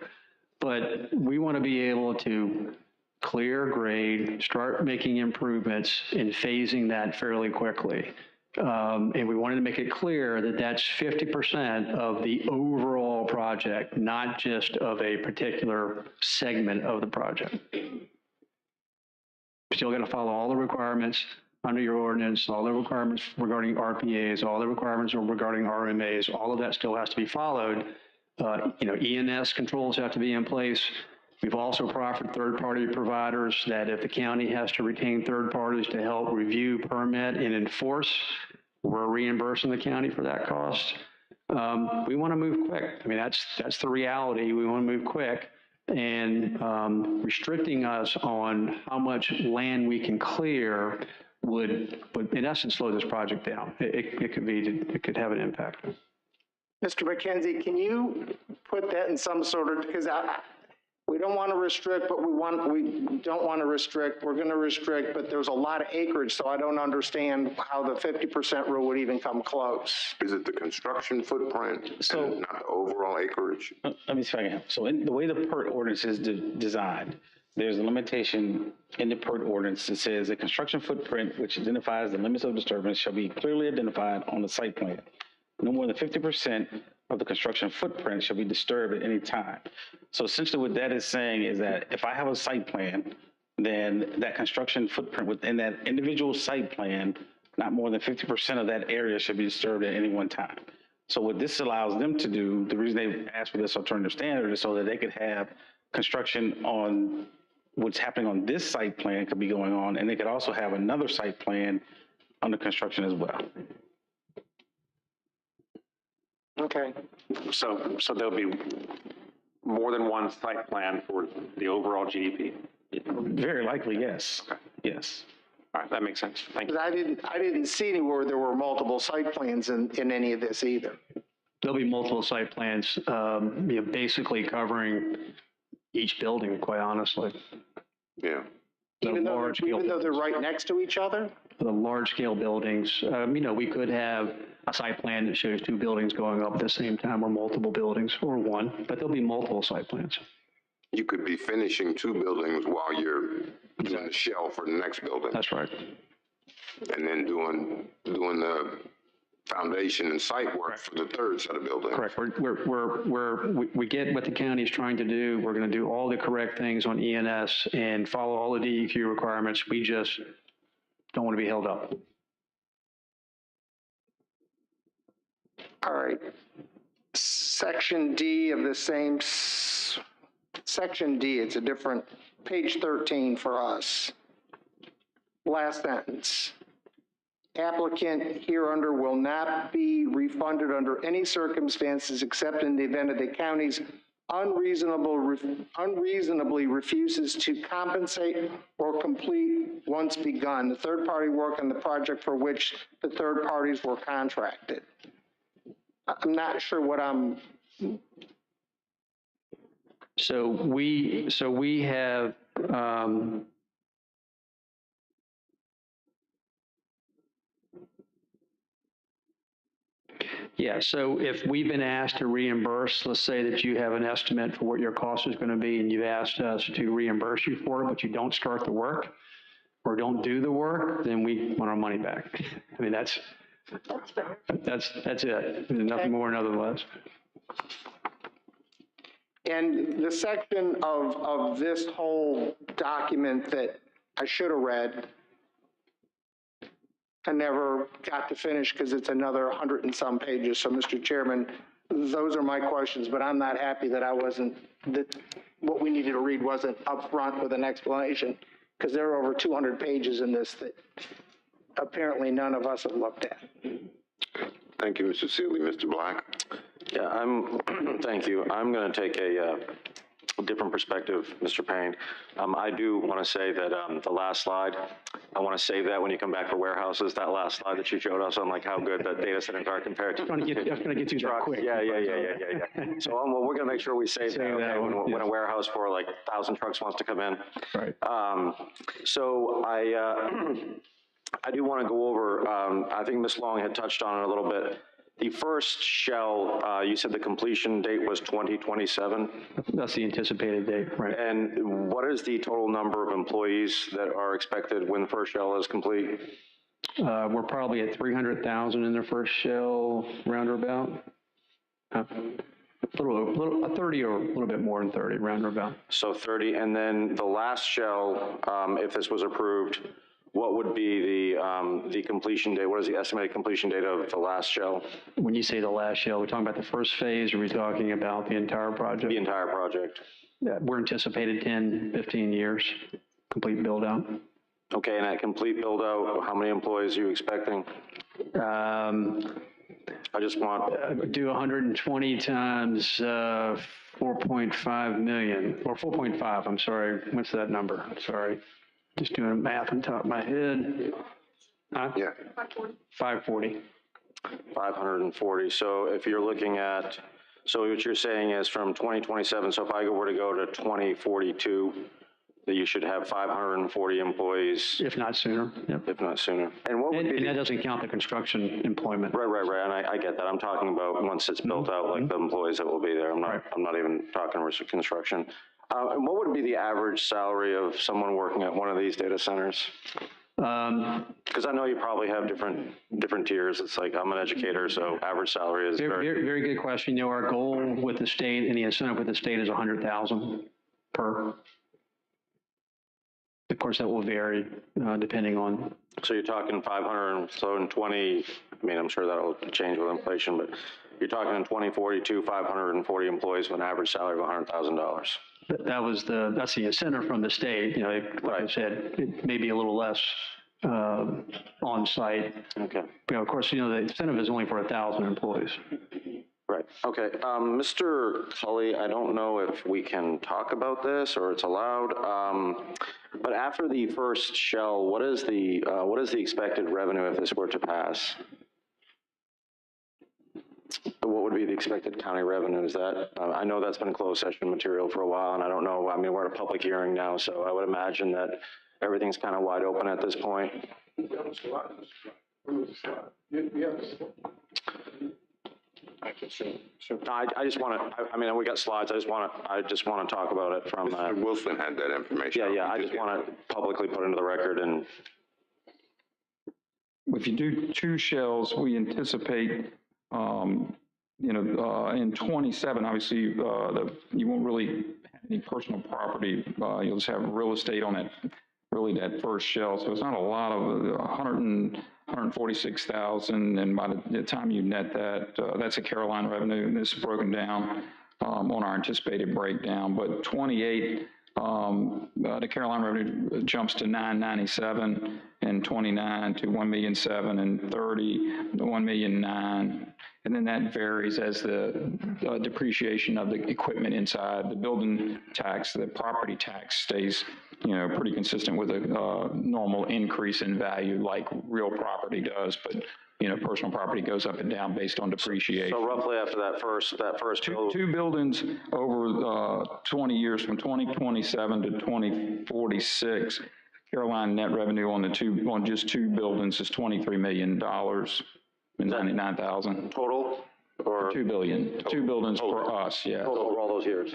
But we want to be able to clear, grade, start making improvements and phasing that fairly quickly. And we wanted to make it clear that that's 50% of the overall project, not just of a particular segment of the project. Still going to follow all the requirements under your ordinance, all the requirements regarding RPAs, all the requirements regarding RMAs, all of that still has to be followed. ENS controls have to be in place. We've also proffered third-party providers that if the county has to retain third parties to help review, permit, and enforce, we're reimbursing the county for that cost. We want to move quick. I mean, that's the reality. We want to move quick, and restricting us on how much land we can clear would in essence slow this project down. It could have an impact. Mr. McKenzie, can you put that in some sort of, because we don't want to restrict, but we don't want to restrict. We're going to restrict, but there's a lot of acreage, so I don't understand how the 50% rule would even come close. Is it the construction footprint and not the overall acreage? Let me see if I can. So in the way the PERT ordinance is designed, there's a limitation in the PERT ordinance that says the construction footprint, which identifies the limits of disturbance, shall be clearly identified on the site plan. No more than 50% of the construction footprint shall be disturbed at any time. So essentially what that is saying is that if I have a site plan, then that construction footprint within that individual site plan, not more than 50% of that area should be disturbed at any one time. So what this allows them to do, the reason they asked for this alternative standard is so that they could have construction on what's happening on this site plan could be going on, and they could also have another site plan under construction as well. Okay. So there'll be more than one site plan for the overall GDP? Very likely, yes. Okay. Yes. All right, that makes sense. Thank you. I didn't see anywhere there were multiple site plans in any of this either. There'll be multiple site plans, basically covering each building, quite honestly. Yeah. Even though they're right next to each other? The large-scale buildings, we could have a site plan that shows two buildings going up at the same time, or multiple buildings, or one, but there'll be multiple site plans. You could be finishing two buildings while you're doing the shell for the next building. That's right. And then doing the foundation and site work for the third set of buildings. Correct. We get what the county is trying to do. We're going to do all the correct things on ENS and follow all the DEQ requirements. We just don't want to be held up. All right. Section D of the same, Section D, it's a different, page 13 for us. Last sentence. Applicant hereunder will not be refunded under any circumstances except in the event of the county's unreasonably refuses to compensate or complete once begun the third-party work on the project for which the third parties were contracted. I'm not sure what I'm. So we have, yeah, so if we've been asked to reimburse, let's say that you have an estimate for what your cost is going to be and you've asked us to reimburse you for it, but you don't start the work or don't do the work, then we want our money back. I mean, that's fair. That's it. Nothing more, nothing less. And the section of this whole document that I should have read, I never got to finish because it's another 100 and some pages. So, Mr. Chairman, those are my questions, but I'm not happy that that what we needed to read wasn't upfront with an explanation, because there are over 200 pages in this that apparently none of us have looked at. Thank you, Mr. Seeley. Mr. Black? Yeah, thank you. I'm going to take a different perspective, Mr. Payne. I do want to say that the last slide, I want to save that when you come back for warehouses, that last slide that you showed us on like how good the data centers are compared to. I'm going to get through that quick. Yeah. So well, we're going to make sure we save that, okay, when a warehouse for like 1,000 trucks wants to come in. Right. So I do want to go over, I think Ms. Long had touched on it a little bit. The first shell, you said the completion date was 2027? That's the anticipated date, right. And what is the total number of employees that are expected when the first shell is complete? We're probably at 300,000 in the first shell, round or about. A 30 or a little bit more than 30, round or about. So 30, and then the last shell, if this was approved, what would be the completion date? What is the estimated completion date of the last shell? When you say the last shell, we're talking about the first phase, or are we talking about the entire project? The entire project. Yeah, we're anticipated 10, 15 years, complete build out. Okay, and at complete build out, how many employees are you expecting? I just want. Do 120 times 4.5 million, or 4.5, I'm sorry. What's that number? I'm sorry. Just doing math on top of my head. Huh? Yeah. 540. 540. So if you're looking at, so what you're saying is from 2027, so if I were to go to 2042, that you should have 540 employees. If not sooner. Yep. If not sooner. And what would be And that doesn't count the construction employment. Right. And I get that. I'm talking about once it's built out, like the employees that will be there. I'm not even talking construction. And what would be the average salary of someone working at one of these data centers? Because I know you probably have different tiers. It's like, I'm an educator, so average salary is Very good question. You know, our goal with the state and the incentive with the state is 100,000 per. Of course, that will vary depending on. So you're talking 500, so in 20, I mean, I'm sure that'll change with inflation, but you're talking in 2042, 540 employees with an average salary of $100,000. That's the incentive from the state. You know, like I said, it may be a little less on site. Okay. You know, of course, you know, the incentive is only for 1,000 employees. Right. Okay. Mr. Cully, I don't know if we can talk about this or it's allowed, but after the first shell, what is the expected revenue if this were to pass? What would be the expected county revenue? Is that, I know that's been closed session material for a while, and I don't know, I mean, we're at a public hearing now, so I would imagine that everything's kind of wide open at this point. I just want to, I mean, we got slides, I just want to talk about it from. Mr. Wilson had that information. Yeah, I just want to publicly put into the record and. If you do 2 shells, we anticipate, in 27, obviously, you won't really have any personal property. You'll just have real estate on that first shell. So it's not a lot of 146,000. And by the time you net that, that's a Caroline revenue. And this is broken down on our anticipated breakdown. But 28, the Caroline revenue jumps to 997, and 29 to 1,000,007, and 30 to 1,000,009. And then that varies as the depreciation of the equipment inside. The building tax, the property tax stays, pretty consistent with a normal increase in value like real property does. But personal property goes up and down based on depreciation. So roughly after that first two buildings over 20 years, from 2027 to 2046, Caroline net revenue on just 2 buildings is $23 million and 99,000 total, or 2 billion. 2 buildings for us, yeah. Total over all those years.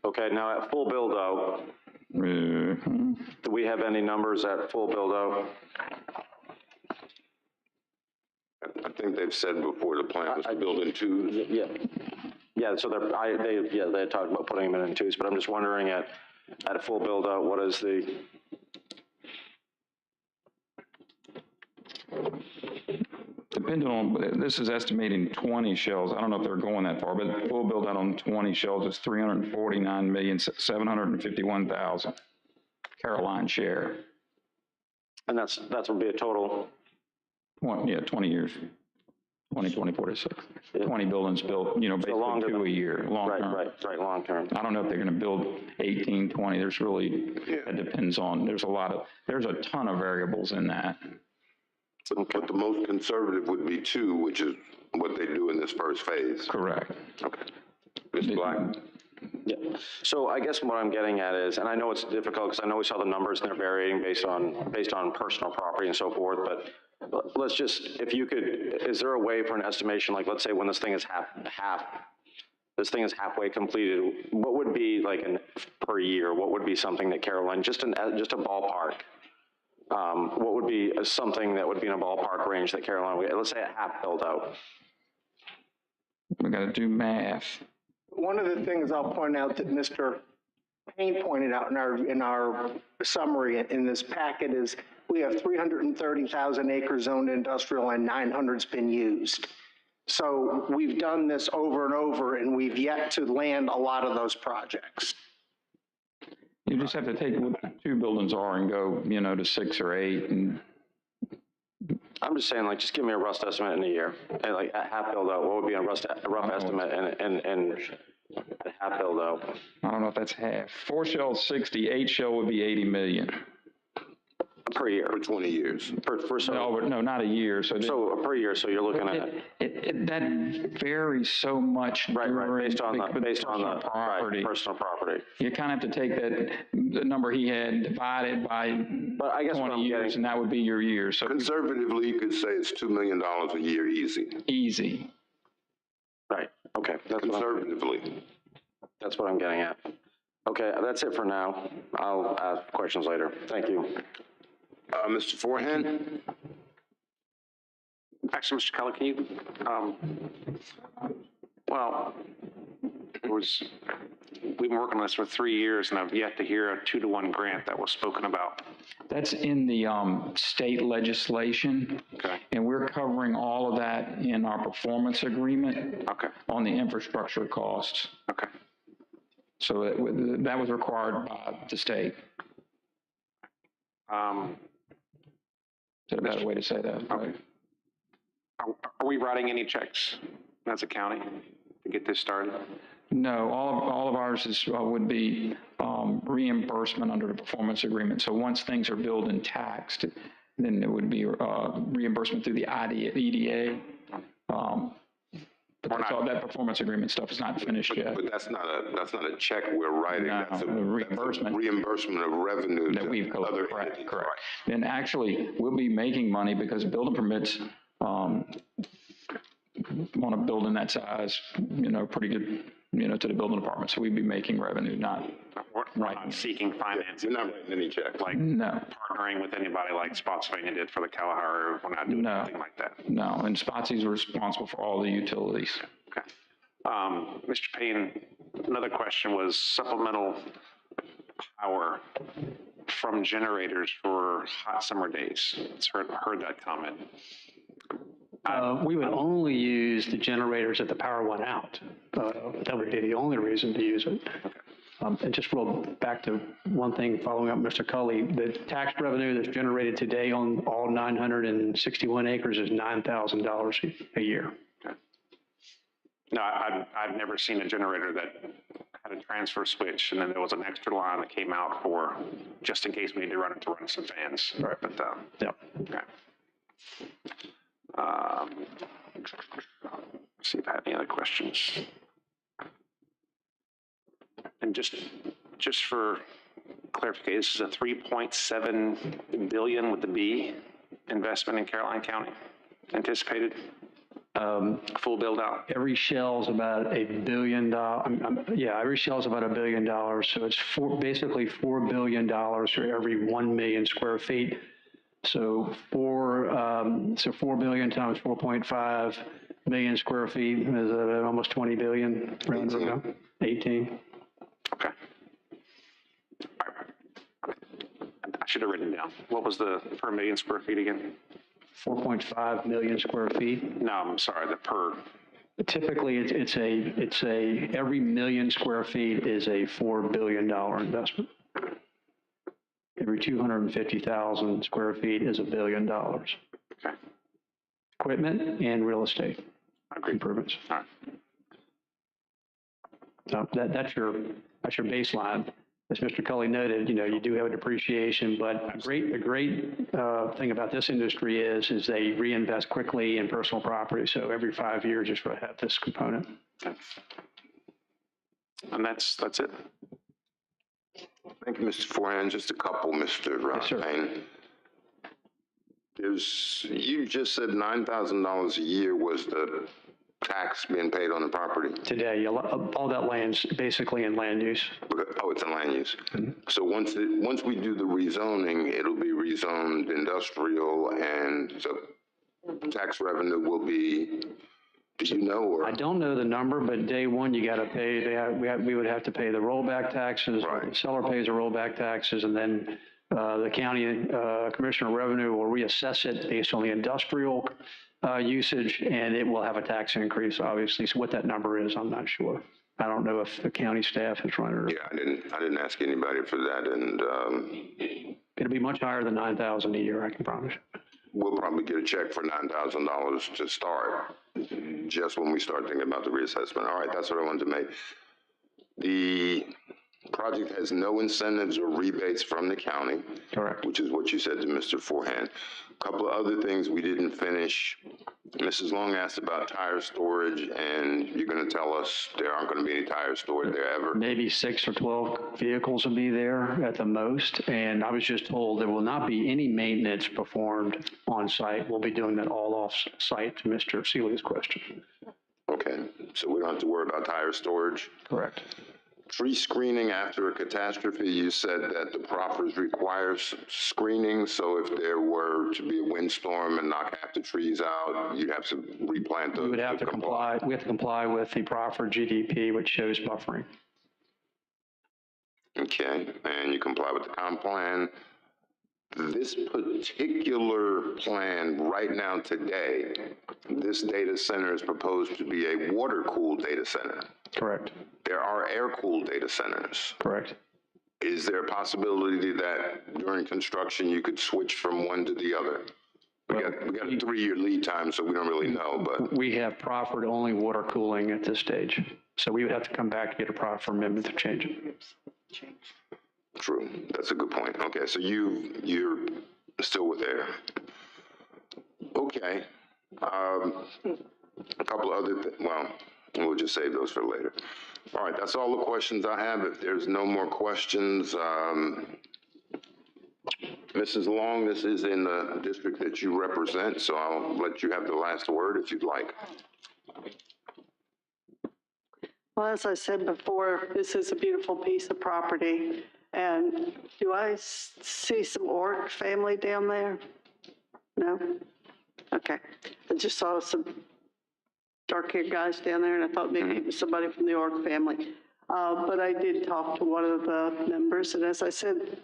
Okay, now at full build out, do we have any numbers at full build out? I think they've said before the plan was to build in 2s. Yeah. So they had talked about putting them in 2s, but I'm just wondering at a full build out, what is the? Depending on, this is estimating 20 shells. I don't know if they're going that far, but full build out on 20 shells is 349,751,000 Caroline share. And that would be a total. 20 years, 46. 20 buildings built, basically 2 a year, long term. Right, long term. I don't know if they're going to build 18, 20. It depends on, there's a ton of variables in that. But the most conservative would be 2, which is what they do in this first phase. Correct. Okay. Mr. Black? Yeah. So I guess what I'm getting at is, and I know it's difficult because I know we saw the numbers and they're varying based on personal property and so forth, but let's just, if you could, is there a way for an estimation, like let's say when this thing is halfway completed, what would be like per year? What would be something that Caroline, just a ballpark? What would be something that would be in a ballpark range that Caroline, let's say a half build out? We got to do math. One of the things I'll point out that Mr. Payne pointed out in our summary in this packet is we have 330,000 acres zoned industrial and 900's been used. So we've done this over and over, and we've yet to land a lot of those projects. You just have to take what the two buildings are and go, to 6 or 8 and. I'm just saying, like, just give me a rough estimate in a year, and like a half build out. What would be a rough estimate and a half build out? I don't know if that's half. 4 shells, 60, 8 shell would be 80 million. Per year. For 20 years. No, not a year. So per year, so you're looking at. That varies so much. Right, based on the property. Personal property. You kind of have to take the number he had, divide it by but I guess 20 years, and that would be your year. So conservatively, you could say it's $2 million a year, easy. Easy. Right, okay. Conservatively. That's what I'm getting at. Okay, that's it for now. I'll ask questions later. Thank you. Mr. Forehand? Actually, Mr. Keller, can you, we've been working on this for 3 years and I've yet to hear a 2-to-1 grant that was spoken about. That's in the state legislation. Okay. And we're covering all of that in our performance agreement. Okay. On the infrastructure costs. Okay. So that was required by the state. Is that a better way to say that? Okay. Right? Are we writing any checks as a county to get this started? No, all of ours would be reimbursement under the performance agreement. So once things are billed and taxed, then it would be reimbursement through the EDA. But that's all, that performance agreement stuff is not finished yet. But that's not a check we're writing. No, that's a reimbursement. Reimbursement of revenue that we've collected. Other Correct. entities. Correct. And actually, we'll be making money because building permits want to build in that size, pretty good, to the building department. So we'd be making revenue, not We're not seeking financing. We're not writing any check. Like no. Partnering with anybody like Spotsylvania did for the Kalahari. We're not doing anything like that. No, and Spotsy's responsible for all the utilities. Okay. Mr. Payne, another question was supplemental power from generators for hot summer days. Heard that comment. We would only use the generators if the power went out. That would be the only reason to use it. And just roll back to one thing, following up Mr. Cully, the tax revenue that's generated today on all 961 acres is $9,000 a year. Okay. No, I've never seen a generator that had a transfer switch and then there was an extra line that came out for just in case we need to run it to run some fans. Right. But yeah. Okay. See if I have any other questions. And just for clarification, this is a 3.7 billion with the B investment in Caroline County anticipated. Full build out. Every shell's about $1 billion. Every shell's about $1 billion. So it's basically $4 billion for every 1 million square feet. So 4 billion times 4.5 million square feet is almost 20 billion. 18. Okay. I should have written it down. What was the per million square feet again? 4.5 million square feet. No, I'm sorry, the per. Typically, it's a every million square feet is a $4 billion investment. Every 250,000 square feet is $1 billion. Okay. Equipment and real estate improvements. All right. So that's your baseline. As Mr. Cully noted, you do have a depreciation, but the great thing about this industry is they reinvest quickly in personal property. So every 5 years, you sort of have this component. Okay. And that's it. Thank you, Mr. Forehand. Just a couple, Mr. Payne. You just said $9,000 a year was the tax being paid on the property? Today, all that land's basically in land use. Oh, it's in land use. Mm-hmm. So once we do the rezoning, it'll be rezoned industrial, and so tax revenue will be Do you know, or? I don't know the number, but day one, you got to pay, we would have to pay the rollback taxes. or The seller pays the rollback taxes, and then the county commissioner of revenue will reassess it based on the industrial usage, and it will have a tax increase, obviously. So what that number is, I'm not sure. I don't know if the county staff is running it. Yeah, I didn't ask anybody for that, and It'll be much higher than 9,000 a year, I can promise you. we'll probably get a check for $9,000 to start, just when we start thinking about the reassessment. All right, that's what I wanted to make. The project has no incentives or rebates from the county. Correct. Which is what you said to Mr. Forehand. A couple of other things we didn't finish. Mrs. Long asked about tire storage, and you're going to tell us there aren't going to be any tires stored there ever. Maybe 6 or 12 vehicles will be there at the most, and I was just told there will not be any maintenance performed on site. We'll be doing that all off site, to Mr. Seeley's question. Okay, so we don't have to worry about tire storage? Correct. Tree screening after a catastrophe, you said that the proffers require screening, so if there were to be a windstorm and knock half the trees out, you'd have to replant those. We would have to comply with the proffer GDP, which shows buffering. Okay, and you comply with the comp plan. This particular plan right now today, this data center is proposed to be a water-cooled data center. Correct. There are air-cooled data centers. Correct. Is there a possibility that during construction you could switch from one to the other? We got a 3-year lead time, so we don't really know, but. We have proffered only water cooling at this stage. So we would have to come back to get a proffer amendment to change it. True, that's a good point. Okay, so you're still with air. Okay. A couple other well, we'll just save those for later. All right, that's all the questions I have. If there's no more questions, Mrs. Long, this is in the district that you represent, so I'll let you have the last word if you'd like. Well, as I said before, this is a beautiful piece of property. And do I see some Orc family down there? No? Okay. I just saw some dark-haired guys down there, and I thought maybe it was somebody from the Orc family. But I did talk to one of the members, and as I said,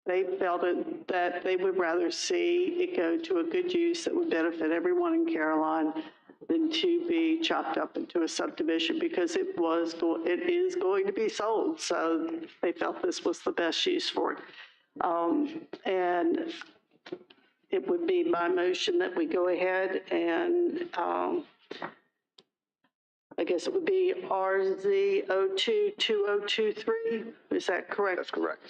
they felt that they would rather see it go to a good use that would benefit everyone in Caroline than to be chopped up into a subdivision, because it is going to be sold. So they felt this was the best use for it. And it would be my motion that we go ahead and I guess it would be RZ 022023. Is that correct? That's correct.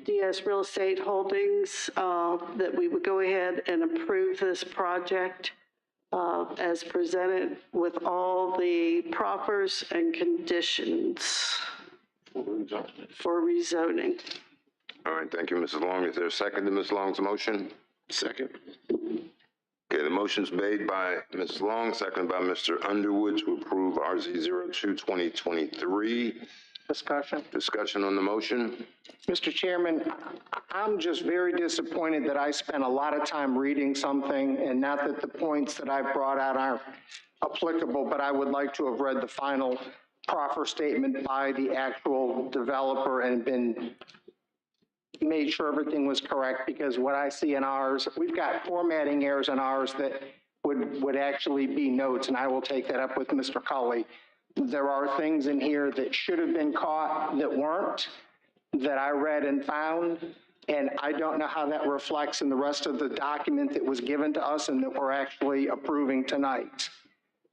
DS Real Estate Holdings, that we would go ahead and approve this project as presented with all the proffers and conditions for rezoning. All right, thank you, Mrs. Long. Is there a second to Ms. Long's motion? Second. Okay, the motion's made by Ms. Long, seconded by Mr. Underwood to approve RZ 02-2023. Discussion on the motion. Mr. Chairman, I'm just very disappointed that I spent a lot of time reading something, and not that the points that I've brought out aren't applicable, but I would like to have read the final proffer statement by the actual developer and made sure everything was correct, because what I see in ours, we've got formatting errors in ours that would actually be notes, and I will take that up with Mr. Cully. There are things in here that should have been caught that weren't, that I read and found, and I don't know how that reflects in the rest of the document that was given to us and that we're actually approving tonight.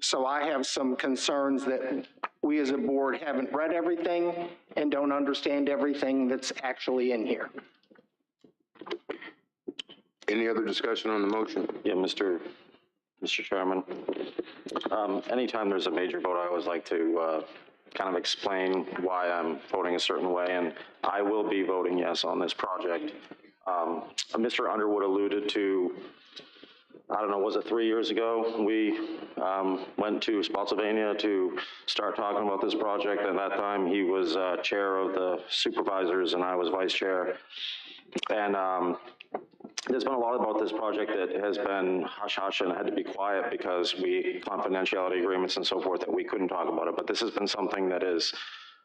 So I have some concerns that we as a board haven't read everything and don't understand everything that's actually in here. Any other discussion on the motion? Yeah, Mr. Chairman. Anytime there's a major vote, I always like to kind of explain why I'm voting a certain way, and I will be voting yes on this project. Mr. Underwood alluded to, I don't know, was it 3 years ago? We went to Spotsylvania to start talking about this project. At that time, he was chair of the supervisors and I was vice chair. And there's been a lot about this project that has been hush-hush and had to be quiet because confidentiality agreements and so forth, that we couldn't talk about it. But this has been something that is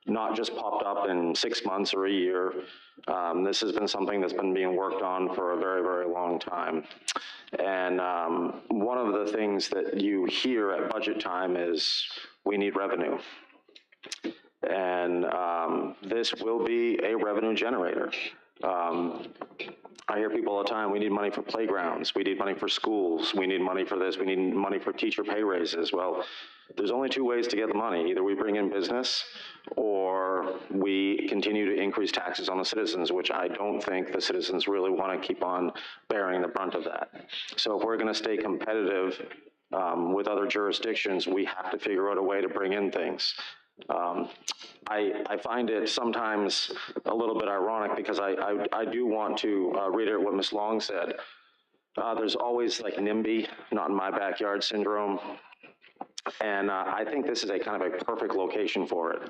not just popped up in 6 months or a year. This has been something that's been being worked on for a very, very long time. And one of the things that you hear at budget time is we need revenue. And this will be a revenue generator. I hear people all the time, we need money for playgrounds, we need money for schools, we need money for this, we need money for teacher pay raises. Well, there's only two ways to get the money. Either we bring in business or we continue to increase taxes on the citizens, which I don't think the citizens really want to keep on bearing the brunt of that. So if we're going to stay competitive with other jurisdictions, we have to figure out a way to bring in things. I find it sometimes a little bit ironic because I do want to reiterate what Ms. Long said. There's always like NIMBY, not in my backyard syndrome. And I think this is a kind of a perfect location for it.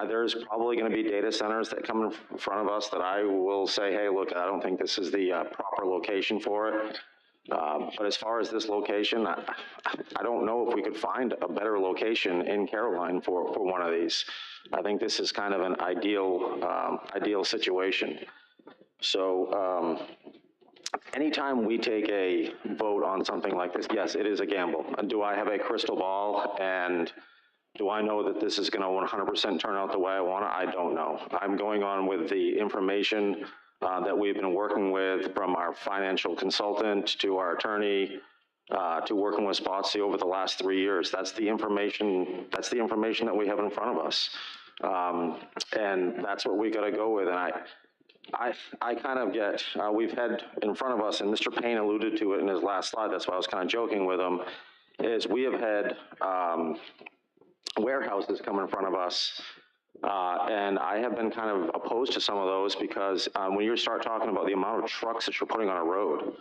There's probably going to be data centers that come in front of us that I will say, hey, look, I don't think this is the proper location for it. But as far as this location, I don't know if we could find a better location in Caroline for one of these. I think this is kind of an ideal situation. So anytime we take a vote on something like this, yes, it is a gamble. Do I have a crystal ball and do I know that this is going to 100% turn out the way I want it? I don't know. I'm going on with the information that we've been working with, from our financial consultant to our attorney to working with Spotsy over the last 3 years. That's the information that we have in front of us. And that's what we got to go with. And I kind of get, we've had in front of us, and Mr. Payne alluded to it in his last slide, that's why I was kind of joking with him, is we have had warehouses come in front of us. And I have been kind of opposed to some of those because when you start talking about the amount of trucks that you're putting on a road,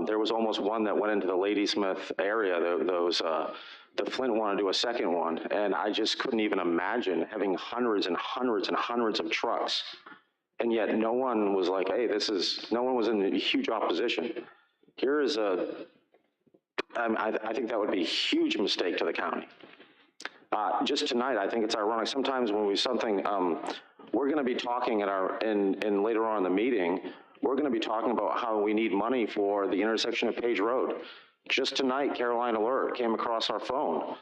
there was almost one that went into the Ladysmith area, the Flint wanted to do a second one, and I just couldn't even imagine having hundreds and hundreds and hundreds of trucks. And yet no one was like, hey, no one was in huge opposition. Here is I think that would be a huge mistake to the county. Just tonight, I think it's ironic. Sometimes when we're going to be talking in later on in the meeting, we're going to be talking about how we need money for the intersection of Page Road. Just tonight, Caroline Alert came across our phone.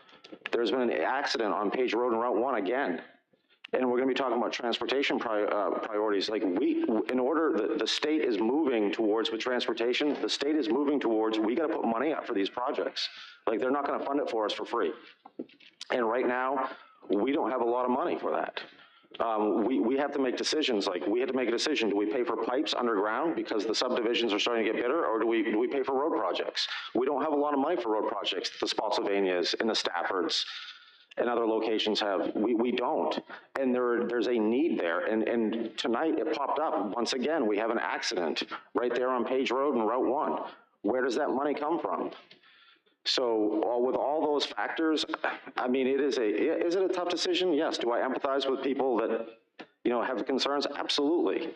There's been an accident on Page Road and Route 1 again. And we're going to be talking about transportation priorities. Like the state is moving towards, with transportation, the state is moving towards, we got to put money up for these projects. Like they're not going to fund it for us for free. And right now, we don't have a lot of money for that. We have to make decisions. Like we had to make a decision: do we pay for pipes underground because the subdivisions are starting to get bigger, or do we pay for road projects? We don't have a lot of money for road projects. The Spotsylvanias and the Staffords and other locations have. We don't, and there's a need there. And tonight it popped up once again. We have an accident right there on Page Road and Route 1. Where does that money come from? So with all those factors, I mean, is it a tough decision? Yes. Do I empathize with people that, have concerns? Absolutely.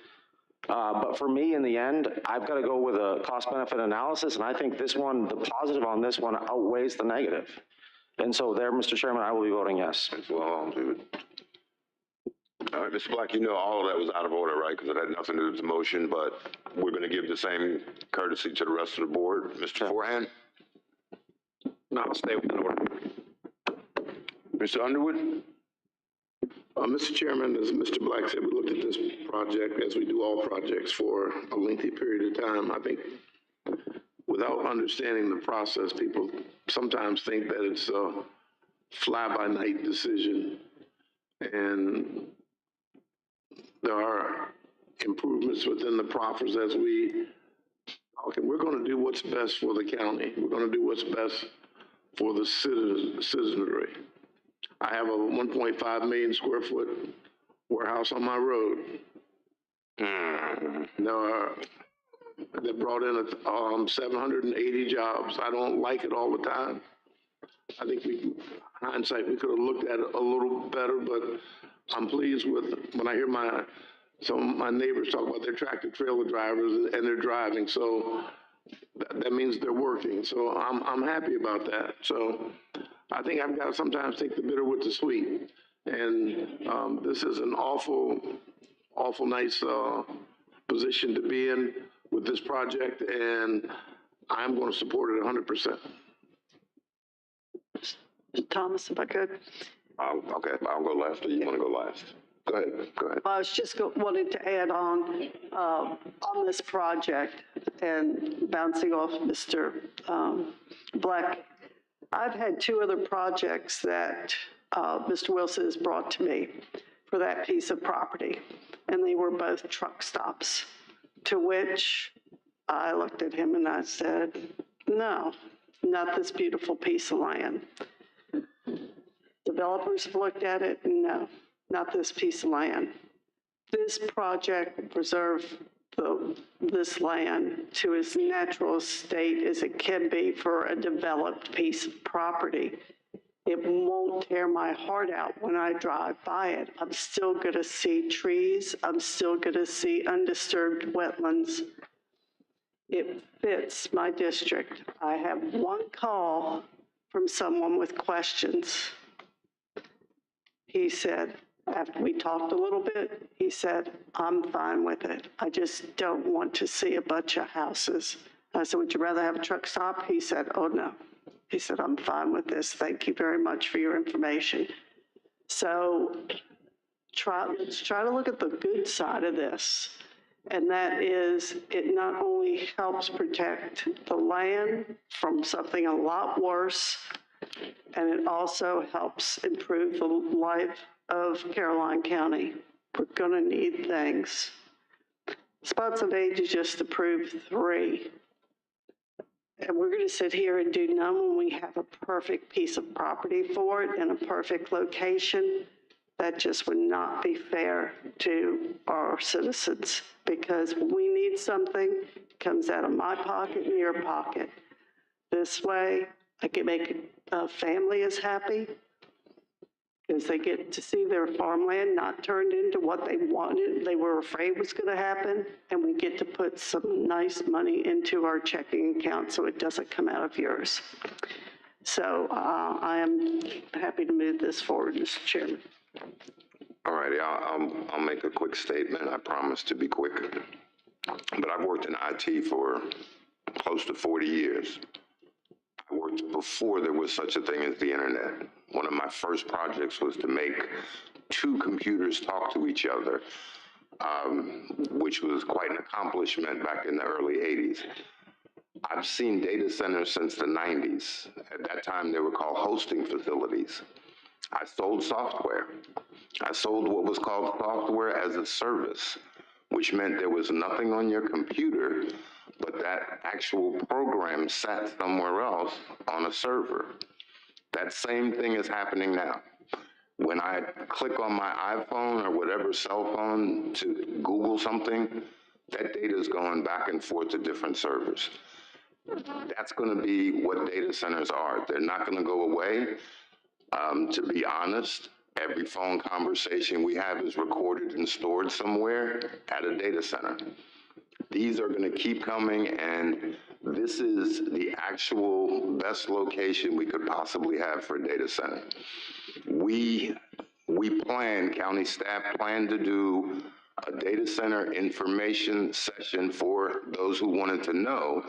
But for me, in the end, I've got to go with a cost-benefit analysis, and I think this one, the positive on this one outweighs the negative. And so there, Mr. Chairman, I will be voting yes. Well, David. All right, Mr. Black, all of that was out of order, right? Because it had nothing to do with the motion, but we're going to give the same courtesy to the rest of the board. Mr. Forehand? No, I'll stay within order. Mr. Underwood? Mr. Chairman, as Mr. Black said, we looked at this project, as we do all projects, for a lengthy period of time. I think without understanding the process, people sometimes think that it's a fly-by-night decision. And there are improvements within the proffers as we talk. And we're going to do what's best for the county. We're going to do what's best for the citizenry. I have a 1.5 million square foot warehouse on my road. They brought in 780 jobs. I don't like it all the time. I think hindsight, we could have looked at it a little better, but I'm pleased with when I hear my some of my neighbors talk about their tractor trailer drivers and they're driving, so that means they're working. So I'm happy about that. So I think I've got to sometimes take the bitter with the sweet. And this is an awful nice position to be in with this project, and I'm going to support it 100%. Thomas, if I could. Okay, I'll go last, or you want to go last? Go ahead. I was just wanting to add on this project and bouncing off Mr. Black. I've had two other projects that Mr. Wilson has brought to me for that piece of property, and they were both truck stops, to which I looked at him and I said, no, not this beautiful piece of land. Developers have looked at it, no, not this piece of land. This project will preserve this land to as natural a state as it can be for a developed piece of property. It won't tear my heart out when I drive by it. I'm still going to see trees. I'm still going to see undisturbed wetlands. It fits my district. I have one call from someone with questions. He said, after we talked a little bit, he said, I'm fine with it. I just don't want to see a bunch of houses. I said, would you rather have a truck stop? He said, oh, no. He said, I'm fine with this. Thank you very much for your information. So let's try to look at the good side of this. And that is, it not only helps protect the land from something a lot worse, and it also helps improve the life of Caroline County. We're gonna need things. Spotsylvania just approved 3. And we're gonna sit here and do none when we have a perfect piece of property for it in a perfect location. That just would not be fair to our citizens, because when we need something, it comes out of my pocket and your pocket. This way, I can make a family as happy, because they get to see their farmland not turned into what they wanted, they were afraid was going to happen, and we get to put some nice money into our checking account so it doesn't come out of yours. So I am happy to move this forward, Mr. Chairman. All righty, I'll make a quick statement. I promise to be quick. But I've worked in IT for close to 40 years. I worked before there was such a thing as the internet. One of my first projects was to make 2 computers talk to each other, which was quite an accomplishment back in the early 80s. I've seen data centers since the 90s. At that time, they were called hosting facilities. I sold software. I sold what was called software as a service, which meant there was nothing on your computer, but that actual program sat somewhere else on a server. That same thing is happening now. When I click on my iPhone or whatever cell phone to Google something, that data is going back and forth to different servers. That's going to be what data centers are. They're not going to go away. To be honest, every phone conversation we have is recorded and stored somewhere at a data center. These are going to keep coming, and this is the actual best location we could possibly have for a data center. We county staff plan to do a data center information session for those who wanted to know,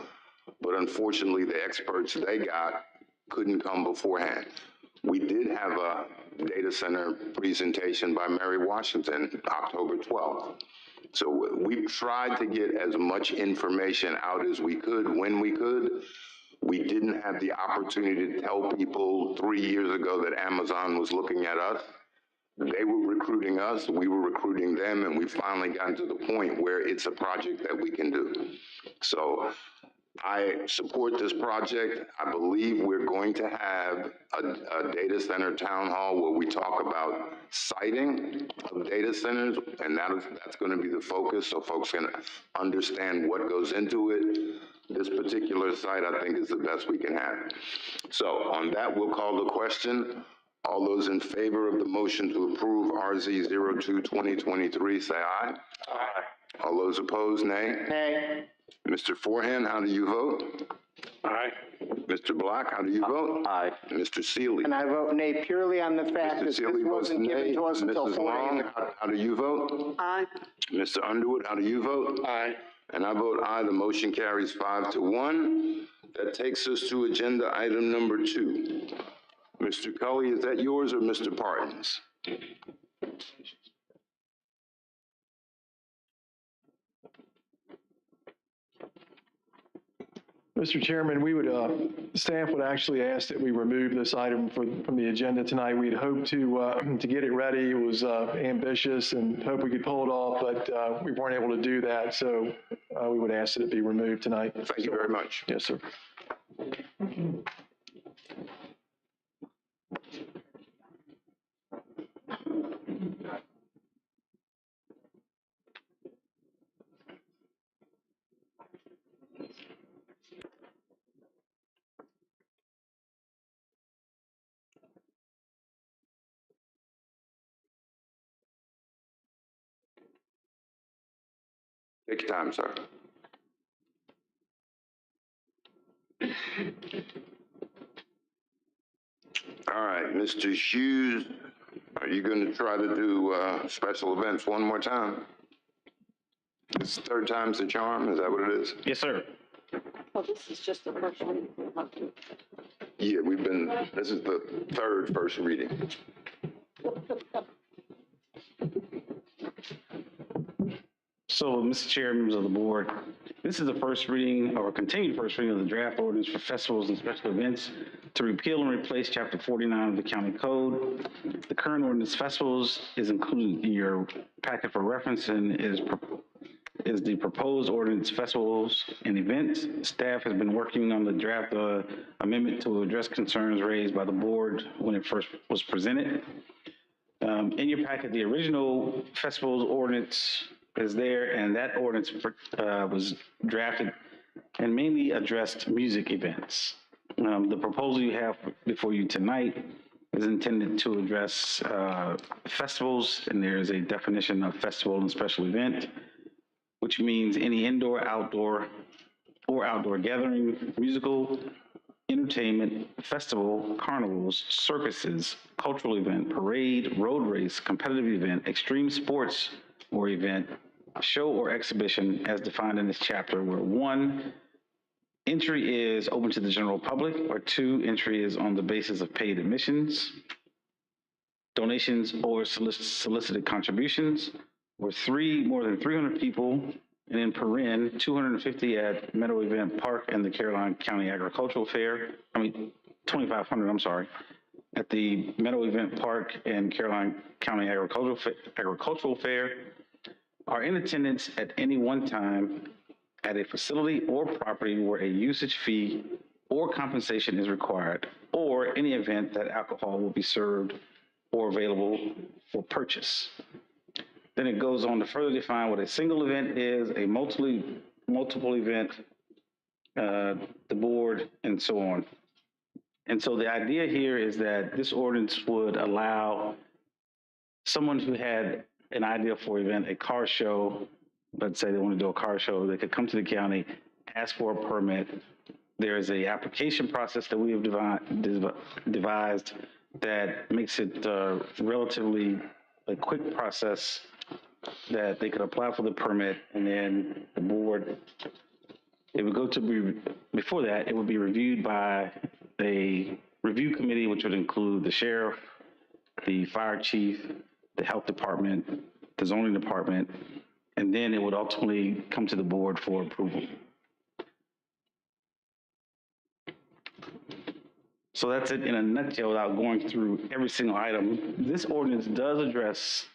but unfortunately the experts they got couldn't come beforehand. We did have a data center presentation by Mary Washington, October 12th. So we've tried to get as much information out as we could when we could. We didn't have the opportunity to tell people 3 years ago that Amazon was looking at us. They were recruiting us, we were recruiting them, and we finally gotten to the point where it's a project that we can do. So I support this project. I believe we're going to have a data center town hall where we talk about siting of data centers, and that's going to be the focus, so folks can understand what goes into it. This particular site, I think, is the best we can have. So on that, we'll call the question. All those in favor of the motion to approve RZ 02-2023, say aye. Aye. All those opposed, nay. Nay. Mr. Forehand, how do you vote? Aye. Mr. Black, how do you vote? Aye. Mr. Seeley? And I vote nay purely on the fact Mr. that this Seeley votes wasn't given nay. to us until Mrs. 4 Long, a.m. how do you vote? Aye. Mr. Underwood, how do you vote? Aye. And I vote aye. The motion carries 5-1. That takes us to agenda item number 2. Mr. Cully, is that yours or Mr. Parton's? Mr. Chairman, we would, staff would actually ask that we remove this item from the agenda tonight. We'd hoped to get it ready. It was ambitious and hope we could pull it off, but we weren't able to do that. So we would ask that it be removed tonight. Thank you very much. Yes, sir. Take your time, sir. All right, Mr. Hughes, are you going to try to do special events one more time? This third time's the charm, is that what it is? Yes, sir. Well, this is just the first one. Yeah, this is the third first reading. So, Mr. Chair, members of the board, this is the first reading or continued first reading of the draft ordinance for festivals and special events to repeal and replace Chapter 49 of the County Code. The current ordinance festivals is included in your packet for reference and is the proposed ordinance festivals and events. Staff has been working on the draft amendment to address concerns raised by the board when it first was presented. In your packet, the original festivals ordinance is there, and that ordinance was drafted and mainly addressed music events. The proposal you have before you tonight is intended to address festivals, and there is a definition of festival and special event, which means any indoor, outdoor, or outdoor gathering, musical, entertainment, festival, carnivals, circuses, cultural event, parade, road race, competitive event, extreme sports or event, show or exhibition as defined in this chapter, where 1, entry is open to the general public, or 2, entry is on the basis of paid admissions, donations or solicited contributions, or 3, more than 300 people, and in paren, 250 at Meadow Event Park and the Caroline County Agricultural Fair, 2,500, I'm sorry, at the Meadow Event Park and Caroline County Agricultural Fair, are in attendance at any one time at a facility or property where a usage fee or compensation is required, or any event that alcohol will be served or available for purchase. Then it goes on to further define what a single event is, a multiple event, the board, and so on. And so the idea here is that this ordinance would allow someone who had an idea for an event, a car show, let's say they want to do a car show, they could come to the county, ask for a permit. There is a application process that we have devised that makes it relatively a quick process that they could apply for the permit, and then the board, it would go to before that, it would be reviewed by a review committee, which would include the sheriff, the fire chief, the health department, the zoning department, and then it would ultimately come to the board for approval. So that's it in a nutshell without going through every single item. This ordinance does address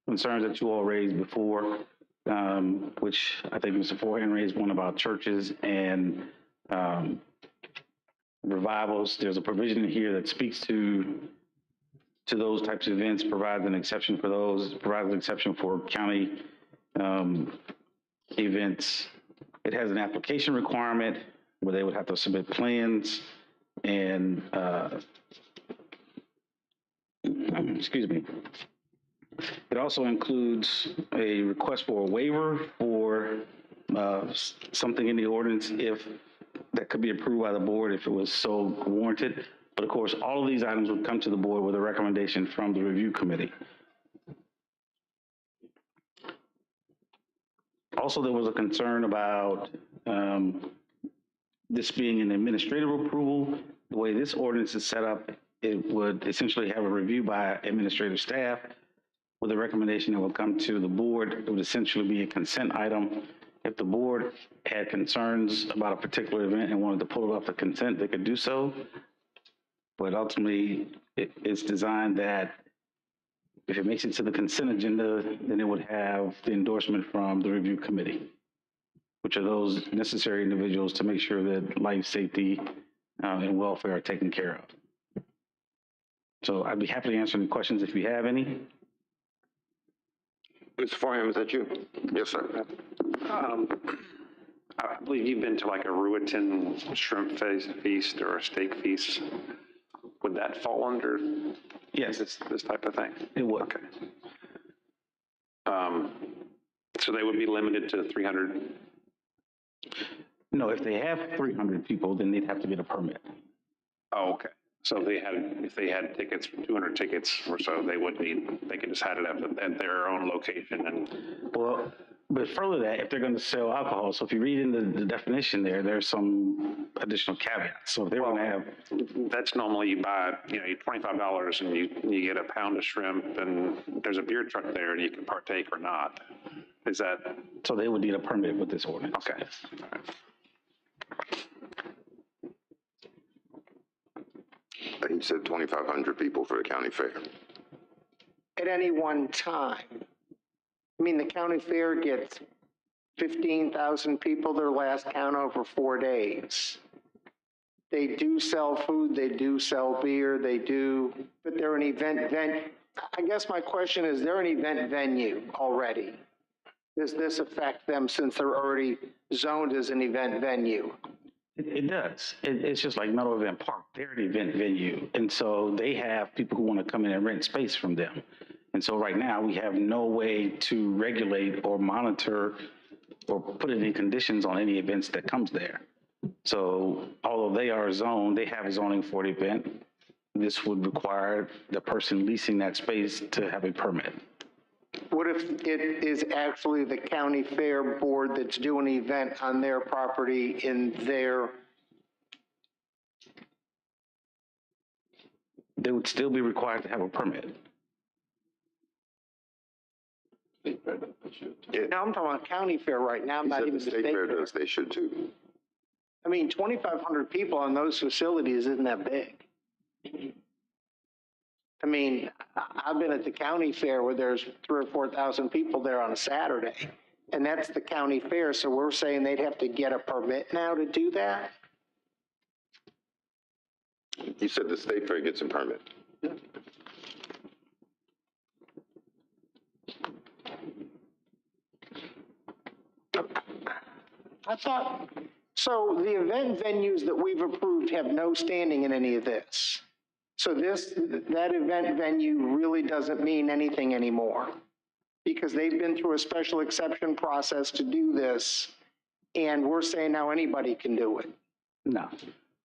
concerns that you all raised before, which I think Mr. Forehand raised one about churches and revivals. There's a provision in here that speaks to those types of events, provides an exception for those, provides an exception for county events. It has an application requirement where they would have to submit plans and excuse me. It also includes a request for a waiver for something in the ordinance if that could be approved by the board if it was so warranted. But of course, all of these items would come to the board with a recommendation from the review committee. Also, there was a concern about this being an administrative approval. The way this ordinance is set up, it would essentially have a review by administrative staff with a recommendation that will come to the board. It would essentially be a consent item. If the board had concerns about a particular event and wanted to pull it off the consent, they could do so. But ultimately, it's designed that if it makes it to the consent agenda, then it would have the endorsement from the review committee, which are those necessary individuals to make sure that life, safety, and welfare are taken care of. So I'd be happy to answer any questions if you have any. Mr. Farham, is that you? Yes, sir. I believe you've been to like a Ruetan shrimp feast or a steak feast. Would that fall under Yes, this type of thing? it would. Okay. So they would be limited to 300? No, if they have 300 people, then they'd have to get a permit. Oh, okay. So if they had tickets, 200 tickets or so, they could just have it at their own location and. Well, but further that, if they're going to sell alcohol, so if you read into the definition there's some additional caveats. So if they want to have. That's normally you buy, $25 and you get a pound of shrimp and there's a beer truck there and you can partake or not. Is that? So they would need a permit with this ordinance. Okay. You said 2,500 people for the county fair. At any one time. I mean, the county fair gets 15,000 people their last count over 4 days. They do sell food, they do sell beer, but they're an event I guess my question is, they're an event venue already. Does this affect them since they're already zoned as an event venue? It does. It's just like Meadow Event Park. They're an event venue. And so they have people who want to come in and rent space from them. And so right now we have no way to regulate or monitor or put any conditions on any events that comes there. So although they are zoned, they have zoning for the event. This would require the person leasing that space to have a permit. What if it is actually the county fair board that's doing an event on their property in their? They would still be required to have a permit. Now I'm talking about county fair right now, He not said even the state fair does, they should too. I mean, 2,500 people on those facilities isn't that big. I mean, I've been at the county fair where there's 3,000 or 4,000 people there on a Saturday, and that's the county fair. So we're saying they'd have to get a permit now to do that? You said the state fair gets a permit. I thought, so the event venues that we've approved have no standing in any of this. So that event venue really doesn't mean anything anymore because they've been through a special exception process to do this, and we're saying now anybody can do it. No.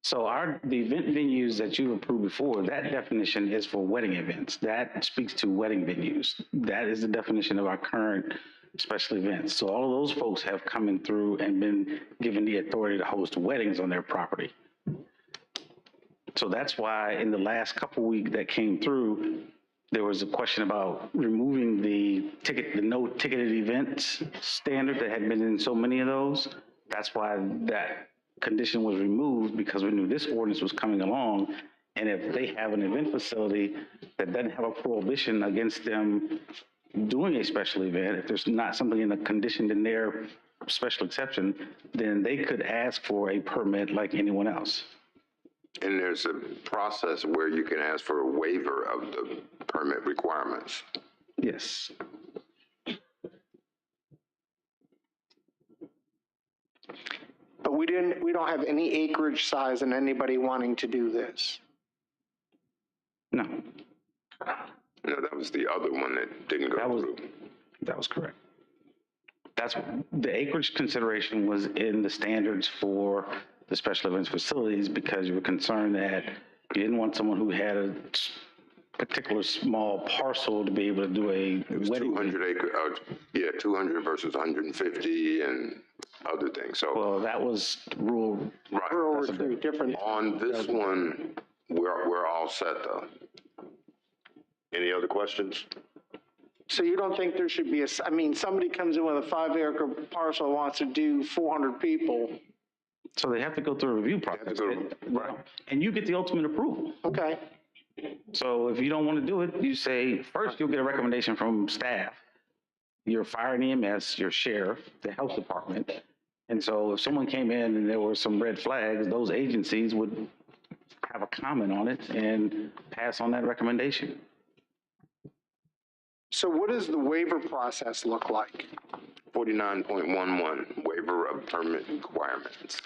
So the event venues that you approved before, that definition is for wedding events. That speaks to wedding venues. That is the definition of our current special events. So all of those folks have come in through and been given the authority to host weddings on their property. So that's why in the last couple weeks that came through, there was a question about removing the no ticketed events standard that had been in so many of those. That's why that condition was removed, because we knew this ordinance was coming along. And if they have an event facility that doesn't have a prohibition against them doing a special event, if there's not something in the condition in their special exception, then they could ask for a permit like anyone else. And there's a process where you can ask for a waiver of the permit requirements. Yes. But we don't have any acreage size in anybody wanting to do this. No. was the other one that didn't go through. That was correct. That's, the acreage consideration was in the standards for the special events facilities because you were concerned that you didn't want someone who had a particular small parcel to be able to do a It was wedding. 200 acre, 200 versus 150 and other things. So Well, that was rural. right. Rural retreat, different. On this one, we're all set though. Any other questions? So you don't think there should be I mean, somebody comes in with a 5-acre parcel and wants to do 400 people. So they have to go through a review process. Right. And you get the ultimate approval. Okay. So if you don't want to do it, you say, first you'll get a recommendation from staff, your fire and EMS, your sheriff, the health department. And so if someone came in and there were some red flags, those agencies would have a comment on it and pass on that recommendation. So what does the waiver process look like? 49.11, waiver of permit requirements.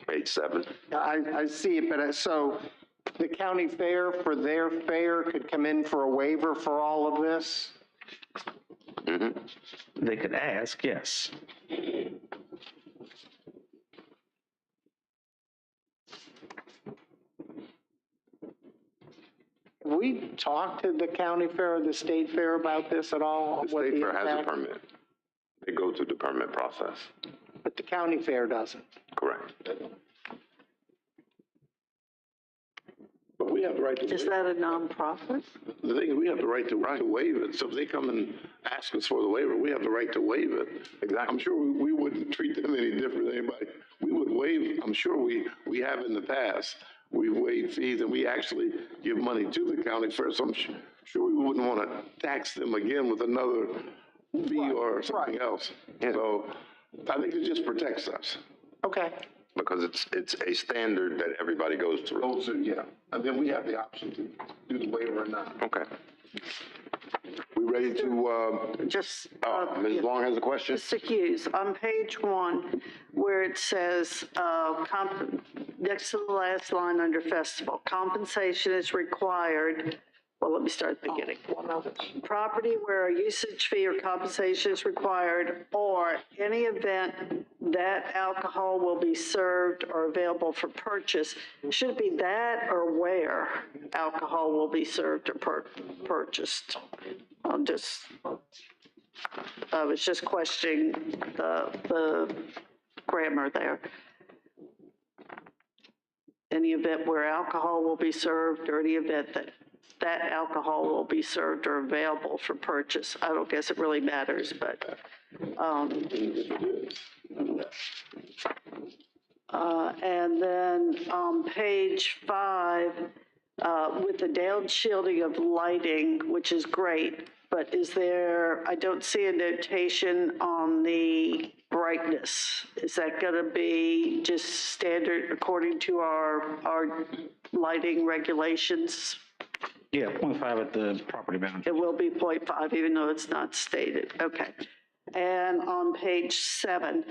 Page 7. I see it, but so the county fair for their fair could come in for a waiver for all of this? They could ask, yes. We talked to the county fair or the state fair about this at all? The What state fair has a impact? permit. They go through the permit process. But the county fair doesn't. Correct. But we have the right to. Is that a nonprofit? The thing is, we have the right to waive it. So if they come and ask us for the waiver, we have the right to waive it. Exactly. I'm sure we wouldn't treat them any different than anybody. We would waive, I'm sure we have in the past. We've waived fees and we actually give money to the county fair. So I'm sure we wouldn't want to tax them again with another fee or something else. So I think it just protects us. Okay. Because it's a standard that everybody goes through. Those are, yeah. And then we have the option to do the waiver or not. Okay. We ready to, Just. Ms. Long has a question? Mr. Hughes, on page 1, where it says, next to the last line under festival, compensation is required. Well, let me start at the beginning. Property where a usage fee or compensation is required, or any event that alcohol will be served or available for purchase. Should it be that or where alcohol will be served or purchased? I was just questioning the grammar there. Any event where alcohol will be served or any event that alcohol will be served or available for purchase. I don't guess it really matters, but, and then on page 5, with the down shielding of lighting, which is great, but is there, I don't see a notation on the brightness. Is that going to be just standard according to our lighting regulations? Yeah, 0.5 at the property boundary. It will be 0.5, even though it's not stated. Okay. And on page 7,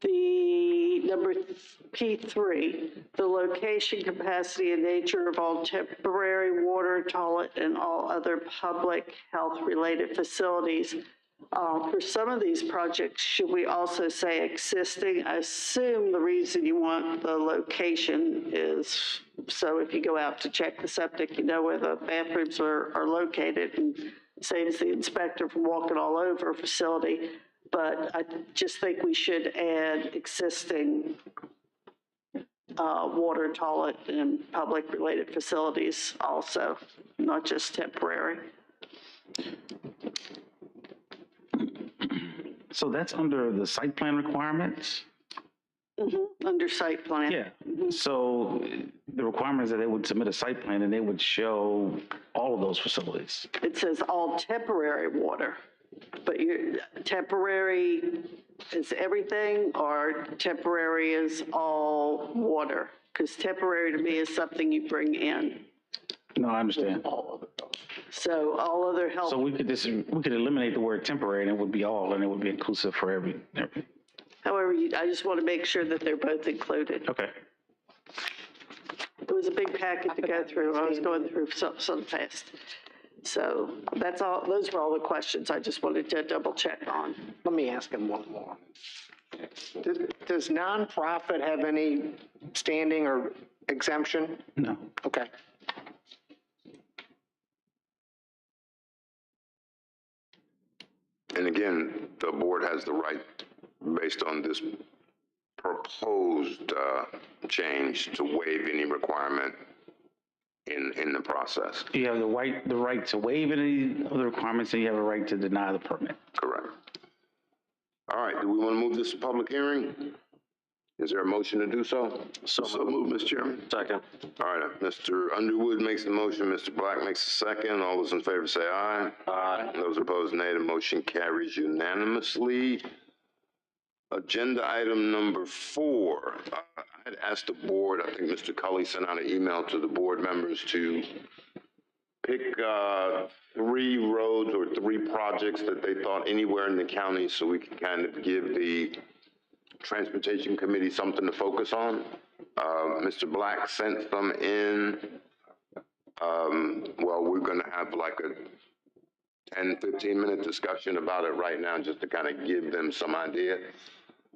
the number P3, the location, capacity, and nature of all temporary water, toilet, and all other public health-related facilities. For some of these projects, should we also say existing? I assume the reason you want the location is so if you go out to check the septic, you know where the bathrooms are located, and saves the inspector from walking all over a facility. But I just think we should add existing water, toilet, and public-related facilities also, not just temporary. So that's under the site plan requirements? Under site plan. Yeah. So the requirement is that they would submit a site plan and they would show all of those facilities. It says all temporary water, but temporary is everything, or temporary is all water? Because temporary to me is something you bring in. No, I understand. So all other health. So we could eliminate the word temporary and it would be all, and it would be inclusive for every. However, I just want to make sure that they're both included. Okay. It was a big packet to go through. I was going through so fast. So that's all, those were all the questions I just wanted to double check on. Let me ask him one more. Does nonprofit have any standing or exemption? No. Okay. And again, the board has the right, based on this proposed change, to waive any requirement in the process. You have the right to waive any of the requirements, and you have a right to deny the permit. Correct. All right, do we want to move this to public hearing? Is there a motion to do so? So moved, Mr. Chairman. Second. All right, Mr. Underwood makes the motion, Mr. Black makes the second. All those in favor say aye. Aye. Those opposed, nay. The motion carries unanimously. Agenda item number 4. I had asked the board, I think Mr. Cully sent out an email to the board members to pick 3 roads or 3 projects that they thought anywhere in the county, so we could kind of give the Transportation Committee something to focus on. Mr. Black sent them in. Well, we're going to have like a 10, 15-minute discussion about it right now, just to kind of give them some idea.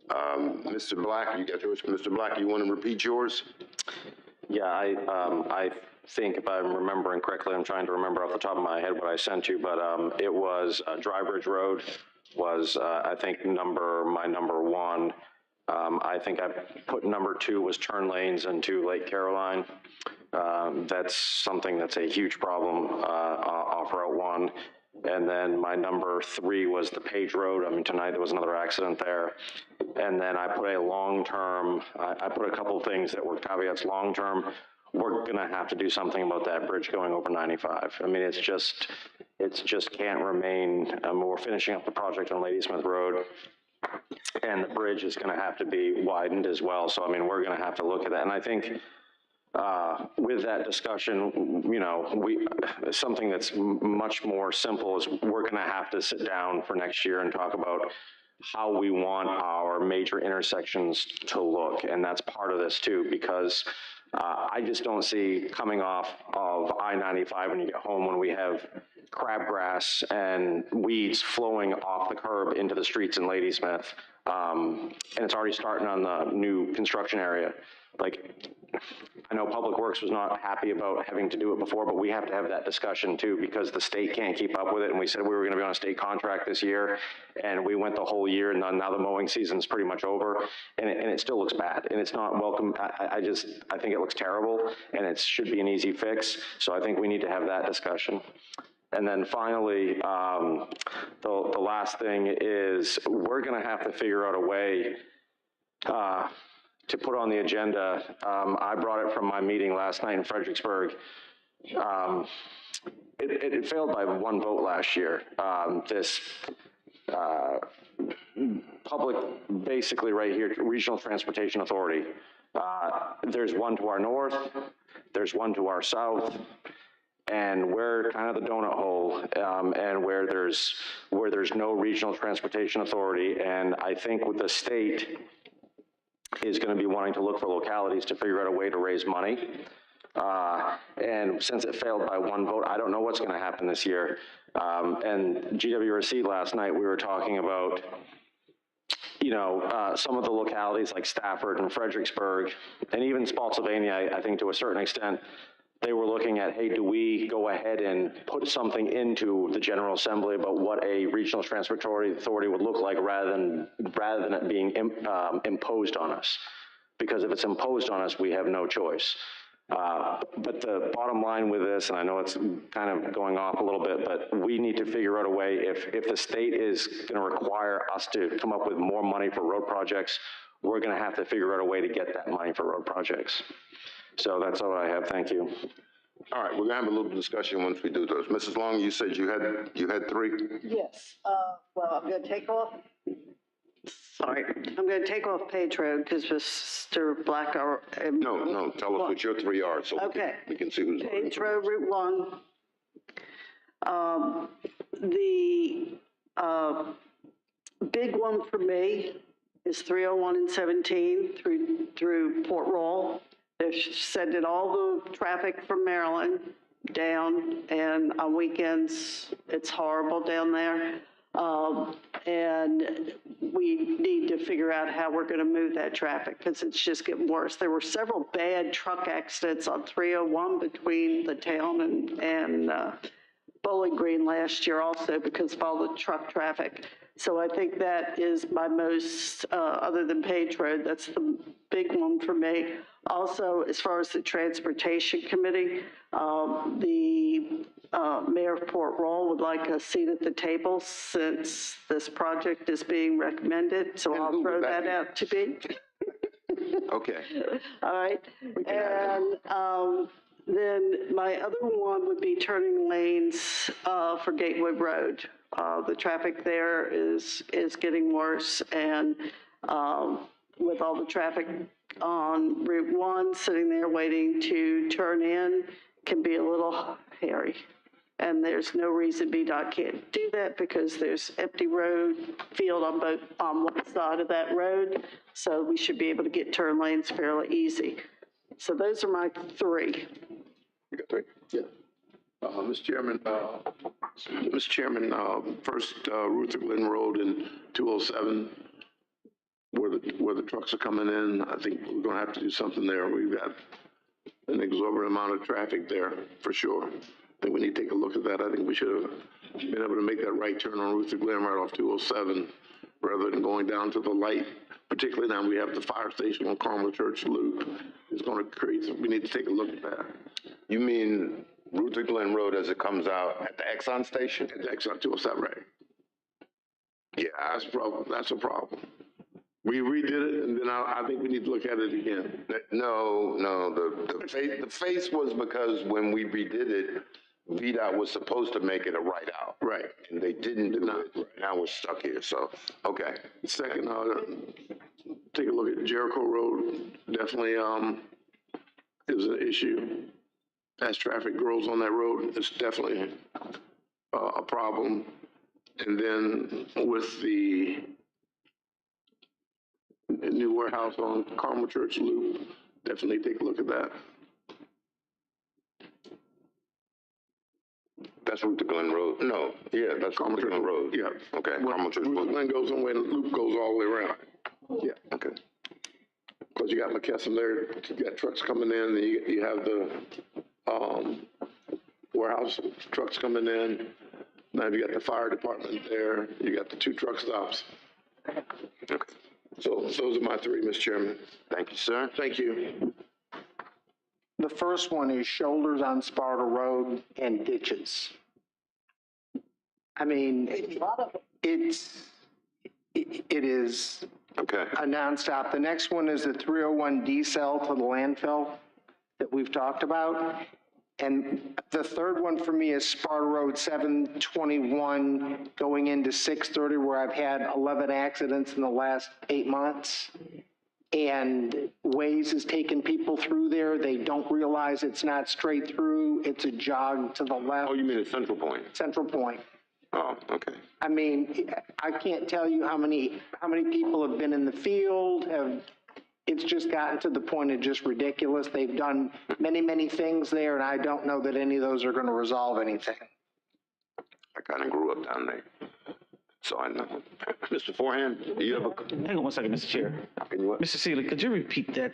Mr. Black, you got yours. Mr. Black, you want to repeat yours? Yeah, I think if I'm remembering correctly, I'm trying to remember off the top of my head what I sent you, but it was Dry Bridge Road was, I think, my number 1. I think I put number 2 was turn lanes into Lake Caroline. That's something that's a huge problem off Route 1. And then my number 3 was the Page Road. I mean, tonight there was another accident there. And then I put a long-term, I put a couple of things that were caveats long-term. We're gonna have to do something about that bridge going over 95. I mean, it's just can't remain, we're finishing up the project on Ladysmith Road, and the bridge is gonna have to be widened as well. So, I mean, we're gonna have to look at that. And I think with that discussion, you know, something that's much more simple is we're gonna have to sit down for next year and talk about how we want our major intersections to look. And that's part of this too, because I just don't see coming off of I-95 when you get home when we have crabgrass and weeds flowing off the curb into the streets in Ladysmith. And it's already starting on the new construction area. Like, I know Public Works was not happy about having to do it before, but we have to have that discussion too, because the state can't keep up with it. And we said we were gonna be on a state contract this year, and we went the whole year, and now the mowing season's pretty much over, and it still looks bad, and it's not welcome. I think it looks terrible, and it should be an easy fix. So I think we need to have that discussion. And then finally, the last thing is we're gonna have to figure out a way to put on the agenda. I brought it from my meeting last night in Fredericksburg. It failed by 1 vote last year. This public, basically right here, Regional Transportation Authority. There's one to our north, there's one to our south, and we're kind of the donut hole, and where there's no Regional Transportation Authority. And I think with the state is going to be wanting to look for localities to figure out a way to raise money. And since it failed by 1 vote, I don't know what's going to happen this year. And GWRC last night, we were talking about, you know, some of the localities like Stafford and Fredericksburg, and even Spotsylvania, I think to a certain extent, they were looking at, hey, do we go ahead and put something into the General Assembly about what a regional transportation authority would look like rather than it being imposed on us? Because if it's imposed on us, we have no choice. But the bottom line with this, and I know it's kind of going off a little bit, but we need to figure out a way, if the state is going to require us to come up with more money for road projects, we're going to have to figure out a way to get that money for road projects. So that's all I have. Thank you. All right, we're gonna have a little discussion once we do those. Mrs. Long, you said you had 3? Yes, well, I'm gonna take off, sorry, I'm gonna take off Page Road because Mr. Black are. No, tell us what your 3 are, so Okay. we can see who's. Page Road, Route 1. The big one for me is 301 and 17 through Port Royal. They're sending all the traffic from Maryland down, and on weekends, it's horrible down there. And we need to figure out how we're going to move that traffic because it's just getting worse. There were several bad truck accidents on 301 between the town and Bowling Green last year also because of all the truck traffic. So I think that is my most, other than Page Road, that's the big one for me. Also, as far as the Transportation Committee, the Mayor of Port Royal would like a seat at the table since this project is being recommended, so I'll throw that out to be. Okay. All right, and then my other one would be turning lanes for Gateway Road. The traffic there is getting worse, and with all the traffic on Route 1 sitting there waiting to turn in can be a little hairy. And there's no reason VDOT can't do that because there's empty road field on one side of that road. So we should be able to get turn lanes fairly easy. So those are my three. You got three? Yeah. Mr. Chairman, first, Ruther Glen Road and 207, where the trucks are coming in, I think we're gonna have to do something there. We've got an exorbitant amount of traffic there, for sure. I think we need to take a look at that. I think we should have been able to make that right turn on Ruther Glen right off 207, rather than going down to the light, particularly now we have the fire station on Carmel Church Loop. It's gonna create, we need to take a look at that. You mean Ruther Glen Road as it comes out at the Exxon station? At the Exxon 207, right. Yeah, That's a problem. That's a problem. We redid it, and then I think we need to look at it again. No, the face was because when we redid it, VDOT was supposed to make it a right out. Right. And they didn't do it. Right. Now we're stuck here, so, okay. Second, take a look at Jericho Road. Definitely is an issue. As traffic grows on that road, it's definitely a problem. And then with the new warehouse on Carmel Church Loop, definitely take a look at that. That's Ruther Glen Road. No, yeah, that's Carmel Church Road. Yeah. Okay, Carmel Church Road. Glen goes one way and the loop goes all the way around. Yeah. Okay. Because you got McKesson there, you got trucks coming in, and you have the warehouse trucks coming in. Now you got the fire department there. You got the two truck stops. Okay. So those are my three, Mr. Chairman. Thank you, sir. Thank you. The first one is shoulders on Sparta Road and ditches. I mean, it is okay. A nonstop. The next one is the 301 decel to the landfill that we've talked about. And the third one for me is Sparta Road 721 going into 630, where I've had 11 accidents in the last 8 months. And Waze is taking people through there. They don't realize it's not straight through. It's a jog to the left. Oh, you mean at Central Point? Central Point. Oh, okay. I mean, I can't tell you how many people have been in the field, it's just gotten to the point of just ridiculous. They've done many, many things there, and I don't know that any of those are going to resolve anything. I kind of grew up down there, so I know. Mr. Forehand, do you have a? Hang on one second, Mr. Chair. Mr. Seeley, could you repeat that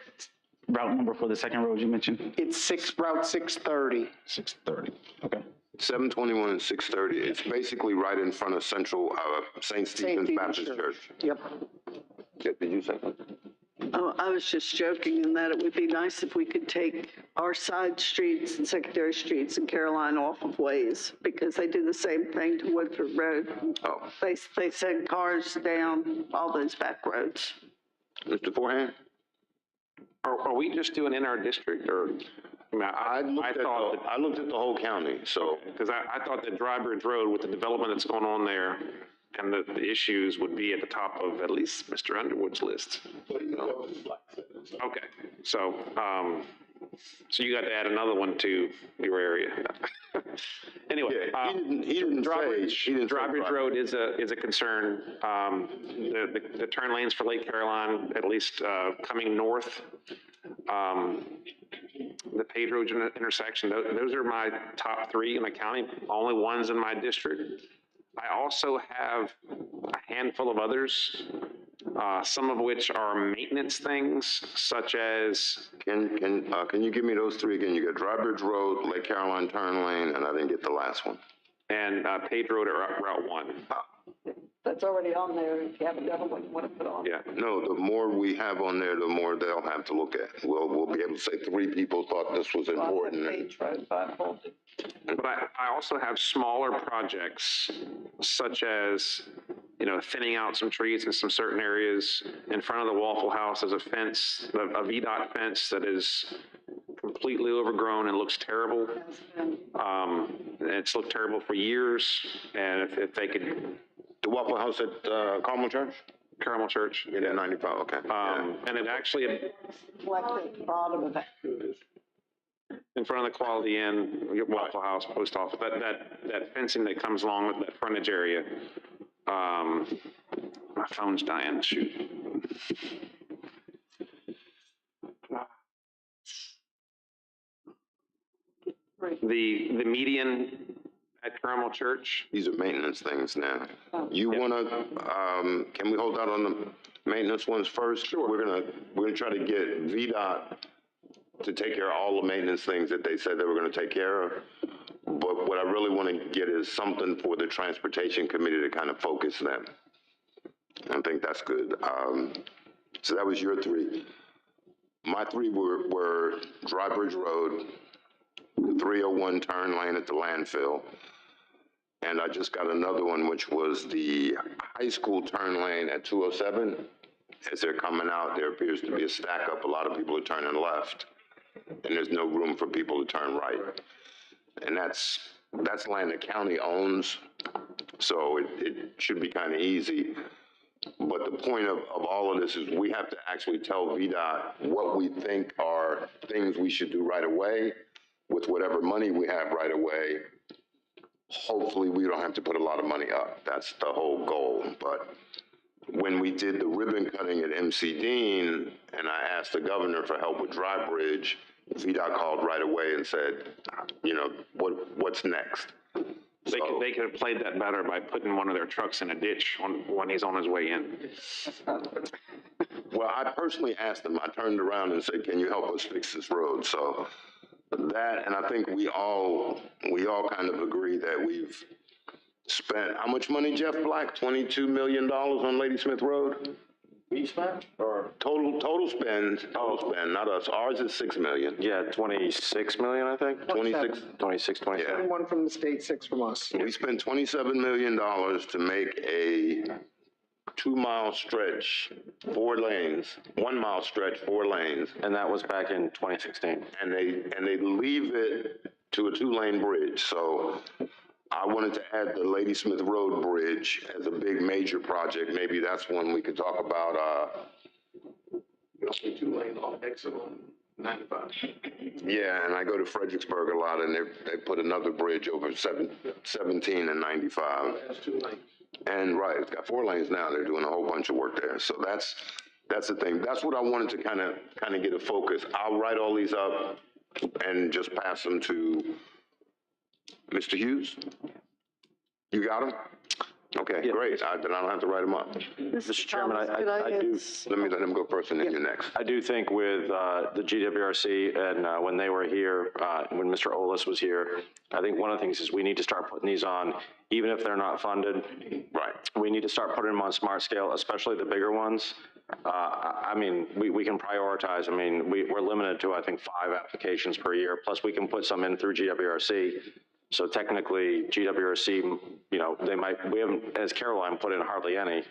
route number for the second road you mentioned? It's Route 630. 630, okay. 721 and 630. It's basically right in front of Central St. Stephen's Baptist Church. Yep. Yeah, did you say something? Oh, I was just joking in that it would be nice if we could take our side streets and secondary streets in Caroline off of Waze, because they do the same thing to Woodford Road. Oh. They send cars down all those back roads. Mr. Forehand? Are we just doing in our district, or? I mean, I looked at the whole county, so. Because I thought that Dry Bridge Road, with the development that's going on there, and the issues would be at the top of at least Mr. Underwood's list. Okay, so you got to add another one to your area. Anyway, He didn't say Drawbridge Road is a concern. The turn lanes for Lake Caroline, at least coming north, the Pedro intersection, those are my top three in the county, only ones in my district. I also have a handful of others, some of which are maintenance things, such as. Can you give me those three again? You got Drawbridge Road, Lake Caroline Turn Lane, and I didn't get the last one. And Page Road or Route 1. That's already on there. If you haven't done it, what you want to put on. Yeah. No, the more we have on there, the more they'll have to look at. We'll be able to say 3 people thought this was important. But I also have smaller projects, such as, thinning out some trees in some certain areas. In front of the Waffle House, there's a fence, a VDOT fence that is completely overgrown and looks terrible. It's looked terrible for years, and if they could. The Waffle House at Carmel Church? Carmel Church. Yeah, 95, okay. And it actually. Like the bottom of that. In front of the Quality Inn, Waffle House, Post Office, that fencing that comes along with that frontage area. My phone's dying, shoot. The median at Carmel Church. These are maintenance things now. You wanna, can we hold out on the maintenance ones first? Sure. We're gonna try to get VDOT to take care of all the maintenance things that they said they were gonna take care of. But what I really wanna get is something for the Transportation Committee to kind of focus them. I think that's good. So that was your 3. My 3 were Drawbridge Road, the 301 turn lane at the landfill, and I just got another one, which was the high school turn lane at 207. As they're coming out, there appears to be a stack up. A lot of people are turning left, and there's no room for people to turn right. And that's land the county owns, so it should be kind of easy. But the point of all of this is we have to actually tell VDOT what we think are things we should do right away with whatever money we have right away. Hopefully we don't have to put a lot of money up. That's the whole goal. But when we did the ribbon cutting at MC Dean and I asked the governor for help with Drawbridge, VDOT called right away and said, what's next? They could have played that better by putting one of their trucks in a ditch when he's on his way in. Well, I personally asked them. I turned around and said, "Can you help us fix this road?" So that, and I think we all kind of agree that we've spent how much money, Jeff Black? $22 million on Ladysmith Road. We spent or total spend, not us. Ours is $6 million. Yeah, 26 million, I think. 26. 27. Yeah. 1 from the state, 6 from us. We spent $27 million to make a 2-mile stretch, 4 lanes, 1 mile stretch, 4 lanes. And that was back in 2016. And they leave it to a 2-lane bridge. So I wanted to add the Ladysmith Road Bridge as a big major project. Maybe that's one we could talk about. 2-lane off exit on 95. Yeah, and I go to Fredericksburg a lot, and they put another bridge over 17 and 95. That's 2 lanes. And right, it's got 4 lanes now. They're doing a whole bunch of work there. So that's the thing. That's what I wanted to kind of get a focus. I'll write all these up and just pass them to Mr. Hughes. You got them? Okay, great. Then I don't have to write them up. Mr. Chairman, I do. Let him go first, and then you next. I do think with the GWRC and when they were here, when Mr. Olis was here, I think one of the things is we need to start putting these on, even if they're not funded. Right. We need to start putting them on smart scale, especially the bigger ones. I mean, we can prioritize. I mean, we're limited to, I think, 5 applications per year. Plus, we can put some in through GWRC. So technically, GWRC, we haven't, as Caroline put in, hardly any.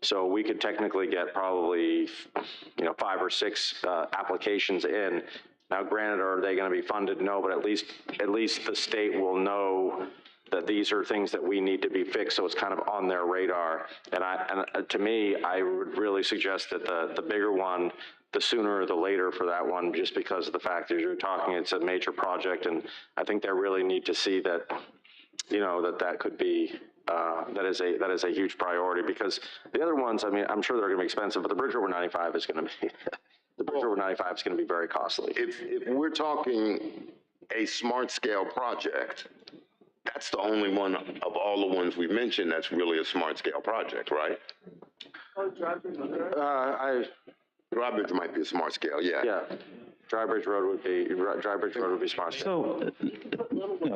So we could technically get probably, 5 or 6 applications in. Now, granted, are they going to be funded? No, but at least the state will know that these are things that we need to be fixed, so it's kind of on their radar. And to me, I would really suggest that the bigger one, the sooner or the later for that one, just because of the fact that you're talking, it's a major project, and I think they really need to see that you know, that could be, that is a huge priority, because the other ones, I mean, I'm sure they're gonna be expensive, but the bridge over 95 is gonna be, the bridge over 95 is gonna be very costly. If we're talking a smart scale project, that's the only one of all the ones we've mentioned that's really a smart scale project, right? Drawbridge might be a smart scale, yeah. Yeah, Drybridge Road would be smart scale.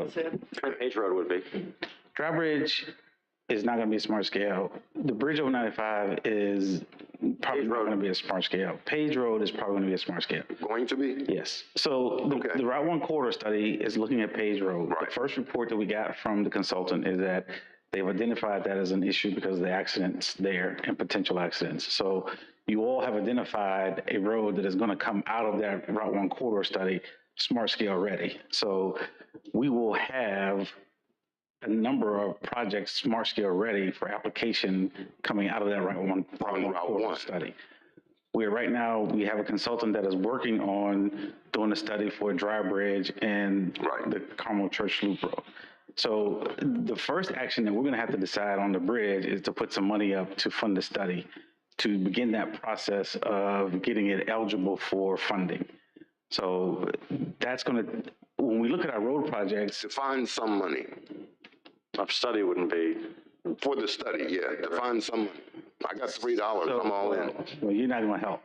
So, Page Road would be. Drawbridge is not gonna be a smart scale. The bridge over 95 is probably not gonna be a smart scale. Page Road is probably gonna be a smart scale. Going to be? Yes. So the Route 1 corridor study is looking at Page Road. The first report that we got from the consultant is that they've identified that as an issue because of the accidents there and potential accidents. So you all have identified a road that is gonna come out of that Route 1 corridor study smart scale ready. So we will have a number of projects smart scale ready for application coming out of that Route 1 corridor study. We have a consultant that is working on doing a study for Drawbridge and the Carmel Church Loop Road. So the first action that we're going to have to decide on the bridge is to put some money up to fund the study, to begin that process of getting it eligible for funding. So that's going to, when we look at our road projects, To find some money. A study wouldn't be. For the study, yeah, to find some money. I got $3, I'm all in. Well, you're not going to help.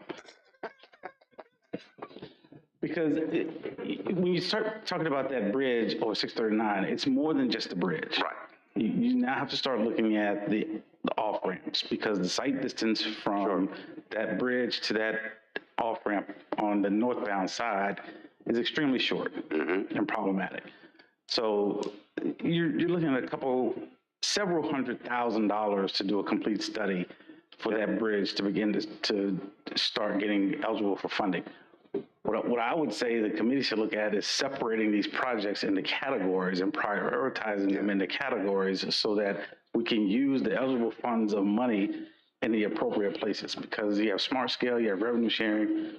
Because when you start talking about that bridge over 639, it's more than just a bridge. Right. You now have to start looking at the off-ramps, because the site distance from that bridge to that off-ramp on the northbound side is extremely short and problematic. So you're looking at several $100,000 to do a complete study for that bridge to begin to start getting eligible for funding. What I would say the committee should look at is separating these projects into categories and prioritizing them into categories so that we can use the eligible funds of money in the appropriate places, because you have smart scale, you have revenue sharing,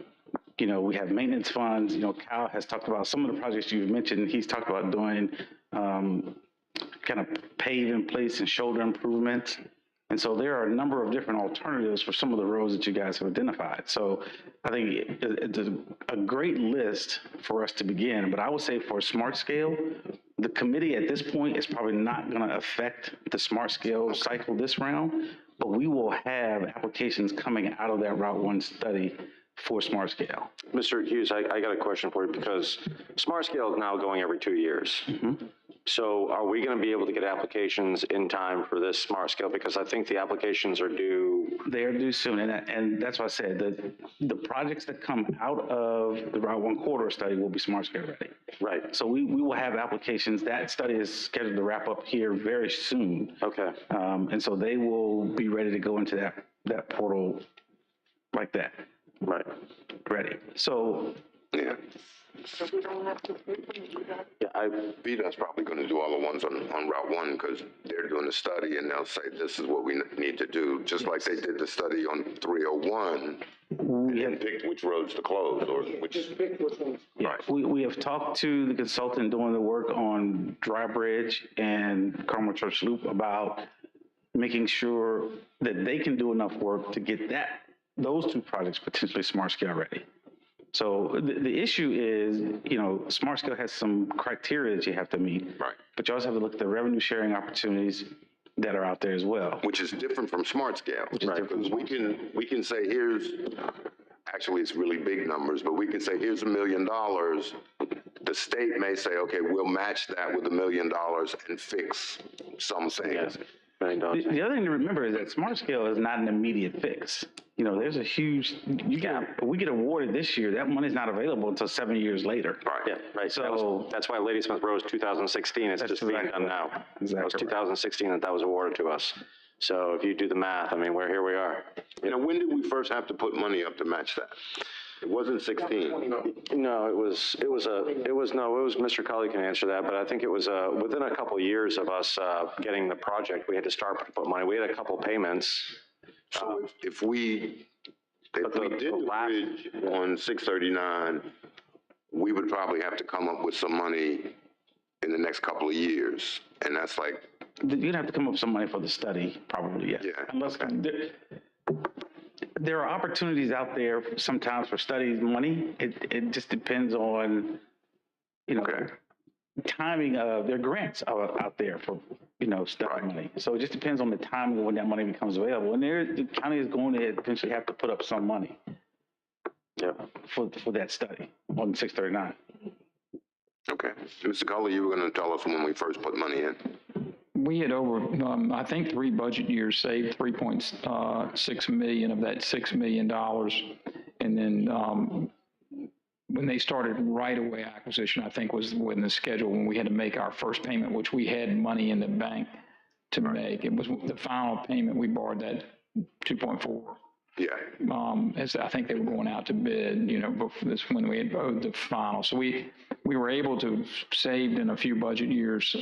you know, we have maintenance funds. You know, Kyle has talked about some of the projects you've mentioned. He's talked about doing kind of pave in place and shoulder improvements. And so there are a number of different alternatives for some of the roads that you guys have identified. So I think it's a great list for us to begin, but I would say for smart scale, the committee at this point is probably not going to affect the smart scale cycle this round, but we will have applications coming out of that Route 1 study for smart scale. Mr. Hughes, I got a question for you, because smart scale is now going every 2 years. So are we going to be able to get applications in time for this smart scale? Because I think the applications are due. They are due soon, and that's why I said that the projects that come out of the Route 1 corridor study will be smart scale ready. Right. So we will have applications. That study is scheduled to wrap up here very soon. Okay. And so they will be ready to go into that portal like that. Right. Ready. So. Yeah. So we don't have to pay for it. VDOT's probably going to do all the ones on Route 1 because they're doing the study and they'll say, this is what we need to do, just like they did the study on 301 and then picked which roads to close or which. Yeah, we have talked to the consultant doing the work on Drawbridge and Carmel Church Loop about making sure that they can do enough work to get those two projects potentially smart scale ready. So the issue is, you know, smart scale has some criteria that you have to meet. Right. But you also have to look at the revenue sharing opportunities that are out there as well. Which is different from smart scale. Right. Because we can say actually it's really big numbers, but we can say here's $1 million. The state may say, okay, we'll match that with $1 million and fix some things. The other thing to remember is that smart scale is not an immediate fix. You know, there's a huge, we get awarded this year, that money's not available until 7 years later. Right. Yeah, right. So that's why Ladysmith Road 2016 is just being done now. Exactly. That was 2016 that was awarded to us. So if you do the math, I mean, here we are. You know, when did we first have to put money up to match that? It wasn't 16. No, it was Mr. Cully can answer that, but I think it was within a couple of years of us getting the project, we had to start to put money. We had a couple payments. So if we did the bridge on 639, we would probably have to come up with some money in the next couple of years. And that's like, You'd have to come up with some money for the study, probably, yeah. Unless, there are opportunities out there sometimes for studies money. It just depends on, timing of, there are grants out there for, study money. So it just depends on the timing of when that money becomes available. And the county is going to eventually have to put up some money. Yeah. For that study on 639. okay. Mr. Cully, you were going to tell us when we first put money in. We had over, I think 3 budget years saved 3.6 million of that $6 million. And then when they started right-of-way acquisition, I think was when the schedule, when we had to make our first payment, which we had money in the bank to make. It was the final payment, we borrowed that 2.4. Yeah. As I think they were going out to bid, before this, when we had owed the final. So we were able to save in a few budget years,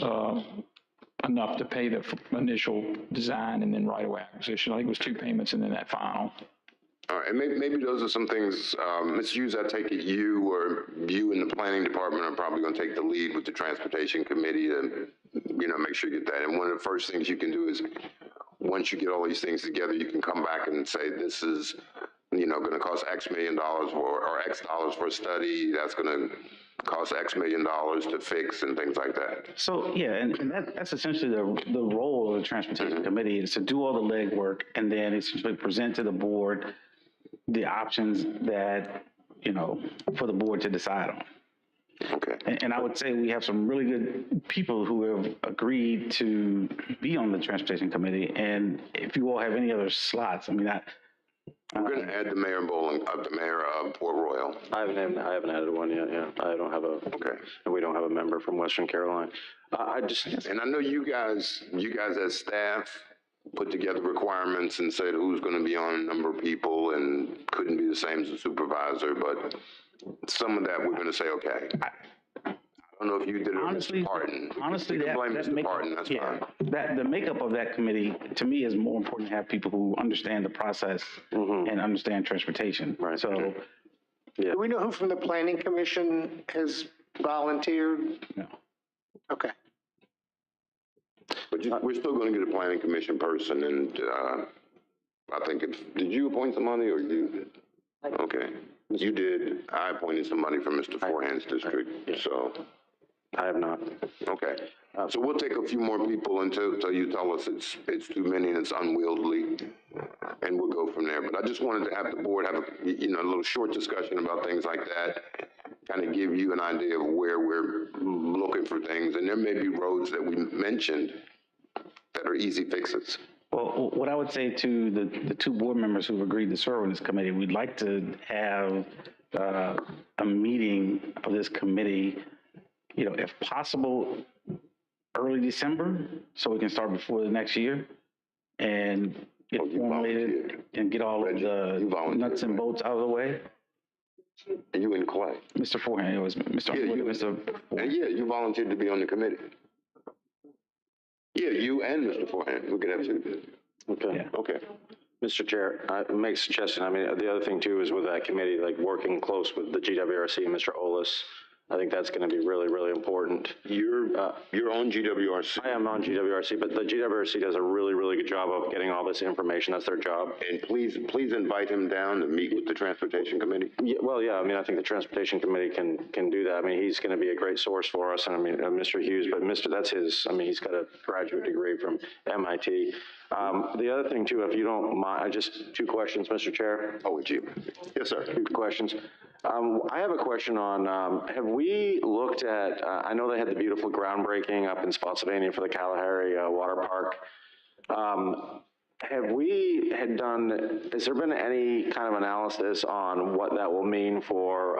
enough to pay the initial design and then right-of-way acquisition. I think it was 2 payments and then that final. All right, and maybe those are some things, Mr. Hughes, I take it you in the planning department are probably going to take the lead with the transportation committee to, make sure you get that. And one of the first things you can do is, once you get all these things together, you can come back and say, this is, going to cost X million dollars or X dollars for a study. That's going to cost X million dollars to fix and things like that. So, yeah, and that's essentially the role of the Transportation Committee is to do all the legwork and then essentially present to the board the options that, for the board to decide on. Okay. And I would say we have some really good people who have agreed to be on the Transportation Committee. And if you all have any other slots, I mean, we're going to add the mayor of Port Royal. I haven't added one yet. Yeah, I don't have and we don't have a member from Western Carolina. And I know you guys as staff put together requirements and said who's going to be on a number of people and couldn't be the same as a supervisor, but some of that we're going to say, okay. I don't know if you did it or Mr. Parton. Honestly, you can blame Mr. Parton, that's fine. The makeup of that committee, to me, is more important to have people who understand the process and understand transportation. Right. So, Do we know who from the Planning Commission has volunteered? No. Okay. But we're still going to get a planning commission person, and I think did you appoint somebody or you did? Okay. You did. I appointed somebody from Mr. Forehand's district, so. I have not. Okay. So we'll take a few more people until you tell us it's too many and it's unwieldy, and we'll go from there. But I just wanted to have the board have a little short discussion about things like that, kind of give you an idea of where we're looking for things. And there may be roads that we mentioned that are easy fixes. Well, what I would say to the 2 board members who've agreed to serve on this committee, we'd like to have a meeting of this committee, if possible, early December, so we can start before the next year and get formulated and get all of the nuts and bolts out of the way. And you and Clay? Mr. Forehand, it was Mr. And you volunteered to be on the committee. Yeah, you and Mr. Forehand. We could have 2. Okay. Yeah. Okay. Mr. Chair, I make a suggestion. I mean, the other thing too is with that committee, like working close with the GWRC and Mr. Olis. I think that's going to be really, really important. You're on GWRC. I am on GWRC, but the GWRC does a really, really good job of getting all this information. That's their job. And please invite him down to meet with the Transportation Committee. Yeah, well, yeah. I mean, I think the Transportation Committee can do that. I mean, he's going to be a great source for us. And I mean, Mr. Hughes, but that's his. I mean, he's got a graduate degree from MIT. The other thing too, if you don't mind, just 2 questions, Mr. Chair. Oh, would you? Yes, sir. 2 questions. I have a question on, have we looked at, I know they had the beautiful groundbreaking up in Spotsylvania for the Kalahari Water Park. Has there been any kind of analysis on what that will mean for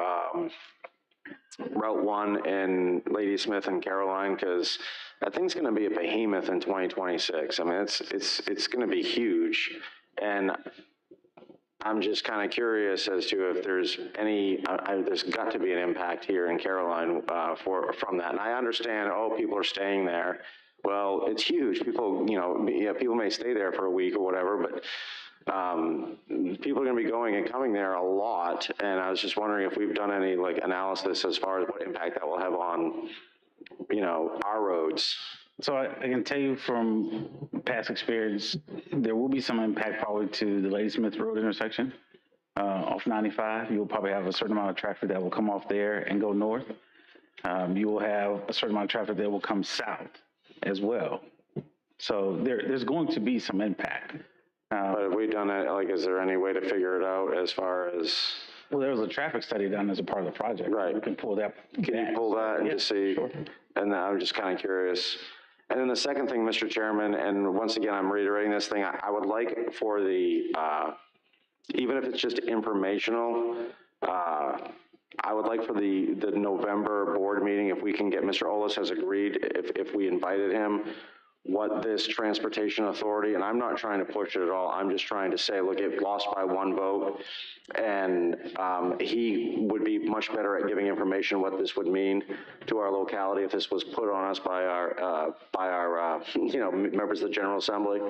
Route 1 in Ladysmith and Caroline? Because that thing's going to be a behemoth in 2026. I mean, it's going to be huge. And I'm just kind of curious as to if there's any, there's got to be an impact here in Caroline from that. And I understand, people are staying there. Well, it's huge. People, people may stay there for a week or whatever, but people are going to be going and coming there a lot. And I was just wondering if we've done any analysis as far as what impact that will have on our roads? So I can tell you from past experience, there will be some impact probably to the Ladysmith Road intersection off 95. You'll probably have a certain amount of traffic that will come off there and go north. You will have a certain amount of traffic that will come south as well. So there's going to be some impact. But have we done it, like, is there any way to figure it out as far as? Well, there was a traffic study done as a part of the project. Right. We can pull that. Can you pull that and Yeah, just see? sure. And I'm just kind of curious. And then the second thing, Mr. Chairman, and once again, I'm reiterating this thing, I would like for the, even if it's just informational, I would like for the November board meeting, if we can get, Mr. Ollis has agreed, if we invited him, what this transportation authority, and I'm not trying to push it at all, I'm just trying to say, look, it lost by one vote, and he would be much better at giving information what this would mean to our locality if this was put on us by our members of the General Assembly.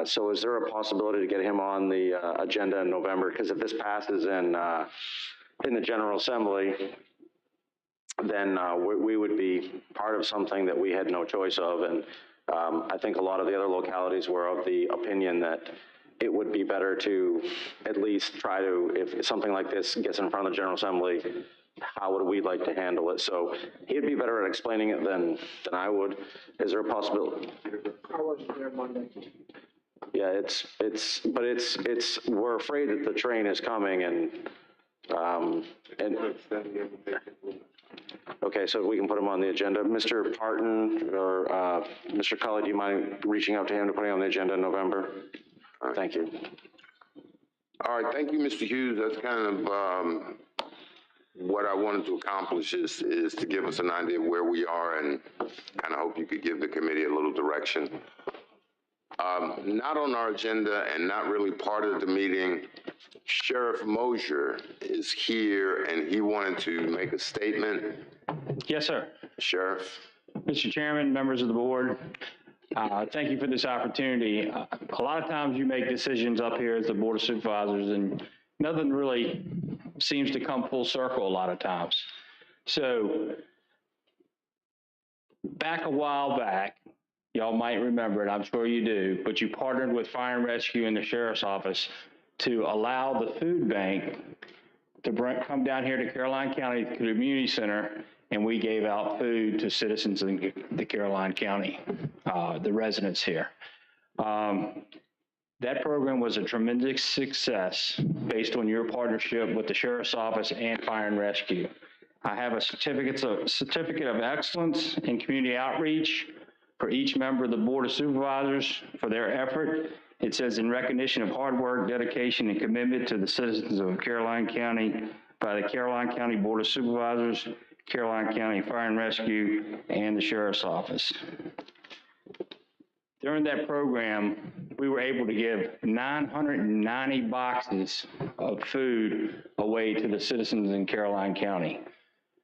So is there a possibility to get him on the agenda in November? Because if this passes in the General Assembly, then we would be part of something that we had no choice of. And I think a lot of the other localities were of the opinion that it would be better to at least try to, if something like this gets in front of the General Assembly, how would we like to handle it? So he'd be better at explaining it than I would. Is there a possibility? I wasn't there Monday. Yeah, we're afraid that the train is coming and okay, so we can put him on the agenda. Mr. Parton or Mr. Cully, do you mind reaching out to him to put him on the agenda in November? Thank you. All right, thank you, Mr. Hughes. That's kind of what I wanted to accomplish is to give us an idea of where we are, and kind of hope you could give the committee a little direction. Not on our agenda and not really part of the meeting, Sheriff Mosier is here and he wanted to make a statement. Yes, sir. Sheriff. Mr. Chairman, members of the board, thank you for this opportunity. A lot of times you make decisions up here as the Board of Supervisors and nothing really seems to come full circle a lot of times. So back a while back, y'all might remember it, I'm sure you do, but you partnered with Fire and Rescue and the Sheriff's Office to allow the food bank to come down here to Caroline County Community Center, and we gave out food to citizens in the Caroline County, the residents here. That program was a tremendous success based on your partnership with the Sheriff's Office and Fire and Rescue. I have a certificate of excellence in community outreach for each member of the Board of Supervisors for their effort. It says, in recognition of hard work, dedication, and commitment to the citizens of Caroline County by the Caroline County Board of Supervisors, Caroline County Fire and Rescue, and the Sheriff's Office. During that program, we were able to give 990 boxes of food away to the citizens in Caroline County.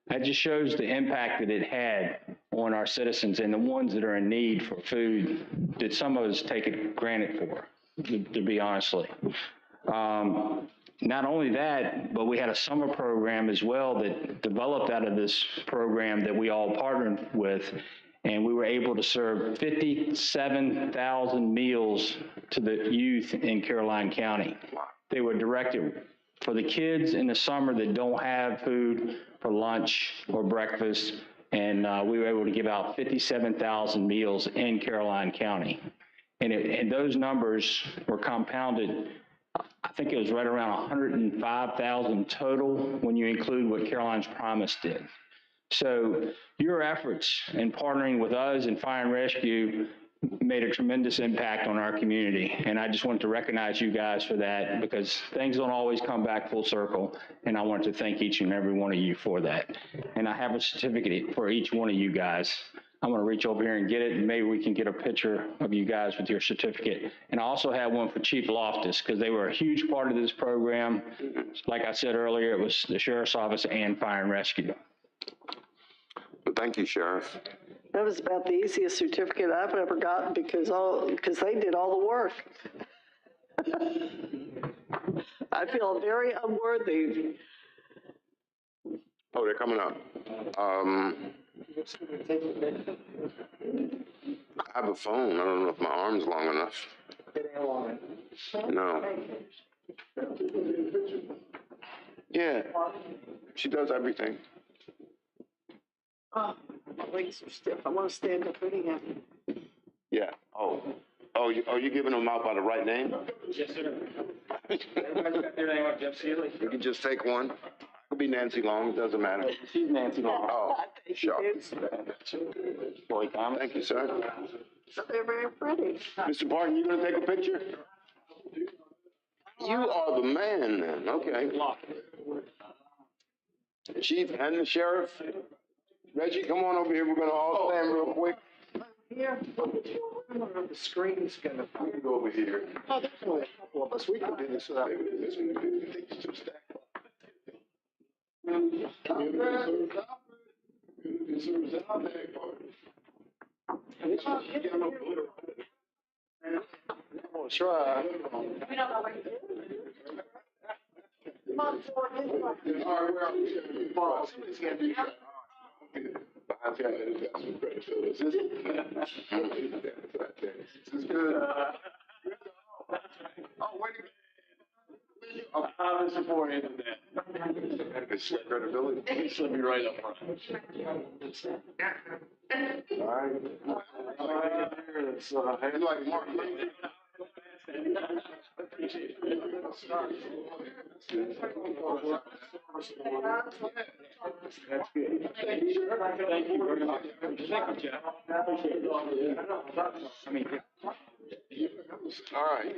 That just shows the impact that it had on our citizens and the ones that are in need for food that some of us take it granted for, to be honestly. Not only that, but we had a summer program as well that developed out of this program that we all partnered with, and we were able to serve 57,000 meals to the youth in Caroline County. They were directed for the kids in the summer that don't have food for lunch or breakfast, and we were able to give out 57,000 meals in Caroline County. And those numbers were compounded, I think it was right around 105,000 total when you include what Caroline's Promise did. So your efforts in partnering with us and Fire and Rescue made a tremendous impact on our community. And I just wanted to recognize you guys for that, because things don't always come back full circle. And I want to thank each and every one of you for that. And I have a certificate for each one of you guys. I'm going to reach over here and get it, and maybe we can get a picture of you guys with your certificate. And I also have one for Chief Loftus, because they were a huge part of this program. Like I said earlier, it was the Sheriff's Office and Fire and Rescue. Thank you, Sheriff. That was about the easiest certificate I've ever gotten because they did all the work. I feel very unworthy. Oh, they're coming up. I have a phone. I don't know if my arm's long enough. No. Yeah, she does everything. Oh, my legs are stiff. I want to stand up anyhow. Yeah. Oh, you giving them out by the right name? Yes, sir. Your name up, Jeff Seeley? You can just take one. Could be Nancy Long, doesn't matter. She's Nancy Long. Oh, sure. Thank you, sir. So they're very pretty. Mr. Barton, you gonna take a picture? You are the man then, okay. Chief and the sheriff. Reggie, come on over here, we're gonna all stand real quick. Here, the screen's gonna. You go over here. Oh, there's only a couple of us. We can do this without. We'll try. I'm supporting that. It's credibility. Let me right up front. All right. You like Mark Lee? That's good. Thank you very much. Thank you, Jeff. All right.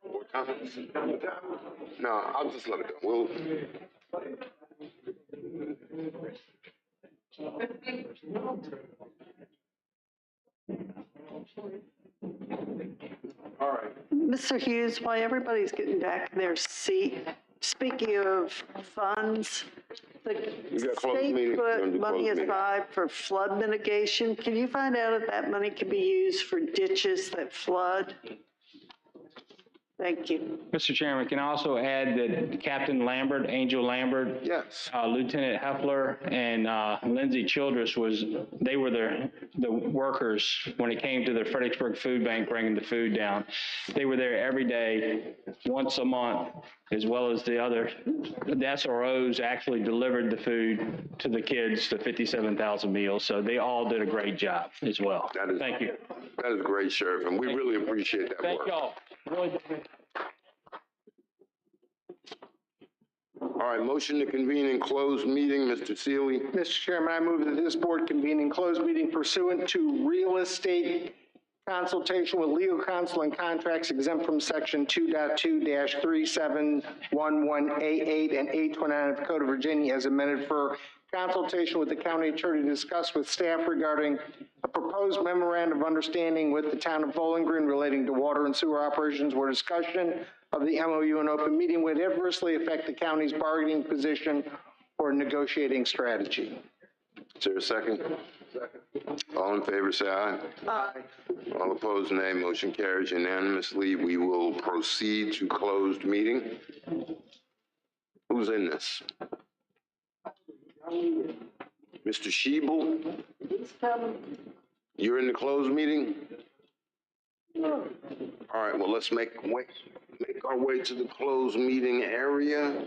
More comments? No, I'll just let it go. We'll. All right. Mr. Hughes, while everybody's getting back in their seat, speaking of funds, the You got closed state meeting. We're gonna put do money closed meeting. aside for flood mitigation. Can you find out if that money can be used for ditches that flood? Thank you. Mr. Chairman, can I also add that Captain Lambert, Angel Lambert, Yes. Lieutenant Heffler, and Lindsay Childress they were the workers when it came to the Fredericksburg Food Bank bringing the food down. They were there every day, once a month, as well as the SROs actually delivered the food to the kids, the 57,000 meals. So they all did a great job as well. Thank you. That is great, Sheriff, and we really appreciate that Thank work. y'all. Really- All right, motion to convene in closed meeting, Mr. Seeley. Mr. Chairman, I move that this board convene in closed meeting pursuant to real estate consultation with legal counsel and contracts exempt from section 2.2-3711A8 and 829 of the Code of Virginia as amended for consultation with the county attorney to discuss with staff regarding a proposed memorandum of understanding with the town of Bowling Green relating to water and sewer operations where discussion of the MOU in open meeting would adversely affect the county's bargaining position or negotiating strategy. Is there a second? Second. All in favor, say aye. Aye. All opposed, nay. Motion carries unanimously. We will proceed to closed meeting. Who's in this? Mr. Shebel? You're in the closed meeting? All right, well, let's make our way to the closed meeting area.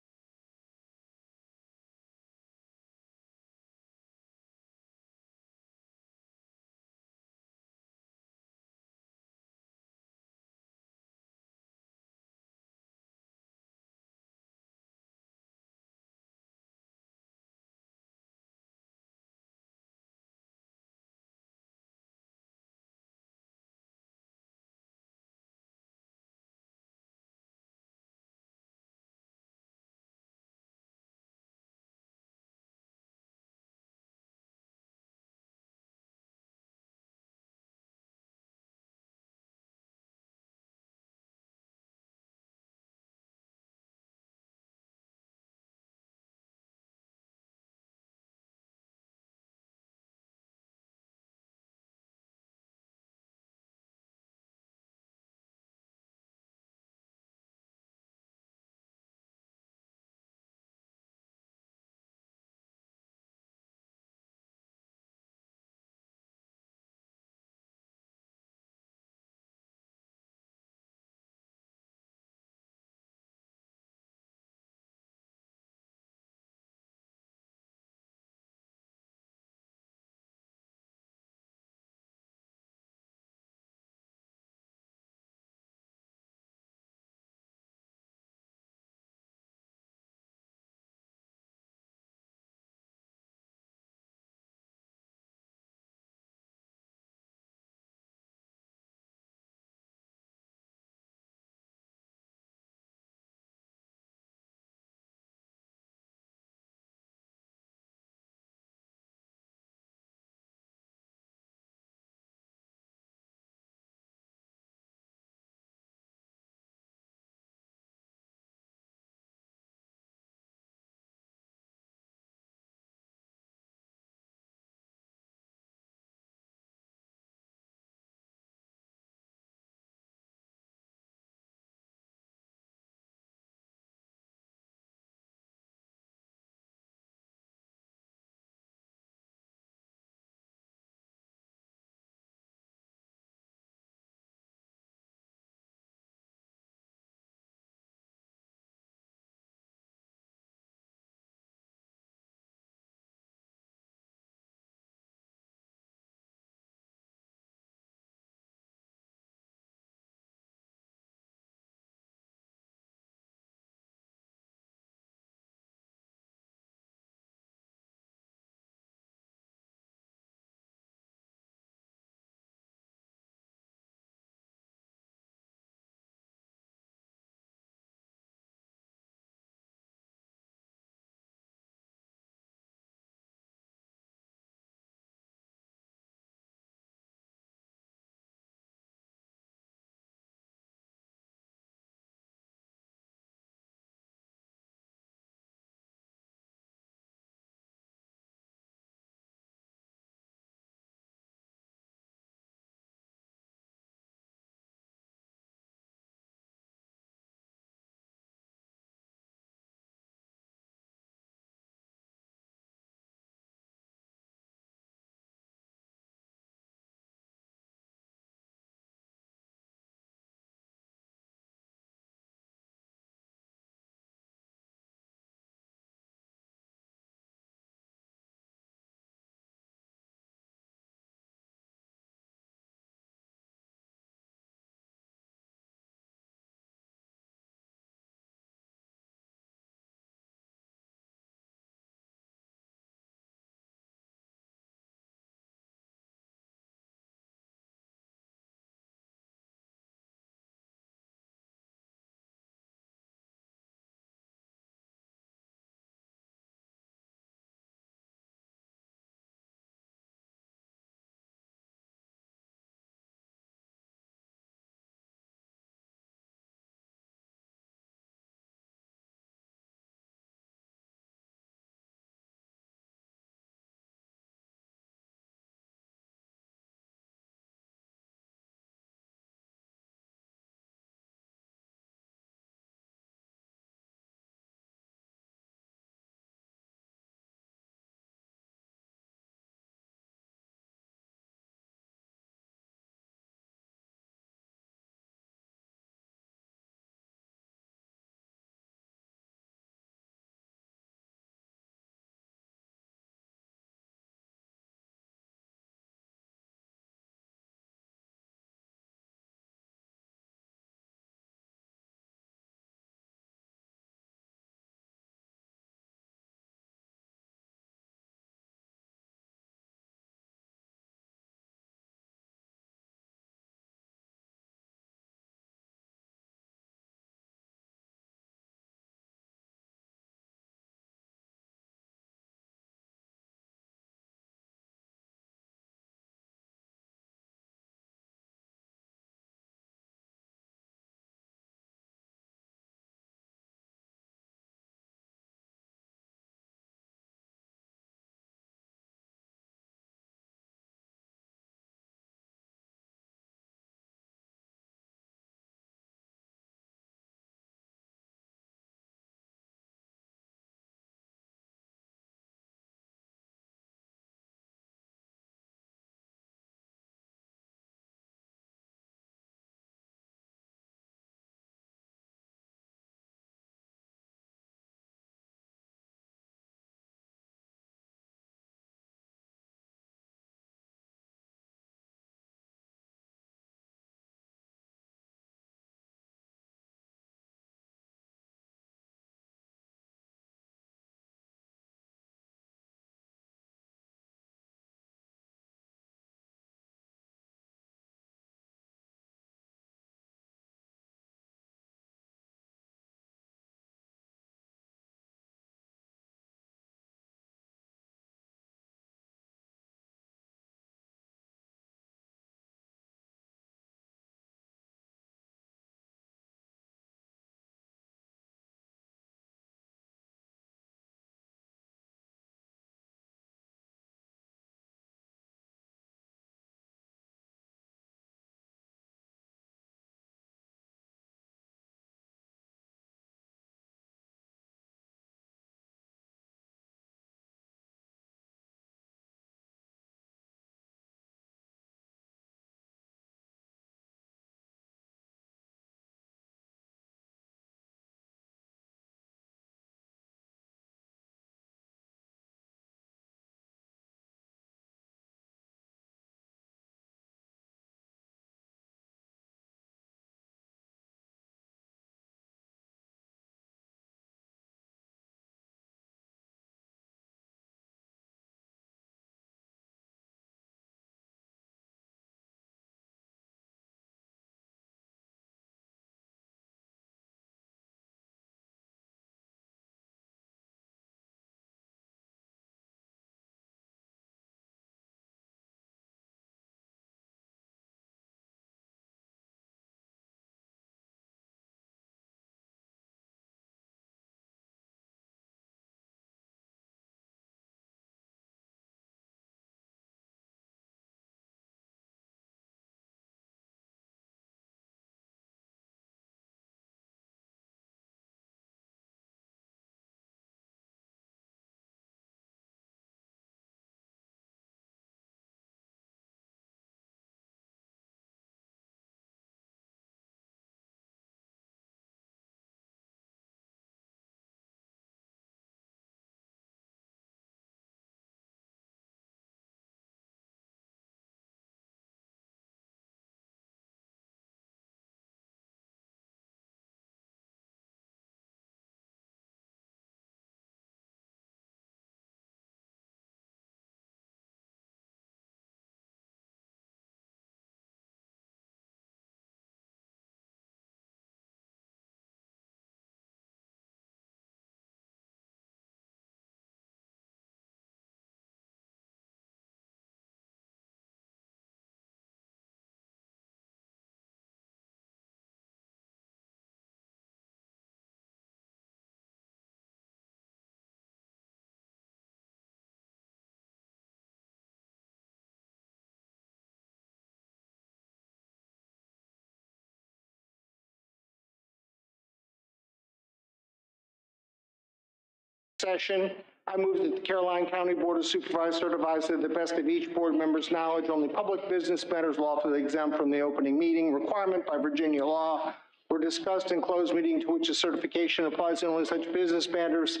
session. I move that the Caroline County Board of Supervisors certifies to the best of each board member's knowledge only public business matters lawfully exempt from the opening meeting requirement by Virginia law were discussed in closed meeting, to which the certification applies only such business matters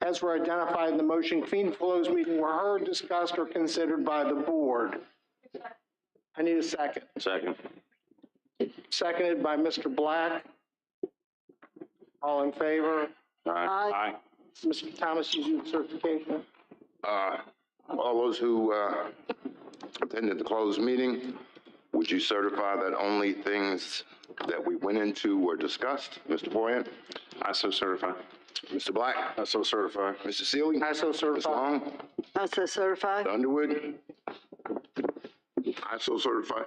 as were identified in the motion convened in closed meeting were heard, discussed, or considered by the board. I need a second. Second. Seconded by Mr. Black. All in favor? Aye. Mr. Thomas, you do the certification. All those who attended the closed meeting, would you certify that only things that we went into were discussed? Mr. Boyan? I so certify. Mr. Black? I so certify. Mr. Seeley? I so Ms. certify. Long? I so certify. Mr. Underwood? I so certify.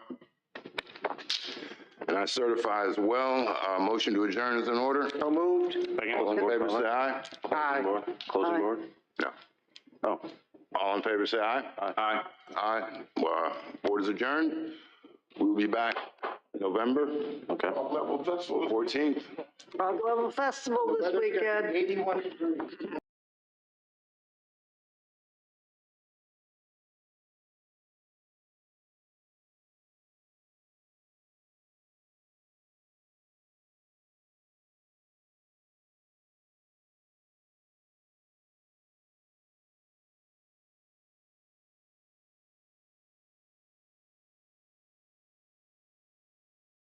And I certify as well. Motion to adjourn is in order. So moved. All in favor, say aye. Aye. Closing Aye. board? No. Oh. All in favor, say aye. Aye. Aye. Board is adjourned. We will be back November Okay. Level festival. 14th. Frog Level Festival this weekend. 81 degrees.